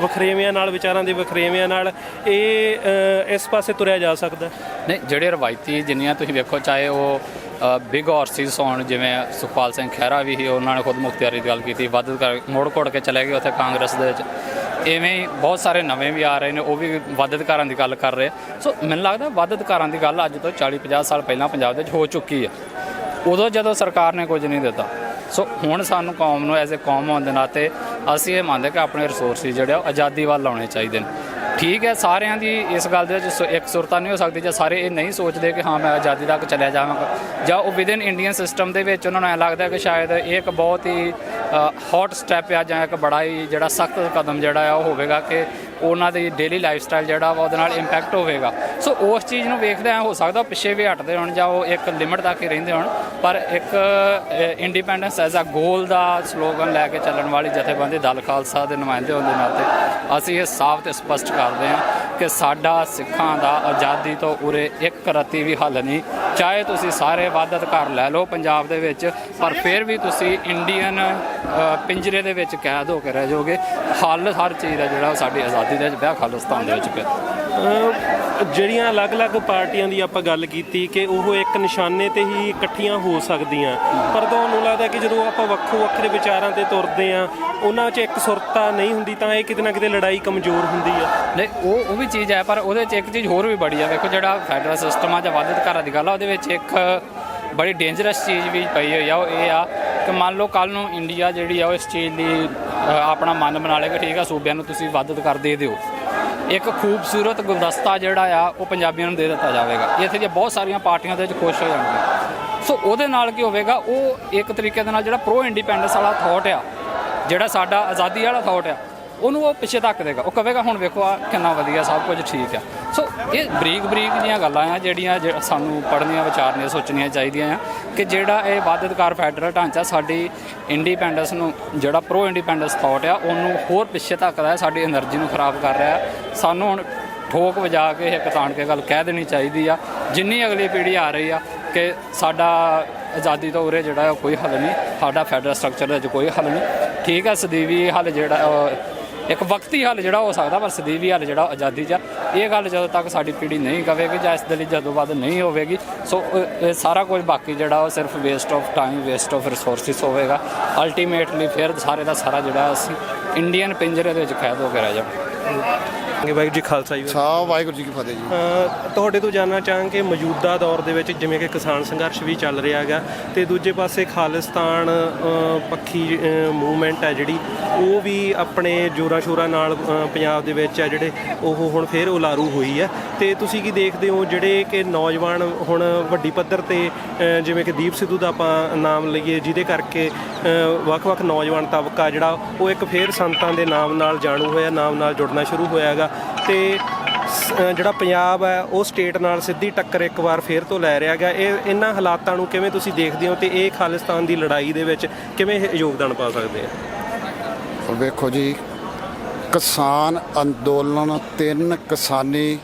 ਵਖਰੇਵਿਆਂ ਨਾਲ, ਵਿਚਾਰਾਂ ਦੇ ਵਖਰੇਵਿਆਂ ਨਾਲ ਇਸ ਪਾਸੇ ਤੁਰਿਆ ਜਾ ਸਕਦਾ? ਨਹੀਂ, ਜਿਹੜੇ ਰਵਾਇਤੀ ਜਿੰਨੀਆਂ ਤੁਸੀਂ ਵੇਖੋ, ਚਾਹੇ ਉਹ ਬਿਗ ਹਾਰਸਿਸ ਹੋਣ, ਜਿਵੇਂ ਸੁਖਪਾਲ ਸਿੰਘ ਖਹਿਰਾ ਵੀ ਸੀ, ਉਹਨਾਂ ਨੇ ਖੁਦ ਮੁਖਤਿਆਰੀ ਦੀ ਗੱਲ ਕੀਤੀ, ਵੱਧ ਮੋੜ-ਕੋੜ ਕੇ ਚਲੇ ਗਏ ਉੱਥੇ ਕਾਂਗਰਸ ਦੇ ਵਿੱਚ। ਇਵੇਂ ਹੀ ਬਹੁਤ ਸਾਰੇ ਨਵੇਂ ਵੀ ਆ ਰਹੇ ਨੇ, ਉਹ ਵੀ ਵੱਧ ਅਧਿਕਾਰਾਂ ਦੀ ਗੱਲ ਕਰ ਰਹੇ। ਸੋ ਮੈਨੂੰ ਲੱਗਦਾ ਵੱਧ ਅਧਿਕਾਰਾਂ ਦੀ ਗੱਲ ਅੱਜ ਤੋਂ 40-50 ਸਾਲ ਪਹਿਲਾਂ ਪੰਜਾਬ ਦੇ ਵਿੱਚ ਹੋ ਚੁੱਕੀ ਹੈ, ਉਦੋਂ ਜਦੋਂ ਸਰਕਾਰ ਨੇ ਕੁਝ ਨਹੀਂ ਦਿੱਤਾ। ਸੋ ਹੁਣ ਸਾਨੂੰ ਕੌਮ ਨੂੰ ਐਜ਼ ਏ ਕੌਮ ਹੋਣ ਦੇ ਨਾਤੇ ਅਸੀਂ ਇਹ ਮੰਨਦੇ ਕਿ ਆਪਣੇ ਰਿਸੋਰਸਿਸ ਜਿਹੜੇ ਉਹ ਆਜ਼ਾਦੀ ਵੱਲ ਲਾਉਣੇ ਚਾਹੀਦੇ ਨੇ। ਠੀਕ ਹੈ, ਸਾਰਿਆਂ ਦੀ ਇਸ ਗੱਲ ਦੇ ਵਿੱਚ ਇੱਕ ਸੁਰਤਾ ਨਹੀਂ ਹੋ ਸਕਦੀ ਜੇ ਸਾਰੇ ਇਹ ਨਹੀਂ ਸੋਚਦੇ ਕਿ ਹਾਂ ਮੈਂ ਆਜ਼ਾਦੀ ਤੱਕ ਚਲਿਆ ਜਾਵਾਂਗਾ, ਜਾਂ ਉਹ ਵਿਦਿਨ ਇੰਡੀਅਨ ਸਿਸਟਮ ਦੇ ਵਿੱਚ ਉਹਨਾਂ ਨੂੰ ਐਂ ਲੱਗਦਾ ਕਿ ਸ਼ਾਇਦ ਇਹ ਇੱਕ ਬਹੁਤ ਹੀ ਹੌਟ ਸਟੈਪ ਆ, ਜਾਂ ਇੱਕ ਬੜਾ ਹੀ ਜਿਹੜਾ ਸਖਤ ਕਦਮ ਜਿਹੜਾ ਆ ਉਹ ਹੋਵੇਗਾ ਕਿ ਉਹਨਾਂ ਦੀ ਡੇਲੀ ਲਾਈਫ ਸਟਾਈਲ ਜਿਹੜਾ ਵਾ ਉਹਦੇ ਨਾਲ ਇੰਪੈਕਟ ਹੋਵੇਗਾ। ਸੋ ਉਸ ਚੀਜ਼ ਨੂੰ ਵੇਖਦੇ ਹੋ ਸਕਦਾ ਪਿੱਛੇ ਵੀ ਹਟਦੇ ਹੋਣ, ਜਾਂ ਉਹ ਇੱਕ ਲਿਮਟ ਤੱਕ ਹੀ ਰਹਿੰਦੇ ਹੋਣ, ਪਰ ਇੱਕ ਇੰਡੀਪੈਂਡੈਂਸ ਐਜ਼ ਅ ਗੋਲ ਦਾ ਸਲੋਗਨ ਲੈ ਕੇ ਚੱਲਣ ਵਾਲੀ ਜਥੇਬੰਦੀ ਦਲ ਖਾਲਸਾ ਦੇ ਨੁਮਾਇੰਦੇ ਹੋਣ ਦੇ ਨਾਤੇ ਅਸੀਂ ਇਹ ਸਾਫ਼ ਤੇ ਸਪਸ਼ਟ ਕਰਦੇ ਹਾਂ ਕਿ ਸਾਡਾ ਸਿੱਖਾਂ ਦਾ ਆਜ਼ਾਦੀ ਤੋਂ ਉਰੇ ਇੱਕ ਰੱਤੀ ਵੀ ਹੱਲ ਨਹੀਂ। ਚਾਹੇ ਤੁਸੀਂ ਸਾਰੇ ਵੱਧ ਅਧਿਕਾਰ ਲੈ ਲਓ ਪੰਜਾਬ ਦੇ ਵਿੱਚ, ਪਰ ਫਿਰ ਵੀ ਤੁਸੀਂ ਇੰਡੀਅਨ ਪਿੰਜਰੇ ਦੇ ਵਿੱਚ ਕੈਦ ਹੋ ਕੇ ਰਹਿ ਜਾਓਗੇ। ਹੱਲ ਹਰ ਚੀਜ਼ ਦਾ ਜਿਹੜਾ ਸਾਡੀ ਆਜ਼ਾਦੀ ਦੇ ਵਿੱਚ ਪਿਆ, ਖਾਲਿਸਤਾਨ ਦੇ ਵਿੱਚ ਪਿਆ। ਜਿਹੜੀਆਂ ਅਲੱਗ-ਅਲੱਗ ਪਾਰਟੀਆਂ ਦੀ ਆਪਾਂ ਗੱਲ ਕੀਤੀ ਕਿ ਉਹ ਇੱਕ ਨਿਸ਼ਾਨੇ ਤੇ ਹੀ ਇਕੱਠੀਆਂ ਹੋ ਸਕਦੀਆਂ, ਪਰ ਤੁਹਾਨੂੰ ਲੱਗਦਾ ਕਿ ਜਦੋਂ ਆਪਾਂ ਵੱਖੋ-ਵੱਖਰੇ ਵਿਚਾਰਾਂ ਤੇ ਤੁਰਦੇ ਆ, ਉਹਨਾਂ 'ਚ ਇੱਕ ਸੁਰਤਾ ਨਹੀਂ ਹੁੰਦੀ, ਤਾਂ ਇਹ ਕਿਤੇ ਨਾ ਕਿਤੇ ਲੜਾਈ ਕਮਜ਼ੋਰ ਹੁੰਦੀ ਆ? ਨਹੀਂ, ਉਹ ਵੀ ਚੀਜ਼ ਹੈ, ਪਰ ਉਹਦੇ 'ਚ ਇੱਕ ਚੀਜ਼ ਹੋਰ ਵੀ ਬੜੀ ਆ। ਵੇਖੋ, ਜਿਹੜਾ ਫੈਡਰਲ ਸਿਸਟਮ ਆ ਜਾਂ ਵੱਧ ਅਧਿਕਾਰਾਂ ਦੀ ਗੱਲ ਆ, ਉਹਦੇ ਵਿੱਚ ਇੱਕ ਬੜੀ ਡੇਂਜਰਸ ਚੀਜ਼ ਵੀ ਪਈ ਹੋਈ ਆ। ਉਹ ਇਹ ਆ ਕਿ ਮੰਨ ਲਓ ਕੱਲ੍ਹ ਨੂੰ ਇੰਡੀਆ ਜਿਹੜੀ ਆ ਉਹ ਇਸ ਚੀਜ਼ ਲਈ ਆਪਣਾ ਮਨ ਬਣਾ ਲਏਗਾ, ਠੀਕ ਆ ਸੂਬਿਆਂ ਨੂੰ ਤੁਸੀਂ ਵੱਧ ਅਧਿਕਾਰ ਦੇ ਦਿਓ, ਇੱਕ ਖੂਬਸੂਰਤ ਗੁਲਦਸਤਾ ਜਿਹੜਾ ਆ ਉਹ ਪੰਜਾਬੀਆਂ ਨੂੰ ਦੇ ਦਿੱਤਾ ਜਾਵੇਗਾ, ਇੱਥੇ ਦੀਆਂ ਬਹੁਤ ਸਾਰੀਆਂ ਪਾਰਟੀਆਂ ਦੇ ਵਿੱਚ ਖੁਸ਼ ਹੋ ਜਾਣਗੀਆਂ। ਸੋ ਉਹਦੇ ਨਾਲ ਕੀ ਹੋਵੇਗਾ, ਉਹ ਇੱਕ ਤਰੀਕੇ ਦੇ ਨਾਲ ਜਿਹੜਾ ਪ੍ਰੋ ਇੰਡੀਪੈਂਡੈਂਸ ਵਾਲਾ ਥੋਟ ਆ, ਜਿਹੜਾ ਸਾਡਾ ਆਜ਼ਾਦੀ ਵਾਲਾ ਥੋਟ ਆ, ਉਹਨੂੰ ਉਹ ਪਿੱਛੇ ਧੱਕ ਦੇਗਾ। ਉਹ ਕਹੇਗਾ ਹੁਣ ਵੇਖੋ ਆ ਕਿੰਨਾ ਵਧੀਆ ਸਭ ਕੁਝ ਠੀਕ ਆ। ਸੋ ਇਹ ਬਰੀਕ ਜਿਹੀਆਂ ਗੱਲਾਂ ਆ ਜਿਹੜੀਆਂ ਸਾਨੂੰ ਪੜ੍ਹਨੀਆਂ, ਵਿਚਾਰਨੀਆਂ, ਸੋਚਣੀਆਂ ਚਾਹੀਦੀਆਂ ਆ ਕਿ ਜਿਹੜਾ ਇਹ ਵੱਧ ਅਧਿਕਾਰ ਫੈਡਰਲ ਢਾਂਚਾ ਸਾਡੀ ਇੰਡੀਪੈਂਡੈਂਸ ਨੂੰ, ਜਿਹੜਾ ਪ੍ਰੋ ਇੰਡੀਪੈਂਡੈਂਸ ਥੋਟ ਆ, ਉਹਨੂੰ ਹੋਰ ਪਿੱਛੇ ਧੱਕਦਾ ਹੈ, ਸਾਡੀ એનર્ਜੀ ਨੂੰ ਖਰਾਬ ਕਰ ਰਿਹਾ। ਸਾਨੂੰ ਹੁਣ ਠੋਕ ਵਜਾ ਕੇ ਇੱਕ ਤਾਣ ਕੇ ਗੱਲ ਕਹਿ ਦੇਣੀ ਚਾਹੀਦੀ ਆ, ਜਿੰਨੀ ਅਗਲੀ ਪੀੜ੍ਹੀ ਆ ਰਹੀ ਆ, ਕਿ ਸਾਡਾ ਆਜ਼ਾਦੀ ਤੋਂ ਉਰੇ ਜਿਹੜਾ ਕੋਈ ਹੱਲ ਨਹੀਂ, ਸਾਡਾ ਫੈਡਰਲ ਸਟਰਕਚਰ ਦੇ ਵਿੱਚ ਕੋਈ ਹੱਲ ਨਹੀਂ। ਠੀਕ ਹੈ, ਸਦੀਵੀ ਹੱਲ ਜਿਹੜਾ ਇੱਕ ਵਕਤੀ ਹੱਲ ਜਿਹੜਾ ਹੋ ਸਕਦਾ, ਪਰ ਸਦੀਵੀ ਹੱਲ ਜਿਹੜਾ ਆਜ਼ਾਦੀ 'ਚ, ਇਹ ਗੱਲ ਜਦੋਂ ਤੱਕ ਸਾਡੀ ਪੀੜ੍ਹੀ ਨਹੀਂ ਕਵੇਗੀ ਜਾਂ ਇਸ ਦੇ ਲਈ ਜਦੋਂ ਵੱਧ ਨਹੀਂ ਹੋਵੇਗੀ, ਸੋ ਇਹ ਸਾਰਾ ਕੁਝ ਬਾਕੀ ਜਿਹੜਾ ਉਹ ਸਿਰਫ waste of time, waste of resources ਹੋਵੇਗਾ। ਅਲਟੀਮੇਟਲੀ ਫਿਰ ਸਾਰੇ ਦਾ ਸਾਰਾ ਜਿਹੜਾ ਅਸੀਂ ਇੰਡੀਅਨ ਪਿੰਜਰੇ ਦੇ ਵਿੱਚ ਕੈਦ ਹੋ ਕੇ ਰਹਿ ਜਾਵਾਂਗੇ। ਵਾਹਿਗੁਰੂ ਜੀ ਖਾਲਸਾ ਜੀ। ਸਾਹਿਬ ਵਾਹਿਗੁਰੂ ਜੀ ਕੀ ਫਤਿਹ ਜੀ। ਤੁਹਾਡੇ ਤੋਂ ਜਾਣਨਾ ਚਾਹਾਂਗੇ ਮੌਜੂਦਾ ਦੌਰ ਦੇ ਵਿੱਚ ਜਿਵੇਂ ਕਿ ਕਿਸਾਨ ਸੰਘਰਸ਼ ਵੀ ਚੱਲ ਰਿਹਾ ਹੈਗਾ ਤੇ ਦੂਜੇ ਪਾਸੇ ਖਾਲਿਸਤਾਨ ਪੱਖੀ ਮੂਵਮੈਂਟ ਹੈ ਜਿਹੜੀ ਉਹ ਵੀ ਆਪਣੇ ਜੋਰਾਂ ਸ਼ੋਰਾਂ ਨਾਲ ਪੰਜਾਬ ਦੇ ਵਿੱਚ ਹੈ ਜਿਹੜੇ ਉਹ ਹੁਣ ਫੇਰ ਉਲਾਰੂ ਹੋਈ ਹੈ ਤੇ ਤੁਸੀਂ ਕੀ ਦੇਖਦੇ ਹੋ ਜਿਹੜੇ ਕਿ ਨੌਜਵਾਨ ਹੁਣ ਵੱਡੀ ਪੱਧਰ ਤੇ ਜਿਵੇਂ ਕਿ ਦੀਪ ਸਿੱਧੂ ਦਾ ਆਪਾਂ ਨਾਮ ਲਈਏ ਜਿਹਦੇ ਕਰਕੇ ਵੱਖ-ਵੱਖ ਨੌਜਵਾਨ ਤਬਕਾ ਜਿਹੜਾ ਉਹ ਇੱਕ ਫੇਰ ਸੰਤਾਂ ਦੇ ਨਾਮ ਨਾਲ ਜਾਣੂ ਹੋਇਆ, ਨਾਮ ਨਾਲ ਜੁੜਨਾ ਸ਼ੁਰੂ ਹੋਇਆ ਹੈਗਾ ਤੇ ਜਿਹੜਾ ਪੰਜਾਬ ਹੈ ਉਹ ਸਟੇਟ ਨਾਲ ਸਿੱਧੀ ਟੱਕਰ ਇੱਕ ਵਾਰ ਫੇਰ ਤੋਂ ਲੈ ਰਿਹਾ ਹੈਗਾ। ਇਹਨਾਂ ਹਾਲਾਤਾਂ ਨੂੰ ਕਿਵੇਂ ਤੁਸੀਂ ਦੇਖਦੇ ਹੋ ਤੇ ਇਹ ਖਾਲਿਸਤਾਨ ਦੀ ਲੜਾਈ ਦੇ ਵਿੱਚ ਕਿਵੇਂ ਯੋਗਦਾਨ ਪਾ ਸਕਦੇ ਆ? ਵੇਖੋ ਜੀ, ਕਿਸਾਨ ਅੰਦੋਲਨ 3 ਕਿਸਾਨੀ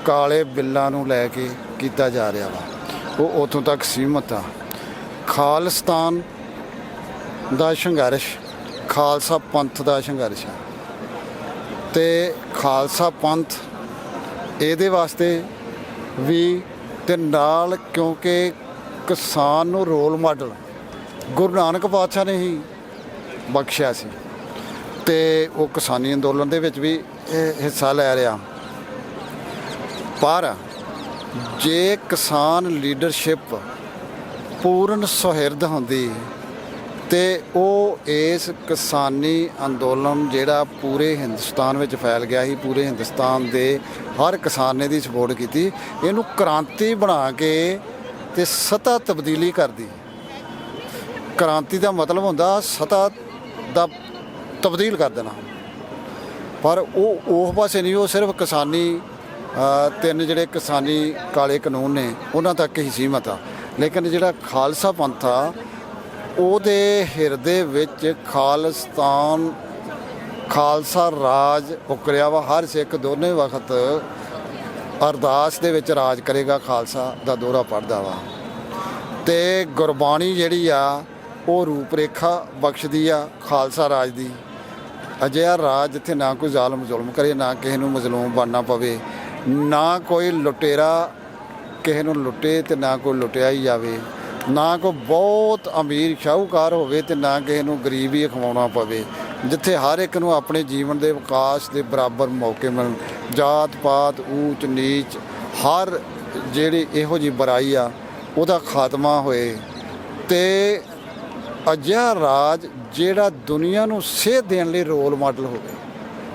ਕਾਲੇ ਬਿੱਲਾਂ ਨੂੰ ਲੈ ਕੇ ਕੀਤਾ ਜਾ ਰਿਹਾ ਵਾ, ਉਹ ਉੱਥੋਂ ਤੱਕ ਸੀਮਤ ਆ। ਖਾਲਿਸਤਾਨ ਦਾ ਸੰਘਰਸ਼ ਖਾਲਸਾ ਪੰਥ ਦਾ ਸੰਘਰਸ਼ ਹੈ ਤੇ ਖਾਲਸਾ ਪੰਥ ਇਹਦੇ ਵਾਸਤੇ ਵੀ ਤੇ ਨਾਲ ਕਿਉਂਕਿ ਕਿਸਾਨ ਨੂੰ ਰੋਲ ਮਾਡਲ ਗੁਰੂ ਨਾਨਕ ਪਾਤਸ਼ਾਹ ਨੇ ਹੀ ਬਖਸ਼ਿਆ ਸੀ ਤੇ ਉਹ ਕਿਸਾਨੀ ਅੰਦੋਲਨ ਦੇ ਵਿੱਚ ਵੀ ਹਿੱਸਾ ਲੈ ਰਿਹਾ। ਪਰ ਜੇ ਕਿਸਾਨ ਲੀਡਰਸ਼ਿਪ ਪੂਰਨ ਸੁਹਿਰਦ ਹੁੰਦੀ ਤੇ ਉਹ ਇਸ ਕਿਸਾਨੀ ਅੰਦੋਲਨ ਜਿਹੜਾ ਪੂਰੇ ਹਿੰਦੁਸਤਾਨ ਵਿੱਚ ਫੈਲ ਗਿਆ ਸੀ, ਪੂਰੇ ਹਿੰਦੁਸਤਾਨ ਦੇ ਹਰ ਕਿਸਾਨ ਨੇ ਦੀ ਸਪੋਰਟ ਕੀਤੀ, ਇਹਨੂੰ ਕ੍ਰਾਂਤੀ ਬਣਾ ਕੇ ਤੇ ਸੱਤਾ ਤਬਦੀਲੀ ਕਰਦੀ। ਕ੍ਰਾਂਤੀ ਦਾ ਮਤਲਬ ਹੁੰਦਾ ਸੱਤਾ ਦਾ ਤਬਦੀਲ ਕਰ ਦੇਣਾ, ਪਰ ਉਹ ਉਸ ਪਾਸੇ ਨਹੀਂ, ਉਹ ਸਿਰਫ ਕਿਸਾਨੀ 3 ਜਿਹੜੇ ਕਿਸਾਨੀ ਕਾਲੇ ਕਾਨੂੰਨ ਨੇ ਉਹਨਾਂ ਤੱਕ ਹੀ ਸੀਮਤ ਆ। ਲੇਕਿਨ ਜਿਹੜਾ ਖਾਲਸਾ ਪੰਥ ਆ ਉਹਦੇ ਹਿਰਦੇ ਵਿੱਚ ਖਾਲਿਸਤਾਨ ਖਾਲਸਾ ਰਾਜ ਉਕਰਿਆ ਵਾ। ਹਰ ਸਿੱਖ ਦੋਨੇ ਵਕਤ ਅਰਦਾਸ ਦੇ ਵਿੱਚ ਰਾਜ ਕਰੇਗਾ, ਖਾਲਸਾ ਦਾ ਦੋਹਰਾ ਪੜ੍ਹਦਾ ਵਾ ਤੇ ਗੁਰਬਾਣੀ ਜਿਹੜੀ ਆ ਉਹ ਰੂਪ ਰੇਖਾ ਬਖਸ਼ਦੀ ਆ ਖਾਲਸਾ ਰਾਜ ਦੀ। ਅਜਿਹਾ ਰਾਜ ਜਿੱਥੇ ਨਾ ਕੋਈ ਜ਼ਾਲਮ ਜ਼ੁਲਮ ਕਰੇ, ਨਾ ਕਿਸੇ ਨੂੰ ਮਜ਼ਲੂਮ ਬਣਨਾ ਪਵੇ, ਨਾ ਕੋਈ ਲੁਟੇਰਾ ਕਿਸੇ ਨੂੰ ਲੁੱਟੇ ਤੇ ਨਾ ਕੋਈ ਲੁੱਟਿਆ ਹੀ ਜਾਵੇ, ਨਾ ਕੋਈ ਬਹੁਤ ਅਮੀਰ ਸ਼ਾਹੂਕਾਰ ਹੋਵੇ ਤੇ ਨਾ ਕਿਸੇ ਨੂੰ ਗਰੀਬ ਹੀ ਖਵਾਉਣਾ ਪਵੇ, ਜਿੱਥੇ ਹਰ ਇੱਕ ਨੂੰ ਆਪਣੇ ਜੀਵਨ ਦੇ ਵਿਕਾਸ ਦੇ ਬਰਾਬਰ ਮੌਕੇ ਮਿਲਣ। ਜਾਤ ਪਾਤ ਊਚ ਨੀਚ ਹਰ ਜਿਹੜੀ ਇਹੋ ਜਿਹੀ ਬੁਰਾਈ ਆ ਉਹਦਾ ਖਾਤਮਾ ਹੋਏ ਤੇ ਅਜਿਹਾ ਰਾਜ ਜਿਹੜਾ ਦੁਨੀਆ ਨੂੰ ਸੇਧ ਦੇਣ ਲਈ ਰੋਲ ਮਾਡਲ ਹੋਵੇ,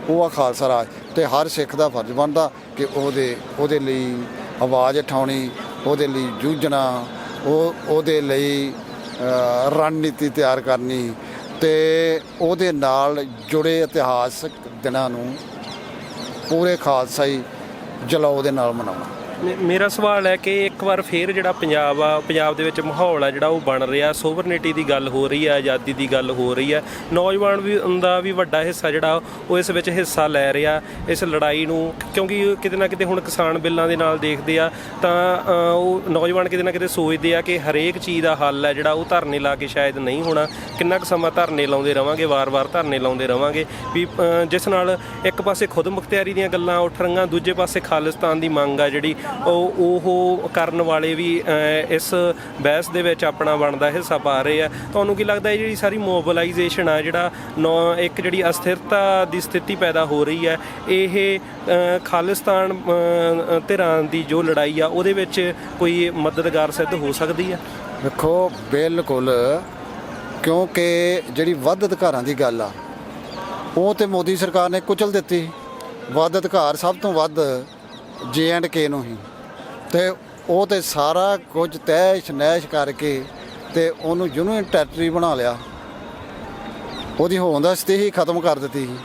ਉਹ ਆ ਖਾਲਸਾ ਰਾਜ। ਤੇ ਹਰ ਸਿੱਖ ਦਾ ਫਰਜ਼ ਬਣਦਾ ਕਿ ਉਹਦੇ ਲਈ ਆਵਾਜ਼ ਉਠਾਉਣੀ, ਉਹਦੇ ਲਈ ਜੂਝਣਾ, ਉਹਦੇ ਲਈ ਰਣਨੀਤੀ ਤਿਆਰ ਕਰਨੀ ਤੇ ਉਹਦੇ ਨਾਲ ਜੁੜੇ ਇਤਿਹਾਸਕ ਦਿਨਾਂ ਨੂੰ ਪੂਰੇ ਖਾਲਸਾਈ ਜਲਾਓ ਦੇ ਨਾਲ ਮਨਾਉਣਾ। ਮੇਰਾ ਸਵਾਲ ਹੈ ਕਿ ਇੱਕ ਵਾਰ ਫੇਰ ਜਿਹੜਾ ਪੰਜਾਬ ਆ, ਪੰਜਾਬ ਦੇ ਵਿੱਚ ਮਾਹੌਲ ਆ ਜਿਹੜਾ ਉਹ ਬਣ ਰਿਹਾ, ਸੋਵਰਨਿਟੀ ਦੀ ਗੱਲ ਹੋ ਰਹੀ ਹੈ, ਆਜ਼ਾਦੀ ਦੀ ਗੱਲ ਹੋ ਰਹੀ ਹੈ, ਨੌਜਵਾਨ ਵੀ ਦਾ ਵੀ ਵੱਡਾ ਹਿੱਸਾ ਜਿਹੜਾ ਉਹ ਇਸ ਵਿੱਚ ਹਿੱਸਾ ਲੈ ਰਿਹਾ ਇਸ ਲੜਾਈ ਨੂੰ, ਕਿਉਂਕਿ ਕਿਤੇ ਨਾ ਕਿਤੇ ਹੁਣ ਕਿਸਾਨ ਬਿੱਲਾਂ ਦੇ ਨਾਲ ਦੇਖਦੇ ਆ ਤਾਂ ਉਹ ਨੌਜਵਾਨ ਕਿਤੇ ਨਾ ਕਿਤੇ ਸੋਚਦੇ ਆ ਕਿ ਹਰੇਕ ਚੀਜ਼ ਦਾ ਹੱਲ ਹੈ ਜਿਹੜਾ ਉਹ ਧਰਨੇ ਲਾ ਕੇ ਸ਼ਾਇਦ ਨਹੀਂ ਹੋਣਾ। ਕਿੰਨਾ ਕੁ ਸਮਾਂ ਧਰਨੇ ਲਾਉਂਦੇ ਰਵਾਂਗੇ, ਵਾਰ-ਵਾਰ ਧਰਨੇ ਲਾਉਂਦੇ ਰਵਾਂਗੇ ਵੀ ਜਿਸ ਨਾਲ ਇੱਕ ਪਾਸੇ ਖੁਦ ਮੁਖਤਿਆਰੀ ਦੀਆਂ ਗੱਲਾਂ ਉੱਠ ਰਹੀਆਂ, ਦੂਜੇ ਪਾਸੇ ਖਾਲਿਸਤਾਨ ਦੀ ਮੰਗ ਆ ਜਿਹੜੀ ਉਹ ਕਰਨ ਵਾਲੇ ਵੀ ਇਸ ਬਹਿਸ ਦੇ ਵਿੱਚ ਆਪਣਾ ਬਣਦਾ ਹਿੱਸਾ ਪਾ ਰਹੇ ਆ। ਤੁਹਾਨੂੰ ਕੀ ਲੱਗਦਾ ਇਹ ਜਿਹੜੀ ਸਾਰੀ ਮੋਬਿਲਾਈਜੇਸ਼ਨ ਆ ਜਿਹੜਾ ਇੱਕ ਜਿਹੜੀ ਅਸਥਿਰਤਾ ਦੀ ਸਥਿਤੀ ਪੈਦਾ ਹੋ ਰਹੀ ਹੈ, ਇਹ ਖਾਲਿਸਤਾਨ ਧਿਰਾਂ ਦੀ ਜੋ ਲੜਾਈ ਆ ਉਹਦੇ ਵਿੱਚ ਕੋਈ ਮਦਦਗਾਰ ਸਿੱਧ ਹੋ ਸਕਦੀ ਹੈ? ਵੇਖੋ ਬਿਲਕੁਲ, ਕਿਉਂਕਿ ਜਿਹੜੀ ਵੱਧ ਅਧਿਕਾਰਾਂ ਦੀ ਗੱਲ ਆ ਉਹ ਤੇ ਮੋਦੀ ਸਰਕਾਰ ਨੇ ਕੁਚਲ ਦਿੱਤੀ। ਵੱਧ ਅਧਿਕਾਰ ਸਭ ਤੋਂ ਵੱਧ JNK ਨੂੰ ਹੀ ਤੇ ਉਹ ਤੇ ਸਾਰਾ ਕੁਝ ਤੈਸ਼ ਨੈਸ਼ ਕਰਕੇ ਤੇ ਉਹਨੂੰ ਯੂਨੀਅਨ ਟੈਰੀਟਰੀ ਬਣਾ ਲਿਆ, ਉਹਦੀ ਹੋਂਦ ਵਾਸਤੇ ਹੀ ਖਤਮ ਕਰ ਦਿੱਤੀ ਸੀ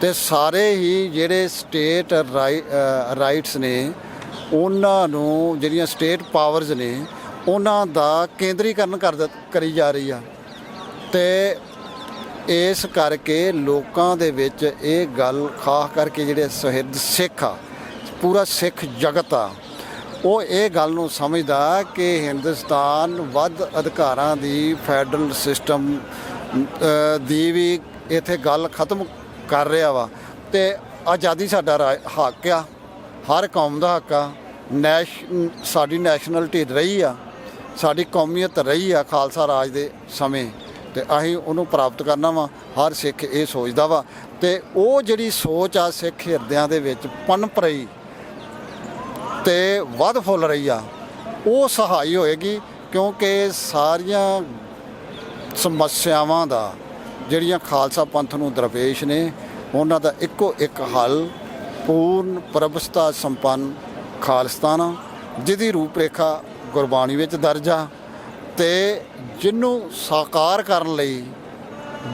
ਤੇ ਸਾਰੇ ਹੀ ਜਿਹੜੇ ਸਟੇਟ ਰਾਈਟਸ ਨੇ ਉਹਨਾਂ ਨੂੰ, ਜਿਹੜੀਆਂ ਸਟੇਟ ਪਾਵਰਸ ਨੇ ਉਹਨਾਂ ਦਾ ਕੇਂਦਰੀਕਰਨ ਕਰੀ ਜਾ ਰਹੀ ਆ ਤੇ ਇਸ ਕਰਕੇ ਲੋਕਾਂ ਦੇ ਵਿੱਚ ਇਹ ਗੱਲ ਖਾਸ ਕਰਕੇ ਜਿਹੜੇ ਸੁਹਿਰਦ ਸਿੱਖ ਆ, ਪੂਰਾ ਸਿੱਖ ਜਗਤ ਆ, ਉਹ ਇਹ ਗੱਲ ਨੂੰ ਸਮਝਦਾ ਕਿ ਹਿੰਦੁਸਤਾਨ ਵੱਧ ਅਧਿਕਾਰਾਂ ਦੀ ਫੈਡਰਲ ਸਿਸਟਮ ਦੀ ਵੀ ਇੱਥੇ ਗੱਲ ਖਤਮ ਕਰ ਰਿਹਾ ਵਾ ਤੇ ਆਜ਼ਾਦੀ ਸਾਡਾ ਹੱਕ ਆ, ਹਰ ਕੌਮ ਦਾ ਹੱਕ ਆ। ਸਾਡੀ ਨੈਸ਼ਨਲਿਟੀ ਰਹੀ ਆ, ਸਾਡੀ ਕੌਮੀਅਤ ਰਹੀ ਆ ਖਾਲਸਾ ਰਾਜ ਦੇ ਸਮੇਂ ਤੇ ਅਸੀਂ ਉਹਨੂੰ ਪ੍ਰਾਪਤ ਕਰਨਾ ਵਾ। ਹਰ ਸਿੱਖ ਇਹ ਸੋਚਦਾ ਵਾ ਤੇ ਉਹ ਜਿਹੜੀ ਸੋਚ ਆ ਸਿੱਖ ਹਿਰਦਿਆਂ ਦੇ ਵਿੱਚ ਪਨਪ ਰਹੀ ਤੇ ਵੱਧ ਫੁੱਲ ਰਹੀ ਆ, ਉਹ ਸਹਾਈ ਹੋਏਗੀ, ਕਿਉਂਕਿ ਸਾਰੀਆਂ ਸਮੱਸਿਆਵਾਂ ਦਾ ਜਿਹੜੀਆਂ ਖਾਲਸਾ ਪੰਥ ਨੂੰ ਦਰਪੇਸ਼ ਨੇ ਉਹਨਾਂ ਦਾ ਇੱਕੋ ਇੱਕ ਹੱਲ ਪੂਰਨ ਪ੍ਰਭੂਸੱਤਾ ਸੰਪੰਨ ਖਾਲਿਸਤਾਨ ਆ, ਜਿਹਦੀ ਰੂਪਰੇਖਾ ਗੁਰਬਾਣੀ ਵਿੱਚ ਦਰਜ ਆ ਤੇ ਜਿਹਨੂੰ ਸਾਕਾਰ ਕਰਨ ਲਈ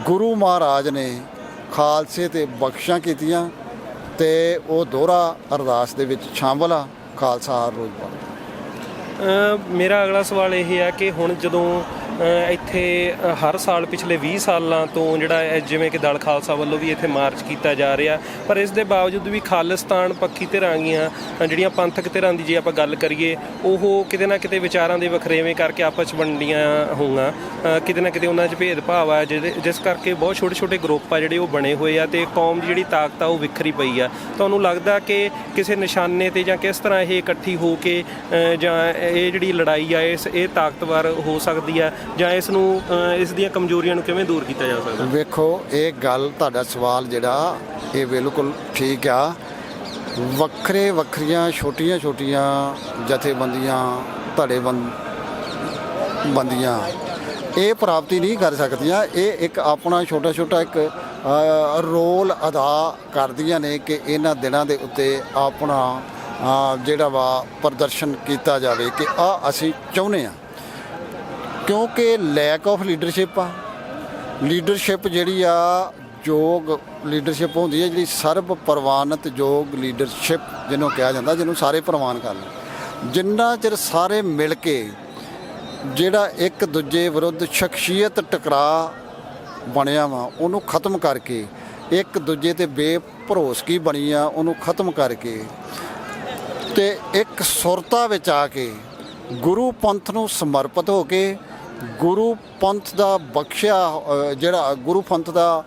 ਗੁਰੂ ਮਹਾਰਾਜ ਨੇ ਖਾਲਸੇ ਤੇ ਬਖਸ਼ਾਂ ਕੀਤੀਆਂ ਤੇ ਉਹ ਦੋਹਰਾ ਅਰਦਾਸ ਦੇ ਵਿੱਚ ਸ਼ਾਮਲ ਆ। ਖਾਲਸਾ ਹਰ ਰੋਜ਼ ਬਣਦਾ। ਮੇਰਾ ਅਗਲਾ ਸਵਾਲ ਇਹ ਹੈ ਕਿ ਹੁਣ ਜਦੋਂ ਇੱਥੇ ਹਰ ਸਾਲ ਪਿਛਲੇ 20 ਸਾਲਾਂ ਤੋਂ ਜਿਹੜਾ ਜਿਵੇਂ ਕਿ ਦਲ ਖਾਲਸਾ ਵੱਲੋਂ ਵੀ ਇੱਥੇ ਮਾਰਚ ਕੀਤਾ ਜਾ ਰਿਹਾ, ਪਰ ਇਸ ਦੇ ਬਾਵਜੂਦ ਵੀ ਖਾਲਿਸਤਾਨ ਪੱਖੀ ਧਿਰਾਂ ਗੀਆਂ ਜਿਹੜੀਆਂ ਪੰਥਕ ਧਿਰਾਂ ਦੀ ਜੇ ਆਪਾਂ ਗੱਲ ਕਰੀਏ, ਉਹ ਕਿਤੇ ਨਾ ਕਿਤੇ ਵਿਚਾਰਾਂ ਦੇ ਵਖਰੇਵੇਂ ਕਰਕੇ ਆਪਸ 'ਚ ਵੰਡੀਆਂ ਹੋਈਆਂ, ਕਿਤੇ ਨਾ ਕਿਤੇ ਉਹਨਾਂ 'ਚ ਭੇਦਭਾਵ ਆ, ਜਿਸ ਕਰਕੇ ਬਹੁਤ ਛੋਟੇ ਛੋਟੇ ਗਰੁੱਪ ਆ ਜਿਹੜੇ ਉਹ ਬਣੇ ਹੋਏ ਆ ਤੇ ਕੌਮ ਦੀ ਜਿਹੜੀ ਤਾਕਤ ਆ ਉਹ ਵਿਖਰੀ ਪਈ ਆ। ਤੁਹਾਨੂੰ ਲੱਗਦਾ ਕਿ ਕਿਸੇ ਨਿਸ਼ਾਨੇ ਤੇ ਜਾਂ ਕਿਸ ਤਰ੍ਹਾਂ ਇਹ ਇਕੱਠੀ ਹੋ ਕੇ ਜਾਂ ਇਹ ਜਿਹੜੀ ਲੜਾਈ ਆ ਇਹ ਤਾਕਤਵਰ ਹੋ ਸਕਦੀ ਆ, ਜਾਂ ਇਸ ਨੂੰ ਇਸ ਦੀਆਂ ਕਮਜ਼ੋਰੀਆਂ ਨੂੰ ਕਿਵੇਂ ਦੂਰ ਕੀਤਾ ਜਾ ਸਕਦਾ? ਵੇਖੋ, ਇਹ ਗੱਲ ਤੁਹਾਡਾ ਸਵਾਲ ਜਿਹੜਾ ਇਹ ਬਿਲਕੁਲ ਠੀਕ ਆ। ਵੱਖਰੀਆਂ ਛੋਟੀਆਂ ਜਥੇਬੰਦੀਆਂ ਬੰਦੀਆਂ ਇਹ ਪ੍ਰਾਪਤੀ ਨਹੀਂ ਕਰ ਸਕਦੀਆਂ। ਇਹ ਇੱਕ ਆਪਣਾ ਛੋਟਾ ਇੱਕ ਰੋਲ ਅਦਾ ਕਰਦੀਆਂ ਨੇ ਕਿ ਇਹਨਾਂ ਦਿਨਾਂ ਦੇ ਉੱਤੇ ਆਪਣਾ ਜਿਹੜਾ ਵਾ ਪ੍ਰਦਰਸ਼ਨ ਕੀਤਾ ਜਾਵੇ ਕਿ ਅਸੀਂ ਚਾਹੁੰਦੇ ਹਾਂ, ਕਿਉਂਕਿ ਲੈਕ ਆਫ ਲੀਡਰਸ਼ਿਪ ਆ। ਲੀਡਰਸ਼ਿਪ ਜਿਹੜੀ ਆ ਯੋਗ ਲੀਡਰਸ਼ਿਪ ਹੁੰਦੀ ਹੈ, ਜਿਹੜੀ ਸਰਬ ਪ੍ਰਵਾਨਿਤ ਯੋਗ ਲੀਡਰਸ਼ਿਪ ਜਿਹਨੂੰ ਕਿਹਾ ਜਾਂਦਾ, ਜਿਹਨੂੰ ਸਾਰੇ ਪ੍ਰਵਾਨ ਕਰ ਲੈਣ। ਜਿੰਨਾ ਚਿਰ ਸਾਰੇ ਮਿਲ ਕੇ ਜਿਹੜਾ ਇੱਕ ਦੂਜੇ ਵਿਰੁੱਧ ਸ਼ਖਸੀਅਤ ਟਕਰਾਅ ਬਣਿਆ ਵਾ ਉਹਨੂੰ ਖਤਮ ਕਰਕੇ, ਇੱਕ ਦੂਜੇ ਤੇ ਬੇਭਰੋਸਗੀ ਬਣੀ ਆ ਉਹਨੂੰ ਖਤਮ ਕਰਕੇ ਤੇ ਇੱਕ ਸੁਰਤਾ ਵਿੱਚ ਆ ਕੇ ਗੁਰੂ ਪੰਥ ਨੂੰ ਸਮਰਪਿਤ ਹੋ ਕੇ ਗੁਰੂ ਪੰਥ ਦਾ ਬਖਸ਼ਿਆ ਜਿਹੜਾ ਗੁਰੂ ਪੰਥ ਦਾ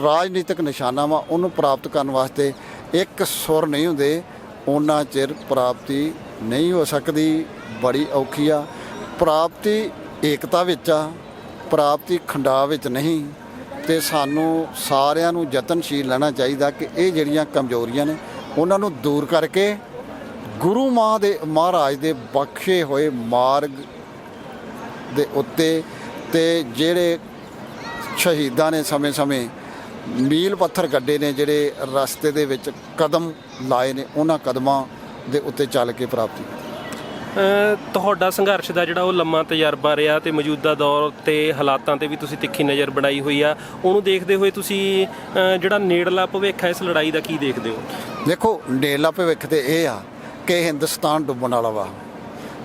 ਰਾਜਨੀਤਿਕ ਨਿਸ਼ਾਨਾ ਵਾ ਉਹਨੂੰ ਪ੍ਰਾਪਤ ਕਰਨ ਵਾਸਤੇ ਇੱਕ ਸੁਰ ਨਹੀਂ ਹੁੰਦੇ, ਉਹਨਾਂ ਚਿਰ ਪ੍ਰਾਪਤੀ ਨਹੀਂ ਹੋ ਸਕਦੀ। ਬੜੀ ਔਖੀ ਆ ਪ੍ਰਾਪਤੀ, ਏਕਤਾ ਵਿੱਚ ਆ ਪ੍ਰਾਪਤੀ, ਖੰਡਾਅ ਵਿੱਚ ਨਹੀਂ। ਤੇ ਸਾਨੂੰ ਸਾਰਿਆਂ ਨੂੰ ਯਤਨਸ਼ੀਲ ਰਹਿਣਾ ਚਾਹੀਦਾ ਕਿ ਇਹ ਜਿਹੜੀਆਂ ਕਮਜ਼ੋਰੀਆਂ ਨੇ ਉਹਨਾਂ ਨੂੰ ਦੂਰ ਕਰਕੇ ਗੁਰੂ ਮਹਾਰਾਜ ਦੇ ਬਖਸ਼ੇ ਹੋਏ ਮਾਰਗ ਦੇ ਉੱਤੇ ਤੇ ਜਿਹੜੇ ਸ਼ਹੀਦਾਂ ਨੇ ਸਮੇਂ ਮੀਲ ਪੱਥਰ ਗੱਡੇ ਨੇ, ਜਿਹੜੇ ਰਸਤੇ ਦੇ ਵਿੱਚ ਕਦਮ ਲਾਏ ਨੇ, ਉਹਨਾਂ ਕਦਮਾਂ ਦੇ ਉੱਤੇ ਚੱਲ ਕੇ ਪ੍ਰਾਪਤੀ। ਤੁਹਾਡਾ ਸੰਘਰਸ਼ ਦਾ ਜਿਹੜਾ ਉਹ ਲੰਮਾ ਤਜਰਬਾ ਰਿਹਾ ਤੇ ਮੌਜੂਦਾ ਦੌਰ ਤੇ ਹਾਲਾਤਾਂ ਤੇ ਵੀ ਤੁਸੀਂ ਤਿੱਖੀ ਨਜ਼ਰ ਬਣਾਈ ਹੋਈ ਆ, ਉਹਨੂੰ ਦੇਖਦੇ ਹੋਏ ਤੁਸੀਂ ਜਿਹੜਾ ਨੇੜਲਾ ਭਵਿੱਖ ਹੈ ਇਸ ਲੜਾਈ ਦਾ ਕੀ ਦੇਖਦੇ ਹੋ? ਦੇਖੋ, ਨੇੜਲਾ ਭਵਿੱਖ ਤੇ ਇਹ ਆ ਕਿ ਹਿੰਦੁਸਤਾਨ ਡੁੱਬਣ ਵਾਲਾ ਵਾ।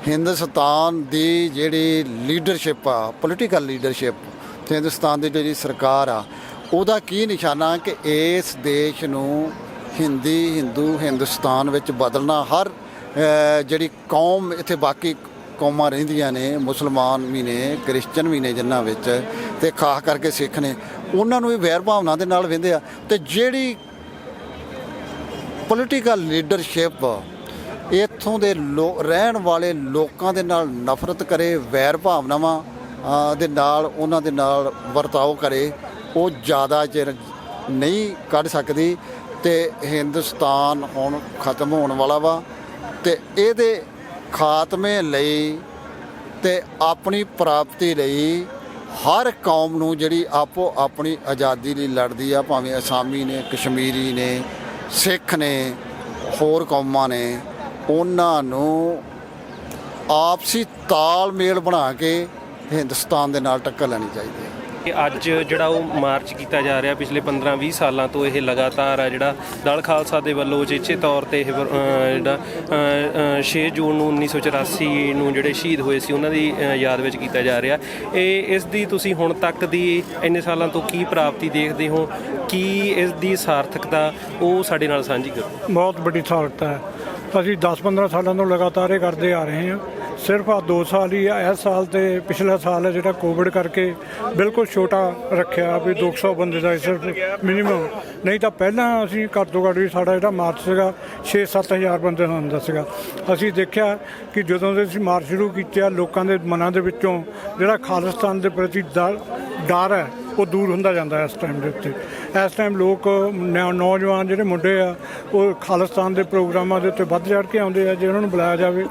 ਹਿੰਦੁਸਤਾਨ ਦੀ ਜਿਹੜੀ ਲੀਡਰਸ਼ਿਪ ਆ, ਪੋਲੀਟੀਕਲ ਲੀਡਰਸ਼ਿਪ, ਤੇ ਹਿੰਦੁਸਤਾਨ ਦੀ ਜਿਹੜੀ ਸਰਕਾਰ ਆ, ਉਹਦਾ ਕੀ ਨਿਸ਼ਾਨਾ ਕਿ ਇਸ ਦੇਸ਼ ਨੂੰ ਹਿੰਦੂ ਹਿੰਦੁਸਤਾਨ ਵਿੱਚ ਬਦਲਣਾ। ਹਰ ਜਿਹੜੀ ਕੌਮ ਇੱਥੇ ਬਾਕੀ ਕੌਮਾਂ ਰਹਿੰਦੀਆਂ ਨੇ, ਮੁਸਲਮਾਨ ਵੀ ਨੇ, ਕ੍ਰਿਸਚਨ ਵੀ ਨੇ ਜਿਨ੍ਹਾਂ ਵਿੱਚ, ਤੇ ਖਾਸ ਕਰਕੇ ਸਿੱਖ ਨੇ, ਉਹਨਾਂ ਨੂੰ ਵੀ ਵੈਰ ਭਾਵਨਾ ਦੇ ਨਾਲ ਵਹਿੰਦੇ ਆ। ਤੇ ਜਿਹੜੀ ਪੋਲੀਟੀਕਲ ਲੀਡਰਸ਼ਿਪ ਇੱਥੋਂ ਦੇ ਰਹਿਣ ਵਾਲੇ ਲੋਕਾਂ ਦੇ ਨਾਲ ਨਫ਼ਰਤ ਕਰੇ, ਵੈਰ ਭਾਵਨਾਵਾਂ ਦੇ ਨਾਲ ਉਹਨਾਂ ਦੇ ਨਾਲ ਵਰਤਾਓ ਕਰੇ, ਉਹ ਜ਼ਿਆਦਾ ਚਿਰ ਨਹੀਂ ਕੱਢ ਸਕਦੀ। ਤੇ ਹਿੰਦੁਸਤਾਨ ਹੁਣ ਖਤਮ ਹੋਣ ਵਾਲਾ ਵਾ ਤੇ ਇਹਦੇ ਖਾਤਮੇ ਲਈ ਤੇ ਆਪਣੀ ਪ੍ਰਾਪਤੀ ਲਈ ਹਰ ਕੌਮ ਨੂੰ ਜਿਹੜੀ ਆਪੋ ਆਪਣੀ ਆਜ਼ਾਦੀ ਲਈ ਲੜਦੀ ਆ, ਭਾਵੇਂ ਅਸਾਮੀ ਨੇ, ਕਸ਼ਮੀਰੀ ਨੇ, ਸਿੱਖ ਨੇ, ਹੋਰ ਕੌਮਾਂ ਨੇ, ਉਹਨਾਂ ਨੂੰ ਆਪਸੀ ਤਾਲਮੇਲ ਬਣਾ ਕੇ ਹਿੰਦੁਸਤਾਨ ਦੇ ਨਾਲ ਟੱਕਰ ਲੈਣੀ ਚਾਹੀਦੀ ਹੈ। ਅੱਜ ਜਿਹੜਾ ਉਹ ਮਾਰਚ ਕੀਤਾ ਜਾ ਰਿਹਾ ਪਿਛਲੇ 15-20 ਸਾਲਾਂ ਤੋਂ, ਇਹ ਲਗਾਤਾਰ ਆ ਜਿਹੜਾ ਦਲ ਖਾਲਸਾ ਦੇ ਵੱਲੋਂ ਉਚੇਚੇ ਤੌਰ ਤੇ ਇਹ ਜਿਹੜਾ 6 ਜੂਨ ਨੂੰ 1984 ਨੂੰ ਜਿਹੜੇ ਸ਼ਹੀਦ ਹੋਏ ਸੀ ਉਹਨਾਂ ਦੀ ਯਾਦ ਵਿੱਚ ਕੀਤਾ ਜਾ ਰਿਹਾ। ਇਸ ਦੀ ਤੁਸੀਂ ਹੁਣ ਤੱਕ ਦੀ ਇੰਨੇ ਸਾਲਾਂ ਤੋਂ ਕੀ ਪ੍ਰਾਪਤੀ ਦੇਖਦੇ ਹੋ? ਕੀ ਇਸ ਦੀ ਸਾਰਥਕਤਾ ਉਹ ਸਾਡੇ ਨਾਲ ਸਾਂਝੀ ਕਰੋ। ਬਹੁਤ ਵੱਡੀ ਸਾਰਥਕਤਾ ਹੈ। ਅਸੀਂ 10-15 ਸਾਲਾਂ ਤੋਂ ਲਗਾਤਾਰ ਇਹ ਕਰਦੇ ਆ ਰਹੇ ਹਾਂ ਸਿਰਫ ਆ 2 ਸਾਲ ਹੀ ਆ, ਇਸ ਸਾਲ ਤੇ ਪਿਛਲਾ ਸਾਲ ਹੈ ਜਿਹੜਾ ਕੋਵਿਡ ਕਰਕੇ ਬਿਲਕੁਲ ਛੋਟਾ ਰੱਖਿਆ ਵੀ 200 ਬੰਦੇ ਦਾ ਸਿਰਫ ਮਿਨੀਮਮ। ਨਹੀਂ ਤਾਂ ਪਹਿਲਾਂ ਅਸੀਂ ਘੱਟ ਤੋਂ ਘੱਟ ਵੀ ਸਾਡਾ ਜਿਹੜਾ ਮਾਰਚ ਸੀਗਾ 6-7 ਹਜ਼ਾਰ ਬੰਦੇ ਦਾ ਹੁੰਦਾ ਸੀਗਾ। ਅਸੀਂ ਦੇਖਿਆ ਕਿ ਜਦੋਂ ਦੇ ਅਸੀਂ ਮਾਰਚ ਸ਼ੁਰੂ ਕੀਤੇ ਆ, ਲੋਕਾਂ ਦੇ ਮਨਾਂ ਦੇ ਵਿੱਚੋਂ ਜਿਹੜਾ ਖਾਲਿਸਤਾਨ ਦੇ ਪ੍ਰਤੀ ਡਰ ਹੈ ਉਹ ਦੂਰ ਹੁੰਦਾ ਜਾਂਦਾ ਇਸ ਟਾਈਮ ਦੇ ਉੱਤੇ। ਇਸ ਟਾਈਮ ਲੋਕ ਨੌਜਵਾਨ ਜਿਹੜੇ ਮੁੰਡੇ ਆ ਉਹ ਖਾਲਿਸਤਾਨ ਦੇ ਪ੍ਰੋਗਰਾਮਾਂ ਦੇ ਉੱਤੇ ਵੱਧ ਚੜ੍ਹ ਕੇ ਆਉਂਦੇ ਆ। ਜੇ ਉਹਨਾਂ ਨੂੰ ਬੁਲਾਇਆ ਜਾਵੇ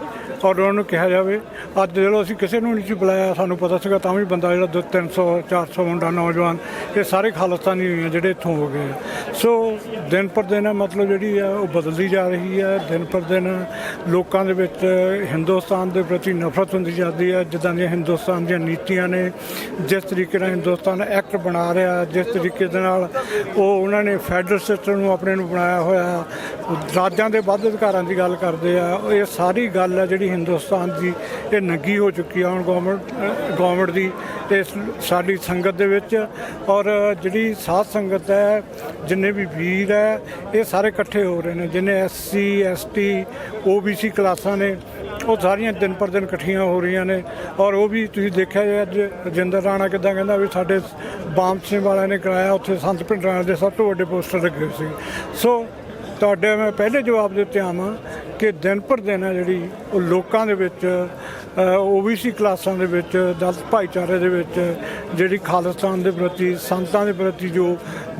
ਔਰ ਉਹਨਾਂ ਨੂੰ ਕਿਹਾ ਜਾਵੇ, ਅੱਜ ਜਦੋਂ ਅਸੀਂ ਕਿਸੇ ਨੂੰ ਨਹੀਂ ਸੀ ਬੁਲਾਇਆ, ਸਾਨੂੰ ਪਤਾ ਸੀਗਾ ਤਾਂ ਵੀ ਬੰਦਾ ਜਿਹੜਾ 200-300-400 ਮੁੰਡਾ ਨੌਜਵਾਨ ਇਹ ਸਾਰੇ ਖਾਲਿਸਤਾਨੀ ਜਿਹੜੇ ਇੱਥੋਂ ਹੋ ਗਏ ਆ। ਸੋ ਦਿਨ ਪਰ ਦਿਨ ਮਤਲਬ ਜਿਹੜੀ ਆ ਉਹ ਬਦਲਦੀ ਜਾ ਰਹੀ ਹੈ। ਦਿਨ ਪਰ ਦਿਨ ਲੋਕਾਂ ਦੇ ਵਿੱਚ ਹਿੰਦੁਸਤਾਨ ਦੇ ਪ੍ਰਤੀ ਨਫ਼ਰਤ ਹੁੰਦੀ ਜਾਂਦੀ ਹੈ। ਜਿੱਦਾਂ ਦੀਆਂ ਹਿੰਦੁਸਤਾਨ ਦੀਆਂ ਨੀਤੀਆਂ ਨੇ, ਜਿਸ ਤਰੀਕੇ ਨਾਲ ਹਿੰਦੁਸਤਾਨ ਐਕਟ ਬਣਾ ਰਿਹਾ, ਜਿਸ ਤਰੀਕੇ ਦੇ ਨਾਲ ਉਹਨਾਂ ਨੇ ਫੈਡਰਲ ਸਿਸਟਮ ਨੂੰ ਆਪਣੇ ਨੂੰ ਬਣਾਇਆ ਹੋਇਆ, ਰਾਜਾਂ ਦੇ ਵੱਧ ਅਧਿਕਾਰਾਂ ਦੀ ਗੱਲ ਕਰਦੇ ਆ। ਇਹ ਸਾਰੀ ਗੱਲ ਹੈ ਜਿਹੜੀ ਹਿੰਦੁਸਤਾਨ ਦੀ ਇਹ ਨੰਗੀ ਹੋ ਚੁੱਕੀ ਆ ਹੁਣ ਗੌਰਮੈਂਟ ਦੀ ਇਸ ਸਾਡੀ ਸੰਗਤ ਦੇ ਵਿੱਚ। ਔਰ ਜਿਹੜੀ ਸਾਧ ਸੰਗਤ ਹੈ, ਜਿੰਨੇ ਵੀ ਵੀਰ ਹੈ, ਇਹ ਸਾਰੇ ਇਕੱਠੇ ਹੋ ਰਹੇ ਨੇ। ਜਿੰਨੇ SC ST OBC ਕਲਾਸਾਂ ਨੇ ਉਹ ਸਾਰੀਆਂ ਦਿਨ ਪਰ ਦਿਨ ਇਕੱਠੀਆਂ ਹੋ ਰਹੀਆਂ ਨੇ। ਔਰ ਉਹ ਵੀ ਤੁਸੀਂ ਦੇਖਿਆ ਜੇ ਅੱਜ ਰਜਿੰਦਰ ਰਾਣਾ ਕਿੱਦਾਂ ਕਹਿੰਦਾ ਵੀ ਸਾਡੇ ਬਾਮ ਸਿੰਘ ਵਾਲਿਆਂ ਨੇ ਕਰਾਇਆ, ਉੱਥੇ ਸੰਤ ਪਿੰਡਰਾਂ ਦੇ ਸਭ ਤੋਂ ਵੱਡੇ ਪੋਸਟਰ ਲੱਗੇ ਹੋਏ ਸੀ। ਸੋ ਤੁਹਾਡੇ ਮੈਂ ਪਹਿਲੇ ਜਵਾਬ ਦੇ ਉੱਤੇ ਆਵਾਂ ਕਿ ਦਿਨ ਪਰ ਦਿਨ ਹੈ ਜਿਹੜੀ ਉਹ ਲੋਕਾਂ ਦੇ ਵਿੱਚ OBC ਕਲਾਸਾਂ ਦੇ ਵਿੱਚ, ਦਲਿਤ ਭਾਈਚਾਰੇ ਦੇ ਵਿੱਚ ਜਿਹੜੀ ਖਾਲਿਸਤਾਨ ਦੇ ਪ੍ਰਤੀ, ਸੰਤਾਂ ਦੇ ਪ੍ਰਤੀ ਜੋ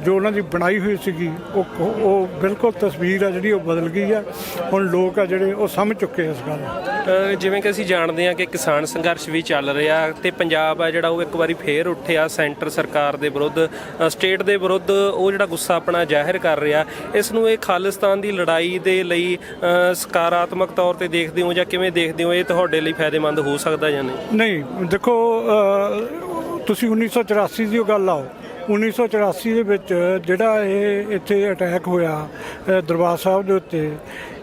ਉਹਨਾਂ ਦੀ ਬਣਾਈ ਹੋਈ ਸੀਗੀ ਉਹ ਬਿਲਕੁਲ ਤਸਵੀਰ ਆ ਜਿਹੜੀ ਉਹ ਬਦਲ ਗਈ ਆ। ਹੁਣ ਲੋਕ ਆ ਜਿਹੜੇ ਉਹ ਸਮਝ ਚੁੱਕੇ ਇਸ ਗੱਲ ਨੂੰ। ਜਿਵੇਂ ਕਿ ਅਸੀਂ ਜਾਣਦੇ ਹਾਂ ਕਿ ਕਿਸਾਨ ਸੰਘਰਸ਼ ਵੀ ਚੱਲ ਰਿਹਾ ਤੇ ਪੰਜਾਬ ਆ ਜਿਹੜਾ ਉਹ ਇੱਕ ਵਾਰੀ ਫੇਰ ਉੱਠਿਆ ਸੈਂਟਰ ਸਰਕਾਰ ਦੇ ਵਿਰੁੱਧ, ਸਟੇਟ ਦੇ ਵਿਰੁੱਧ ਉਹ ਜਿਹੜਾ ਗੁੱਸਾ ਆਪਣਾ ਜ਼ਾਹਿਰ ਕਰ ਰਿਹਾ। ਇਸ ਨੂੰ ਇਹ ਖਾਲਿਸਤਾਨ ਦੀ ਲੜਾਈ ਦੇ ਲਈ ਸਕਾਰਾਤਮਕ ਤੌਰ ਤੇ ਦੇਖਦੇ ਹੋ ਜਾਂ ਕਿਵੇਂ ਦੇਖਦੇ ਹੋ? ਇਹ ਤੁਹਾਡੇ ਲਈ ਫਾਇਦੇਮੰਦ ਹੋ ਸਕਦਾ ਜਾਂ ਨਹੀਂ? ਨਹੀਂ, ਦੇਖੋ ਤੁਸੀਂ 1984 ਦੀ ਉਹ ਗੱਲ ਆਓ। 1984 ਦੇ ਵਿੱਚ ਜਿਹੜਾ ਇਹ ਇੱਥੇ ਅਟੈਕ ਹੋਇਆ ਦਰਬਾਰ ਸਾਹਿਬ ਦੇ ਉੱਤੇ,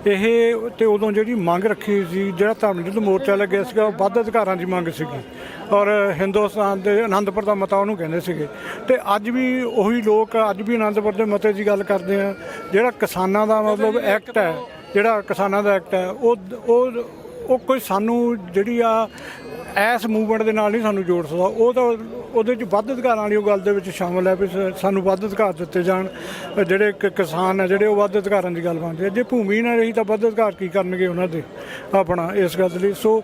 ਇਹ ਤੇ ਉਦੋਂ ਜਿਹੜੀ ਮੰਗ ਰੱਖੀ ਸੀ, ਜਿਹੜਾ ਧਰਮ ਯੁੱਧ ਮੋਰਚਾ ਲੱਗਿਆ ਸੀਗਾ, ਉਹ ਵੱਧ ਅਧਿਕਾਰਾਂ ਦੀ ਮੰਗ ਸੀਗੀ ਔਰ ਹਿੰਦੁਸਤਾਨ ਦੇ ਅਨੰਦਪੁਰ ਦਾ ਮਤਾ ਉਹਨੂੰ ਕਹਿੰਦੇ ਸੀਗੇ। ਤੇ ਅੱਜ ਵੀ ਉਹੀ ਲੋਕ ਅੱਜ ਵੀ ਅਨੰਦਪੁਰ ਦੇ ਮਤੇ ਦੀ ਗੱਲ ਕਰਦੇ ਆ। ਜਿਹੜਾ ਕਿਸਾਨਾਂ ਦਾ ਮਤਲਬ ਐਕਟ ਹੈ, ਜਿਹੜਾ ਕਿਸਾਨਾਂ ਦਾ ਐਕਟ ਹੈ, ਉਹ ਕੋਈ ਸਾਨੂੰ ਜਿਹੜੀ ਆ ਇਸ ਮੂਵਮੈਂਟ ਦੇ ਨਾਲ ਨਹੀਂ ਸਾਨੂੰ ਜੋੜ ਸਕਦਾ। ਉਹ ਤਾਂ ਉਹਦੇ 'ਚ ਵੱਧ ਅਧਿਕਾਰਾਂ ਵਾਲੀ ਉਹ ਗੱਲ ਦੇ ਵਿੱਚ ਸ਼ਾਮਲ ਹੈ ਵੀ ਸਾਨੂੰ ਵੱਧ ਅਧਿਕਾਰ ਦਿੱਤੇ ਜਾਣ। ਜਿਹੜੇ ਕਿਸਾਨ ਹੈ ਜਿਹੜੇ ਉਹ ਵੱਧ ਅਧਿਕਾਰਾਂ ਦੀ ਗੱਲ ਮੰਨਦੇ ਆ। ਜੇ ਭੂਮੀ ਨਾ ਰਹੀ ਤਾਂ ਵੱਧ ਅਧਿਕਾਰ ਕੀ ਕਰਨਗੇ ਉਹਨਾਂ ਦੇ ਆਪਣਾ ਇਸ ਗੱਲ ਲਈ। ਸੋ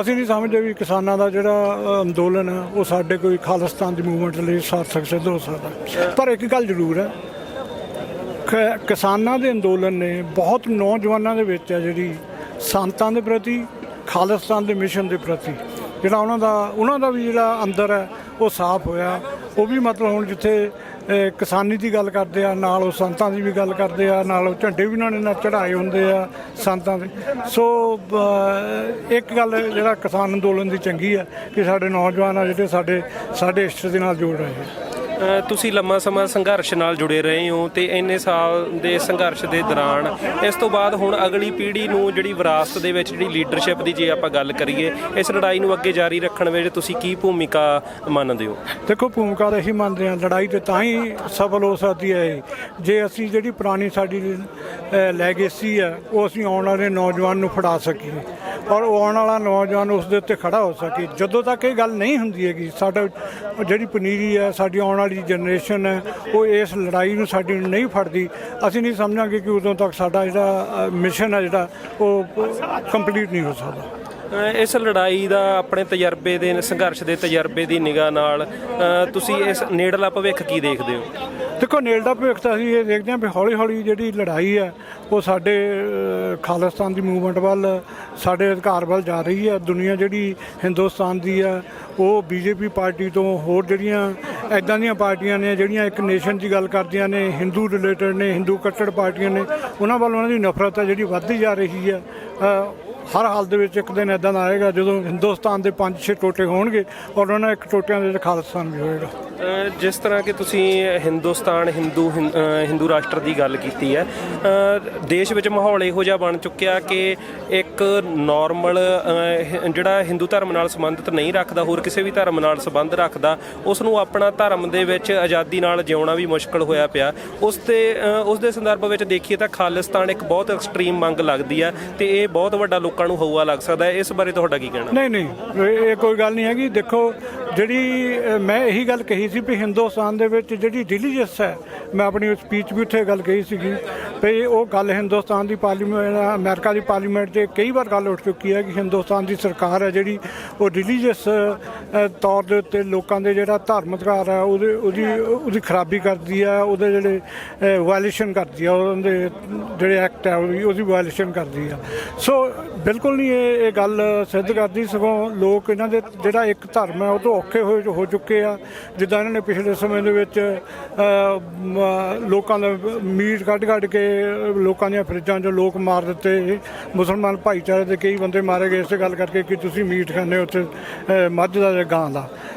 ਅਸੀਂ ਨਹੀਂ ਸਮਝਦੇ ਵੀ ਕਿਸਾਨਾਂ ਦਾ ਜਿਹੜਾ ਅੰਦੋਲਨ ਹੈ ਉਹ ਸਾਡੇ ਕੋਈ ਖਾਲਿਸਤਾਨ ਦੀ ਮੂਵਮੈਂਟ ਲਈ ਸਾਰਥਕ ਸਿੱਧ ਹੋ ਸਕਦਾ। ਪਰ ਇੱਕ ਗੱਲ ਜ਼ਰੂਰ ਹੈ, ਕਿਸਾਨਾਂ ਦੇ ਅੰਦੋਲਨ ਨੇ ਬਹੁਤ ਨੌਜਵਾਨਾਂ ਦੇ ਵਿੱਚ ਹੈ ਜਿਹੜੀ ਸੰਤਾਂ ਦੇ ਪ੍ਰਤੀ, ਖਾਲਿਸਤਾਨ ਦੇ ਮਿਸ਼ਨ ਦੇ ਪ੍ਰਤੀ ਜਿਹੜਾ ਉਹਨਾਂ ਦਾ ਵੀ ਜਿਹੜਾ ਅੰਦਰ ਹੈ ਉਹ ਸਾਫ਼ ਹੋਇਆ। ਉਹ ਵੀ ਮਤਲਬ ਹੁਣ ਜਿੱਥੇ ਕਿਸਾਨੀ ਦੀ ਗੱਲ ਕਰਦੇ ਆ, ਨਾਲ ਉਹ ਸੰਤਾਂ ਦੀ ਵੀ ਗੱਲ ਕਰਦੇ ਆ, ਨਾਲ ਉਹ ਝੰਡੇ ਵੀ ਉਹਨਾਂ ਨੇ ਚੜ੍ਹਾਏ ਹੁੰਦੇ ਆ ਸੰਤਾਂ ਦੇ। ਸੋ ਇੱਕ ਗੱਲ ਜਿਹੜਾ ਕਿਸਾਨ ਅੰਦੋਲਨ ਦੀ ਚੰਗੀ ਹੈ ਕਿ ਸਾਡੇ ਨੌਜਵਾਨ ਆ ਜਿਹੜੇ ਸਾਡੇ ਇਸ਼ਟ ਦੇ ਨਾਲ ਜੋੜ ਰਹੇ ਆ। ਤੁਸੀਂ ਲੰਮਾ ਸਮਾਂ ਸੰਘਰਸ਼ ਨਾਲ ਜੁੜੇ ਰਹੇ ਹੋ ਤੇ ਇੰਨੇ ਸਾਲ ਦੇ ਸੰਘਰਸ਼ ਦੇ ਦੌਰਾਨ ਇਸ ਤੋਂ ਬਾਅਦ ਹੁਣ ਅਗਲੀ ਪੀੜ੍ਹੀ ਨੂੰ ਜਿਹੜੀ ਵਿਰਾਸਤ ਦੇ ਵਿੱਚ ਜਿਹੜੀ ਲੀਡਰਸ਼ਿਪ ਦੀ ਜੇ ਆਪਾਂ ਗੱਲ ਕਰੀਏ, ਇਸ ਲੜਾਈ ਨੂੰ ਅੱਗੇ ਜਾਰੀ ਰੱਖਣ ਵਿੱਚ ਤੁਸੀਂ ਕੀ ਭੂਮਿਕਾ ਮੰਨਦੇ ਹੋ? ਦੇਖੋ, ਭੂਮਿਕਾ ਤਾਂ ਇਹੀ ਮੰਨਦੇ ਹਾਂ, ਲੜਾਈ ਤੇ ਤਾਂ ਹੀ ਸਫਲ ਹੋ ਸਕਦੀ ਹੈ ਜੇ ਅਸੀਂ ਜਿਹੜੀ ਪੁਰਾਣੀ ਸਾਡੀ ਲੈਗੇਸੀ ਹੈ ਉਹ ਅਸੀਂ ਆਉਣ ਵਾਲੇ ਨੌਜਵਾਨ ਨੂੰ ਫੜਾ ਸਕੀਏ ਔਰ ਆਉਣ ਵਾਲਾ ਨੌਜਵਾਨ ਉਸ ਦੇ ਉੱਤੇ ਖੜਾ ਹੋ ਸਕੇ। ਜਦੋਂ ਤੱਕ ਇਹ ਗੱਲ ਨਹੀਂ ਹੁੰਦੀ ਹੈਗੀ, ਸਾਡਾ ਜਿਹੜੀ ਪਨੀਰੀ ਹੈ, ਸਾਡੀ ਆਉਣ ਵਾਲੀ ਜਨਰੇਸ਼ਨ ਹੈ ਉਹ ਇਸ ਲੜਾਈ ਨੂੰ ਸਾਡੀ ਨਹੀਂ ਫੜਦੀ, ਅਸੀਂ ਨਹੀਂ ਸਮਝਾਂਗੇ ਕਿ ਉਦੋਂ ਤੱਕ ਸਾਡਾ ਜਿਹੜਾ ਮਿਸ਼ਨ ਹੈ ਜਿਹੜਾ ਉਹ ਕੰਪਲੀਟ ਨਹੀਂ ਹੋ ਸਕਦਾ। ਇਸ ਲੜਾਈ ਦਾ ਆਪਣੇ ਤਜਰਬੇ ਦੇ, ਸੰਘਰਸ਼ ਦੇ ਤਜਰਬੇ ਦੀ ਨਿਗਾਹ ਨਾਲ ਤੁਸੀਂ ਇਸ ਨੇੜਲਾ ਭਵਿੱਖ ਕੀ ਦੇਖਦੇ ਹੋ? ਦੇਖੋ, ਨੇੜਲਾ ਭਵਿੱਖ ਤਾਂ ਅਸੀਂ ਇਹ ਦੇਖਦੇ ਹਾਂ ਵੀ ਹੌਲੀ ਹੌਲੀ ਜਿਹੜੀ ਲੜਾਈ ਹੈ ਉਹ ਸਾਡੇ ਖਾਲਿਸਤਾਨ ਦੀ ਮੂਵਮੈਂਟ ਵੱਲ, ਸਾਡੇ ਅਧਿਕਾਰ ਵੱਲ ਜਾ ਰਹੀ ਹੈ। ਦੁਨੀਆ ਜਿਹੜੀ ਹਿੰਦੁਸਤਾਨ ਦੀ ਹੈ ਉਹ BJP ਪਾਰਟੀ ਤੋਂ ਹੋਰ ਜਿਹੜੀਆਂ ਇੱਦਾਂ ਦੀਆਂ ਪਾਰਟੀਆਂ ਨੇ ਜਿਹੜੀਆਂ ਇੱਕ ਨੇਸ਼ਨ ਦੀ ਗੱਲ ਕਰਦੀਆਂ ਨੇ, ਹਿੰਦੂ ਰਿਲੇਟਡ ਨੇ, ਹਿੰਦੂ ਕੱਟੜ ਪਾਰਟੀਆਂ ਨੇ, ਉਹਨਾਂ ਵੱਲ ਉਹਨਾਂ ਦੀ ਨਫ਼ਰਤ ਹੈ ਜਿਹੜੀ ਵੱਧਦੀ ਜਾ ਰਹੀ ਹੈ। ਹਰ ਹਾਲ ਦੇ ਵਿੱਚ ਇੱਕ ਦਿਨ ਇੱਦਾਂ ਦਾ ਆਏਗਾ ਜਦੋਂ ਹਿੰਦੁਸਤਾਨ ਦੇ 5-6 ਟੋਟੇ ਹੋਣਗੇ ਔਰ ਉਹਨਾਂ ਇੱਕ ਟੋਟਿਆਂ ਦੇ ਵਿੱਚ ਖਾਲਿਸਤਾਨ ਵੀ ਹੋਏਗਾ। ਜਿਸ ਤਰ੍ਹਾਂ ਕਿ ਤੁਸੀਂ ਹਿੰਦੁਸਤਾਨ ਹਿੰਦੂ ਰਾਸ਼ਟਰ ਦੀ ਗੱਲ ਕੀਤੀ ਹੈ, ਦੇਸ਼ ਵਿੱਚ ਮਾਹੌਲ ਇਹੋ ਜਿਹਾ ਬਣ ਚੁੱਕਿਆ ਕਿ ਇੱਕ ਇੱਕ ਨਾਰਮਲ ਜਿਹੜਾ ਹਿੰਦੂ ਧਰਮ ਨਾਲ ਸੰਬੰਧਿਤ ਨਹੀਂ ਰੱਖਦਾ, ਹੋਰ ਕਿਸੇ ਵੀ ਧਰਮ ਨਾਲ ਸੰਬੰਧ ਰੱਖਦਾ, ਉਸ ਨੂੰ ਆਪਣਾ ਧਰਮ ਦੇ ਵਿੱਚ ਆਜ਼ਾਦੀ ਨਾਲ ਜਿਉਣਾ ਵੀ ਮੁਸ਼ਕਲ ਹੋਇਆ ਪਿਆ। ਉਸ ਦੇ ਸੰਦਰਭ ਵਿੱਚ ਦੇਖੀਏ ਤਾਂ ਖਾਲਿਸਤਾਨ ਇੱਕ ਬਹੁਤ ਐਕਸਟ੍ਰੀਮ ਮੰਗ ਲੱਗਦੀ ਆ ਤੇ ਇਹ ਬਹੁਤ ਵੱਡਾ ਲੋਕਾਂ ਨੂੰ ਹਊਆ ਲੱਗ ਸਕਦਾ ਹੈ। ਇਸ ਬਾਰੇ ਤੁਹਾਡਾ ਕੀ ਕਹਿਣਾ? ਨਹੀਂ ਇਹ ਕੋਈ ਗੱਲ ਨਹੀਂ ਹੈਗੀ। ਦੇਖੋ, ਜਿਹੜੀ ਮੈਂ ਇਹੀ ਗੱਲ ਕਹੀ ਸੀ ਵੀ ਹਿੰਦੁਸਤਾਨ ਦੇ ਵਿੱਚ ਜਿਹੜੀ ਰਿਲੀਜੀਅਸ ਹੈ, ਮੈਂ ਆਪਣੀ ਸਪੀਚ ਵੀ ਉੱਥੇ ਗੱਲ ਕਹੀ ਸੀਗੀ ਵੀ ਉਹ ਗੱਲ ਹਿੰਦੁਸਤਾਨ ਦੀ ਪਾਰਲੀਮੈਂਟ, ਅਮਰੀਕਾ ਦੀ ਪਾਰਲੀਮੈਂਟ 'ਤੇ ਕਈ ਵਾਰ ਗੱਲ ਉੱਠ ਚੁੱਕੀ ਹੈ ਕਿ ਹਿੰਦੁਸਤਾਨ ਦੀ ਸਰਕਾਰ ਹੈ ਜਿਹੜੀ ਉਹ ਰਿਲੀਜੀਅਸ ਤੌਰ ਦੇ ਉੱਤੇ ਲੋਕਾਂ ਦੇ ਜਿਹੜਾ ਧਰਮ ਅਧਿਕਾਰ ਹੈ ਉਹਦੀ ਖਰਾਬੀ ਕਰਦੀ ਹੈ, ਉਹਦੇ ਜਿਹੜੇ ਵਾਇਲੇਸ਼ਨ ਕਰਦੀ ਆ, ਉਹਦੇ ਜਿਹੜੇ ਐਕਟ ਹੈ ਉਹਦੀ ਵਾਇਲੇਸ਼ਨ ਕਰਦੀ ਆ। ਸੋ ਬਿਲਕੁਲ ਨਹੀਂ ਇਹ ਗੱਲ ਸਿੱਧ ਕਰਦੀ, ਸਗੋਂ ਲੋਕ ਇਹਨਾਂ ਦੇ ਜਿਹੜਾ ਇੱਕ ਧਰਮ ਹੈ ਉਹ ਤੋਂ ਔਖੇ ਹੋ ਚੁੱਕੇ ਆ। ਜਿੱਦਾਂ ਇਹਨਾਂ ਨੇ ਪਿਛਲੇ ਸਮੇਂ ਦੇ ਵਿੱਚ ਲੋਕਾਂ ਦਾ ਮੀਟ ਕੱਢ ਕੇ ਲੋਕਾਂ ਦੀਆਂ ਫਰਿੱਜਾਂ 'ਚੋਂ ਲੋਕ ਮਾਰ ਦਿੱਤੇ। ਮੁਸਲਮਾਨ ਭਾਈਚਾਰੇ ਦੇ ਕਈ ਬੰਦੇ ਮਾਰੇ ਗਏ ਇਸੇ ਗੱਲ ਕਰਕੇ ਕਿ ਤੁਸੀਂ ਮੀਟ ਖਾਂਦੇ ਹੋ ਉੱਥੇ ਮੱਝ ਦਾ ਜਾਂ ਗਾਂ ਦਾ।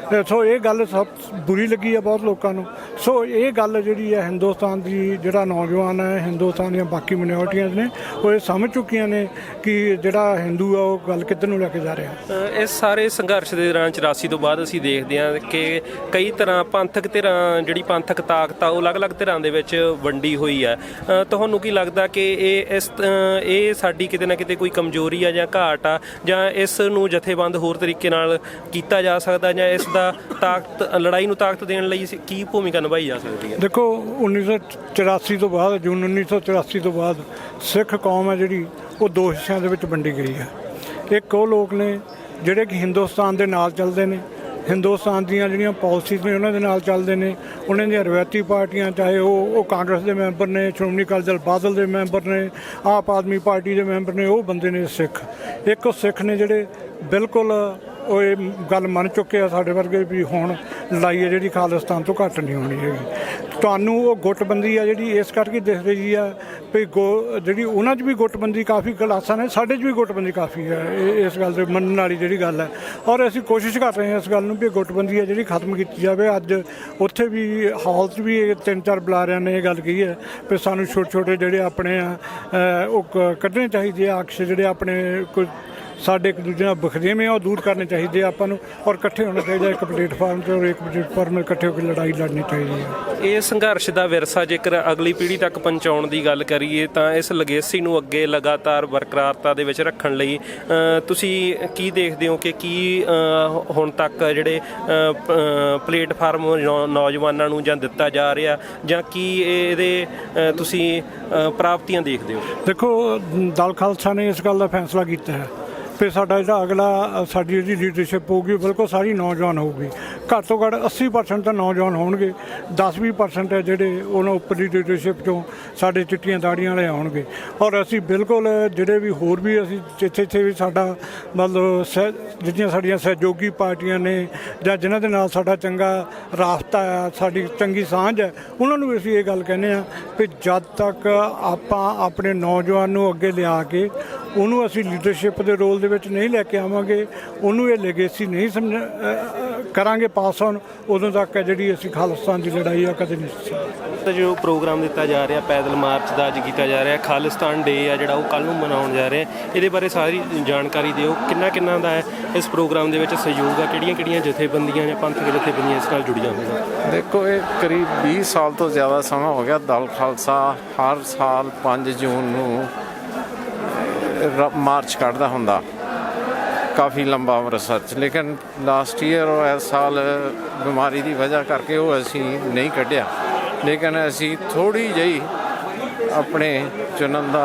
ਸੋ ਇਹ ਗੱਲ ਸਭ ਬੁਰੀ ਲੱਗੀ ਆ ਬਹੁਤ ਲੋਕਾਂ ਨੂੰ। ਸੋ ਇਹ ਗੱਲ ਜਿਹੜੀ ਹੈ ਹਿੰਦੁਸਤਾਨ ਦੀ ਜਿਹੜਾ ਨੌਜਵਾਨ ਹੈ, ਹਿੰਦੁਸਤਾਨ ਦੀਆਂ ਬਾਕੀ ਮਿਨੋਰਟੀਆਂ ਨੇ ਉਹ ਇਹ ਸਮਝ ਚੁੱਕੀਆਂ ਨੇ ਕਿ ਜਿਹੜਾ ਹਿੰਦੂ ਆ ਉਹ ਗੱਲ ਕਿੱਧਰ ਨੂੰ ਲੈ ਕੇ ਜਾ ਰਿਹਾ। ਇਸ ਸਾਰੇ ਸੰਘਰਸ਼ ਦੇ ਦੌਰਾਨ 84 ਤੋਂ ਬਾਅਦ ਅਸੀਂ ਦੇਖਦੇ ਹਾਂ ਕਿ ਕਈ ਤਰ੍ਹਾਂ ਪੰਥਕ ਧਿਰਾਂ, ਜਿਹੜੀ ਪੰਥਕ ਤਾਕਤ ਆ ਉਹ ਅਲੱਗ-ਅਲੱਗ ਧਿਰਾਂ ਦੇ ਵਿੱਚ ਵੰਡੀ ਹੋਈ ਹੈ। ਤੁਹਾਨੂੰ ਕੀ ਲੱਗਦਾ ਕਿ ਇਹ ਸਾਡੀ ਕਿਤੇ ਨਾ ਕਿਤੇ ਕੋਈ ਕਮਜ਼ੋਰੀ ਆ ਜਾਂ ਘਾਟ ਆ, ਜਾਂ ਇਸ ਨੂੰ ਜਥੇਬੰਦ ਹੋਰ ਤਰੀਕੇ ਨਾਲ ਕੀਤਾ ਜਾ ਸਕਦਾ, ਜਾਂ ਇਸ ਦਾ ਲੜਾਈ ਨੂੰ ਤਾਕਤ ਦੇਣ ਲਈ ਕੀ ਭੂਮਿਕਾ ਨਿਭਾਈ ਜਾ ਸਕਦੀ ਹੈ? ਦੇਖੋ, 1984 ਤੋਂ ਬਾਅਦ, ਜੂਨ 1984 ਤੋਂ ਬਾਅਦ ਸਿੱਖ ਕੌਮ ਹੈ ਜਿਹੜੀ ਉਹ ਦੋ ਹਿੱਸਿਆਂ ਦੇ ਵਿੱਚ ਵੰਡੀ ਗਈ ਹੈ। ਇੱਕ ਉਹ ਲੋਕ ਨੇ ਜਿਹੜੇ ਕਿ ਹਿੰਦੁਸਤਾਨ ਦੇ ਨਾਲ ਚੱਲਦੇ ਨੇ, ਹਿੰਦੁਸਤਾਨ ਦੀਆਂ ਜਿਹੜੀਆਂ ਪਾਲਿਸੀਜ਼ ਨੇ ਉਹਨਾਂ ਦੇ ਨਾਲ ਚੱਲਦੇ ਨੇ, ਉਹਨਾਂ ਦੀਆਂ ਰਵਾਇਤੀ ਪਾਰਟੀਆਂ, ਚਾਹੇ ਉਹ ਕਾਂਗਰਸ ਦੇ ਮੈਂਬਰ ਨੇ, ਸ਼੍ਰੋਮਣੀ ਅਕਾਲੀ ਦਲ ਬਾਦਲ ਦੇ ਮੈਂਬਰ ਨੇ, ਆਪ ਆਦਮੀ ਪਾਰਟੀ ਦੇ ਮੈਂਬਰ ਨੇ, ਉਹ ਬੰਦੇ ਨੇ ਸਿੱਖ। ਇੱਕ ਉਹ ਸਿੱਖ ਨੇ ਜਿਹੜੇ ਬਿਲਕੁਲ ਉਹ ਇਹ ਗੱਲ ਮੰਨ ਚੁੱਕੇ ਆ ਸਾਡੇ ਵਰਗੇ ਵੀ ਹੁਣ ਲੜਾਈ ਹੈ ਜਿਹੜੀ ਖਾਲਿਸਤਾਨ ਤੋਂ ਘੱਟ ਨਹੀਂ ਹੋਣੀ ਹੈਗੀ। ਤੁਹਾਨੂੰ ਉਹ ਗੁੱਟਬੰਦੀ ਆ ਜਿਹੜੀ ਇਸ ਕਰਕੇ ਦਿਖ ਰਹੀ ਆ ਵੀ ਜਿਹੜੀ ਉਹਨਾਂ 'ਚ ਵੀ ਗੁੱਟਬੰਦੀ ਕਾਫੀ ਕਲਾਸਾਂ ਨੇ, ਸਾਡੇ 'ਚ ਵੀ ਗੁੱਟਬੰਦੀ ਕਾਫੀ ਹੈ। ਇਸ ਗੱਲ ਦੇ ਮੰਨਣ ਵਾਲੀ ਜਿਹੜੀ ਗੱਲ ਹੈ, ਔਰ ਅਸੀਂ ਕੋਸ਼ਿਸ਼ ਕਰ ਰਹੇ ਹਾਂ ਇਸ ਗੱਲ ਨੂੰ ਵੀ ਗੁੱਟਬੰਦੀ ਹੈ ਜਿਹੜੀ ਖਤਮ ਕੀਤੀ ਜਾਵੇ। ਅੱਜ ਉੱਥੇ ਵੀ ਹਾਲ 'ਚ ਵੀ 3-4 ਬੁਲਾਰਿਆਂ ਨੇ ਇਹ ਗੱਲ ਕਹੀ ਹੈ ਵੀ ਸਾਨੂੰ ਛੋਟੇ ਜਿਹੜੇ ਆਪਣੇ ਆ ਉਹ ਕੱਢਣੇ ਚਾਹੀਦੇ ਆ, ਅਕਸ਼ ਜਿਹੜੇ ਆਪਣੇ ਕੋਈ ਸਾਡੇ ਇੱਕ ਦੂਜੇ ਨਾਲ ਬਖਰੇਵੇਂ ਉਹ ਦੂਰ ਕਰਨੇ ਚਾਹੀਦੇ ਆ ਆਪਾਂ ਨੂੰ, ਔਰ ਇਕੱਠੇ ਹੋਣਾ ਚਾਹੀਦਾ ਇੱਕ ਪਲੇਟਫਾਰਮ 'ਤੇ, ਔਰ ਇੱਕ ਪਲੇਟਫਾਰਮ ਇਕੱਠੇ ਹੋ ਕੇ ਲੜਾਈ ਲੜਨੀ ਚਾਹੀਦੀ ਹੈ। ਇਹ ਸੰਘਰਸ਼ ਦਾ ਵਿਰਸਾ ਜੇਕਰ ਅਗਲੀ ਪੀੜ੍ਹੀ ਤੱਕ ਪਹੁੰਚਾਉਣ ਦੀ ਗੱਲ ਕਰੀਏ ਤਾਂ ਇਸ ਲੈਗੇਸੀ ਨੂੰ ਅੱਗੇ ਲਗਾਤਾਰ ਬਰਕਰਾਰਤਾ ਦੇ ਵਿੱਚ ਰੱਖਣ ਲਈ ਤੁਸੀਂ ਕੀ ਦੇਖਦੇ ਹੋ ਕਿ ਕੀ ਹੁਣ ਤੱਕ ਜਿਹੜੇ ਪਲੇਟਫਾਰਮ ਨੌਜਵਾਨਾਂ ਨੂੰ ਜਾਂ ਦਿੱਤਾ ਜਾ ਰਿਹਾ, ਜਾਂ ਕੀ ਇਹਦੇ ਤੁਸੀਂ ਪ੍ਰਾਪਤੀਆਂ ਦੇਖਦੇ ਹੋ? ਦੇਖੋ, ਦਲ ਖਾਲਸਾ ਨੇ ਇਸ ਗੱਲ ਦਾ ਫੈਸਲਾ ਕੀਤਾ ਹੈ ਫਿਰ ਸਾਡਾ ਜਿਹੜਾ ਅਗਲਾ ਸਾਡੀ ਜਿਹੜੀ ਲੀਡਰਸ਼ਿਪ ਹੋਊਗੀ ਬਿਲਕੁਲ ਸਾਰੀ ਨੌਜਵਾਨ ਹੋਊਗੀ। ਘੱਟ ਤੋਂ ਘੱਟ 80% ਤਾਂ ਨੌਜਵਾਨ ਹੋਣਗੇ, 10-20% ਹੈ ਜਿਹੜੇ ਉਹਨਾਂ ਉੱਪਰਲੀ ਲੀਡਰਸ਼ਿਪ 'ਚੋਂ ਸਾਡੇ ਚਿੱਟੀਆਂ ਦਾੜੀਆਂ ਵਾਲੇ ਆਉਣਗੇ। ਔਰ ਅਸੀਂ ਬਿਲਕੁਲ ਜਿਹੜੇ ਵੀ ਹੋਰ ਵੀ ਅਸੀਂ ਜਿੱਥੇ ਵੀ ਸਾਡਾ ਮਤਲਬ ਜਿਹੜੀਆਂ ਸਾਡੀਆਂ ਸਹਿਯੋਗੀ ਪਾਰਟੀਆਂ ਨੇ ਜਾਂ ਜਿਨ੍ਹਾਂ ਦੇ ਨਾਲ ਸਾਡਾ ਚੰਗਾ ਰਾਬਤਾ ਆ, ਸਾਡੀ ਚੰਗੀ ਸਾਂਝ ਹੈ, ਉਹਨਾਂ ਨੂੰ ਅਸੀਂ ਇਹ ਗੱਲ ਕਹਿੰਦੇ ਹਾਂ ਵੀ ਜਦ ਤੱਕ ਆਪਾਂ ਆਪਣੇ ਨੌਜਵਾਨ ਨੂੰ ਅੱਗੇ ਲਿਆ ਕੇ ਉਹਨੂੰ ਅਸੀਂ ਲੀਡਰਸ਼ਿਪ ਦੇ ਰੋਲ ਦੇ ਵਿੱਚ ਨਹੀਂ ਲੈ ਕੇ ਆਵਾਂਗੇ, ਉਹਨੂੰ ਇਹ ਲੈਗੇਸੀ ਨਹੀਂ ਕਰਾਂਗੇ ਪਾਸ ਆਨ, ਉਦੋਂ ਤੱਕ ਹੈ ਜਿਹੜੀ ਅਸੀਂ ਖਾਲਿਸਤਾਨ ਦੀ ਲੜਾਈ ਆ ਕਦੇ ਨਹੀਂ। ਜੋ ਪ੍ਰੋਗਰਾਮ ਦਿੱਤਾ ਜਾ ਰਿਹਾ ਪੈਦਲ ਮਾਰਚ ਦਾ ਅੱਜ ਕੀਤਾ ਜਾ ਰਿਹਾ, ਖਾਲਿਸਤਾਨ ਡੇ ਆ ਜਿਹੜਾ ਉਹ ਕੱਲ੍ਹ ਨੂੰ ਮਨਾਉਣ ਜਾ ਰਿਹਾ, ਇਹਦੇ ਬਾਰੇ ਸਾਰੀ ਜਾਣਕਾਰੀ ਦਿਓ। ਕਿੰਨਾ ਦਾ ਹੈ ਇਸ ਪ੍ਰੋਗਰਾਮ ਦੇ ਵਿੱਚ ਸਹਿਯੋਗ ਆ, ਕਿਹੜੀਆਂ ਜਥੇਬੰਦੀਆਂ ਜਾਂ ਪੰਥਕ ਜਥੇਬੰਦੀਆਂ ਇਸ ਨਾਲ ਜੁੜੀਆਂ ਹੋਈਆਂ? ਦੇਖੋ, ਇਹ ਕਰੀਬ 20 ਸਾਲ ਤੋਂ ਜ਼ਿਆਦਾ ਸਮਾਂ ਹੋ ਗਿਆ ਦਲ ਖਾਲਸਾ ਹਰ ਸਾਲ 5 ਜੂਨ ਨੂੰ ਮਾਰਚ ਕੱਢਦਾ ਹੁੰਦਾ, ਕਾਫੀ ਲੰਬਾ ਅੰਮ੍ਰਿਤਸਰ 'ਚ। ਲੇਕਿਨ ਲਾਸਟ ਈਅਰ ਉਹ ਇਸ ਸਾਲ ਬਿਮਾਰੀ ਦੀ ਵਜ੍ਹਾ ਕਰਕੇ ਉਹ ਅਸੀਂ ਨਹੀਂ ਕੱਢਿਆ। ਲੇਕਿਨ ਅਸੀਂ ਥੋੜ੍ਹੀ ਜਿਹੀ ਆਪਣੇ ਚੁਣੰਦਾ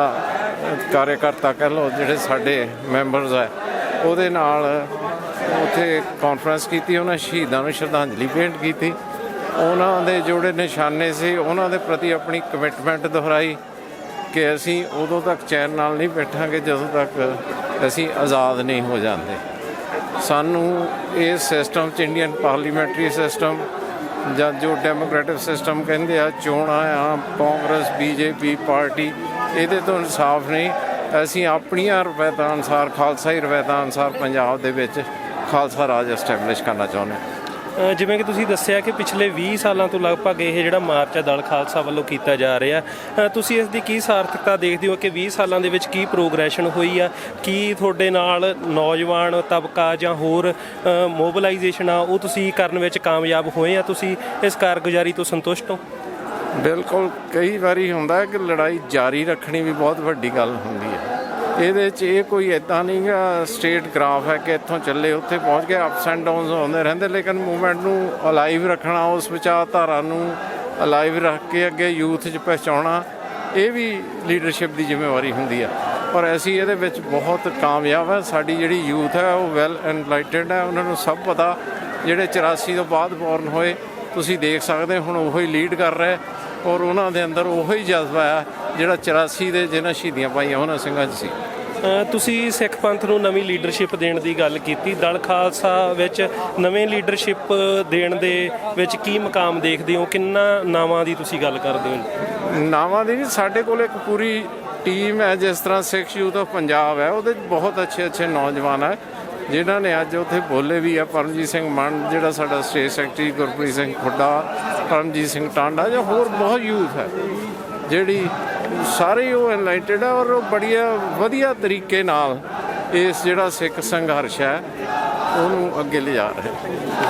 ਕਾਰਜਕਰਤਾ ਕਹਿ ਲਓ ਜਿਹੜੇ ਸਾਡੇ ਮੈਂਬਰਸ ਹੈ ਉਹਦੇ ਨਾਲ ਉੱਥੇ ਕਾਨਫਰੰਸ ਕੀਤੀ, ਉਹਨਾਂ ਸ਼ਹੀਦਾਂ ਨੂੰ ਸ਼ਰਧਾਂਜਲੀ ਭੇਂਟ ਕੀਤੀ, ਉਹਨਾਂ ਦੇ ਜਿਹੜੇ ਨਿਸ਼ਾਨੇ ਸੀ ਉਹਨਾਂ ਦੇ ਪ੍ਰਤੀ ਆਪਣੀ ਕਮਿਟਮੈਂਟ ਦੁਹਰਾਈ ਕਿ ਅਸੀਂ ਉਦੋਂ ਤੱਕ ਚੈਨ ਨਾਲ ਨਹੀਂ ਬੈਠਾਂਗੇ ਜਦੋਂ ਤੱਕ ਅਸੀਂ ਆਜ਼ਾਦ ਨਹੀਂ ਹੋ ਜਾਂਦੇ। ਸਾਨੂੰ ਇਸ ਸਿਸਟਮ 'ਚ ਇੰਡੀਅਨ ਪਾਰਲੀਮੈਂਟਰੀ ਸਿਸਟਮ ਜਾਂ ਜੋ ਡੈਮੋਕ੍ਰੈਟਿਕ ਸਿਸਟਮ ਕਹਿੰਦੇ ਆ, ਚੋਣਾਂ ਆ, ਕਾਂਗਰਸ BJP ਪਾਰਟੀ, ਇਹਦੇ ਤੋਂ ਇਨਸਾਫ ਨਹੀਂ। ਅਸੀਂ ਆਪਣੀਆਂ ਰਵਾਇਤਾਂ ਅਨੁਸਾਰ, ਖਾਲਸਾਈ ਰਵਾਇਤਾਂ ਅਨੁਸਾਰ ਪੰਜਾਬ ਦੇ ਵਿੱਚ ਖਾਲਸਾ ਰਾਜ ਐਸਟੈਬਲਿਸ਼ ਕਰਨਾ ਚਾਹੁੰਦੇ ਹਾਂ। ਜਿਵੇਂ ਕਿ ਤੁਸੀਂ ਦੱਸਿਆ ਕਿ ਪਿਛਲੇ 20 ਸਾਲਾਂ ਤੋਂ ਲਗਭਗ ਇਹ ਜਿਹੜਾ ਮਾਰਚ ਹੈ ਦਲ ਖਾਲਸਾ ਵੱਲੋਂ ਕੀਤਾ ਜਾ ਰਿਹਾ, ਤੁਸੀਂ ਇਸ ਦੀ ਕੀ ਸਾਰਥਕਤਾ ਦੇਖਦੇ ਹੋ ਕਿ 20 ਸਾਲਾਂ ਦੇ ਵਿੱਚ ਕੀ ਪ੍ਰੋਗਰੈਸ਼ਨ ਹੋਈ ਆ? ਕੀ ਤੁਹਾਡੇ ਨਾਲ ਨੌਜਵਾਨ ਤਬਕਾ ਜਾਂ ਹੋਰ ਮੋਬਿਲਾਈਜੇਸ਼ਨ ਆ ਉਹ ਤੁਸੀਂ ਕਰਨ ਵਿੱਚ ਕਾਮਯਾਬ ਹੋਏ ਆ? ਤੁਸੀਂ ਇਸ ਕਾਰਗੁਜ਼ਾਰੀ ਤੋਂ ਸੰਤੁਸ਼ਟ ਹੋ? ਬਿਲਕੁਲ। ਕਈ ਵਾਰੀ ਹੁੰਦਾ ਹੈ ਕਿ ਲੜਾਈ ਜਾਰੀ ਰੱਖਣੀ ਵੀ ਬਹੁਤ ਵੱਡੀ ਗੱਲ ਹੁੰਦੀ ਹੈ। ਇਹਦੇ 'ਚ ਇਹ ਕੋਈ ਇੱਦਾਂ ਨਹੀਂ ਗਾ ਸਟੇਟ ਗ੍ਰਾਫ ਹੈ ਕਿ ਇੱਥੋਂ ਚੱਲੇ ਉੱਥੇ ਪਹੁੰਚ ਕੇ ਅਪਸ ਐਂਡ ਡਾਊਨਸ ਹੁੰਦੇ ਰਹਿੰਦੇ, ਲੇਕਿਨ ਮੂਵਮੈਂਟ ਨੂੰ ਅਲਾਈਵ ਰੱਖਣਾ, ਉਸ ਵਿਚਾਰਧਾਰਾ ਨੂੰ ਅਲਾਈਵ ਰੱਖ ਕੇ ਅੱਗੇ ਯੂਥ 'ਚ ਪਹੁੰਚਾਉਣਾ, ਇਹ ਵੀ ਲੀਡਰਸ਼ਿਪ ਦੀ ਜ਼ਿੰਮੇਵਾਰੀ ਹੁੰਦੀ ਹੈ। ਪਰ ਅਸੀਂ ਇਹਦੇ ਵਿੱਚ ਬਹੁਤ ਕਾਮਯਾਬ ਹੈ। ਸਾਡੀ ਜਿਹੜੀ ਯੂਥ ਹੈ ਉਹ ਵੈਲ ਐਨਲਾਈਟਡ ਹੈ, ਉਹਨਾਂ ਨੂੰ ਸਭ ਪਤਾ। ਜਿਹੜੇ 84 ਤੋਂ ਬਾਅਦ ਬੋਰਨ ਹੋਏ ਤੁਸੀਂ ਦੇਖ ਸਕਦੇ ਹੁਣ ਉਹੀ ਲੀਡ ਕਰ ਰਹੇ, ਔਰ ਉਹਨਾਂ ਦੇ ਅੰਦਰ ਉਹੀ ਜਜ਼ਬਾ ਆ ਜਿਹੜਾ 84 ਦੇ ਜਿਹਨਾਂ ਸ਼ਹੀਦੀਆਂ ਪਾਈਆਂ ਉਹਨਾਂ ਸਿੰਘਾਂ 'ਚ ਸੀ। ਤੁਸੀਂ ਸਿੱਖ ਪੰਥ ਨੂੰ ਨਵੀਂ ਲੀਡਰਸ਼ਿਪ ਦੇਣ ਦੀ ਗੱਲ ਕੀਤੀ, ਦਲ ਖਾਲਸਾ ਵਿੱਚ ਨਵੇਂ ਲੀਡਰਸ਼ਿਪ ਦੇਣ ਦੇ ਵਿੱਚ ਕੀ ਮਕਾਮ ਦੇਖਦੇ ਹੋ? ਕਿੰਨਾ ਨਾਵਾਂ ਦੀ ਤੁਸੀਂ ਗੱਲ ਕਰਦੇ ਹੋ? ਨਾਵਾਂ ਦੀ ਨਹੀਂ, ਸਾਡੇ ਕੋਲ ਇੱਕ ਪੂਰੀ ਟੀਮ ਹੈ। ਜਿਸ ਤਰ੍ਹਾਂ ਸਿੱਖ ਯੂਥ ਆਫ ਪੰਜਾਬ ਹੈ, ਉਹਦੇ 'ਚ ਬਹੁਤ ਅੱਛੇ ਨੌਜਵਾਨ ਹੈ ਜਿਨ੍ਹਾਂ ਨੇ ਅੱਜ ਉੱਥੇ ਬੋਲੇ ਵੀ ਆ। ਪਰਮਜੀਤ ਸਿੰਘ ਮੰਨ ਜਿਹੜਾ ਸਾਡਾ ਸਟੇਟ ਸੈਕਟਰੀ, ਗੁਰਪ੍ਰੀਤ ਸਿੰਘ ਖੁੱਡਾ, ਪਰਮਜੀਤ ਸਿੰਘ ਟਾਂਡਾ, ਜਾਂ ਹੋਰ ਬਹੁਤ ਯੂਥ ਹੈ ਜਿਹੜੀ ਸਾਰੇ ਉਹ ਐਨਲਾਈਟਡ ਹੈ, ਔਰ ਉਹ ਬੜੀਆ ਵਧੀਆ ਤਰੀਕੇ ਨਾਲ ਇਸ ਜਿਹੜਾ ਸਿੱਖ ਸੰਘਰਸ਼ ਹੈ ਉਹਨੂੰ ਅੱਗੇ ਲਿਜਾ ਰਹੇ।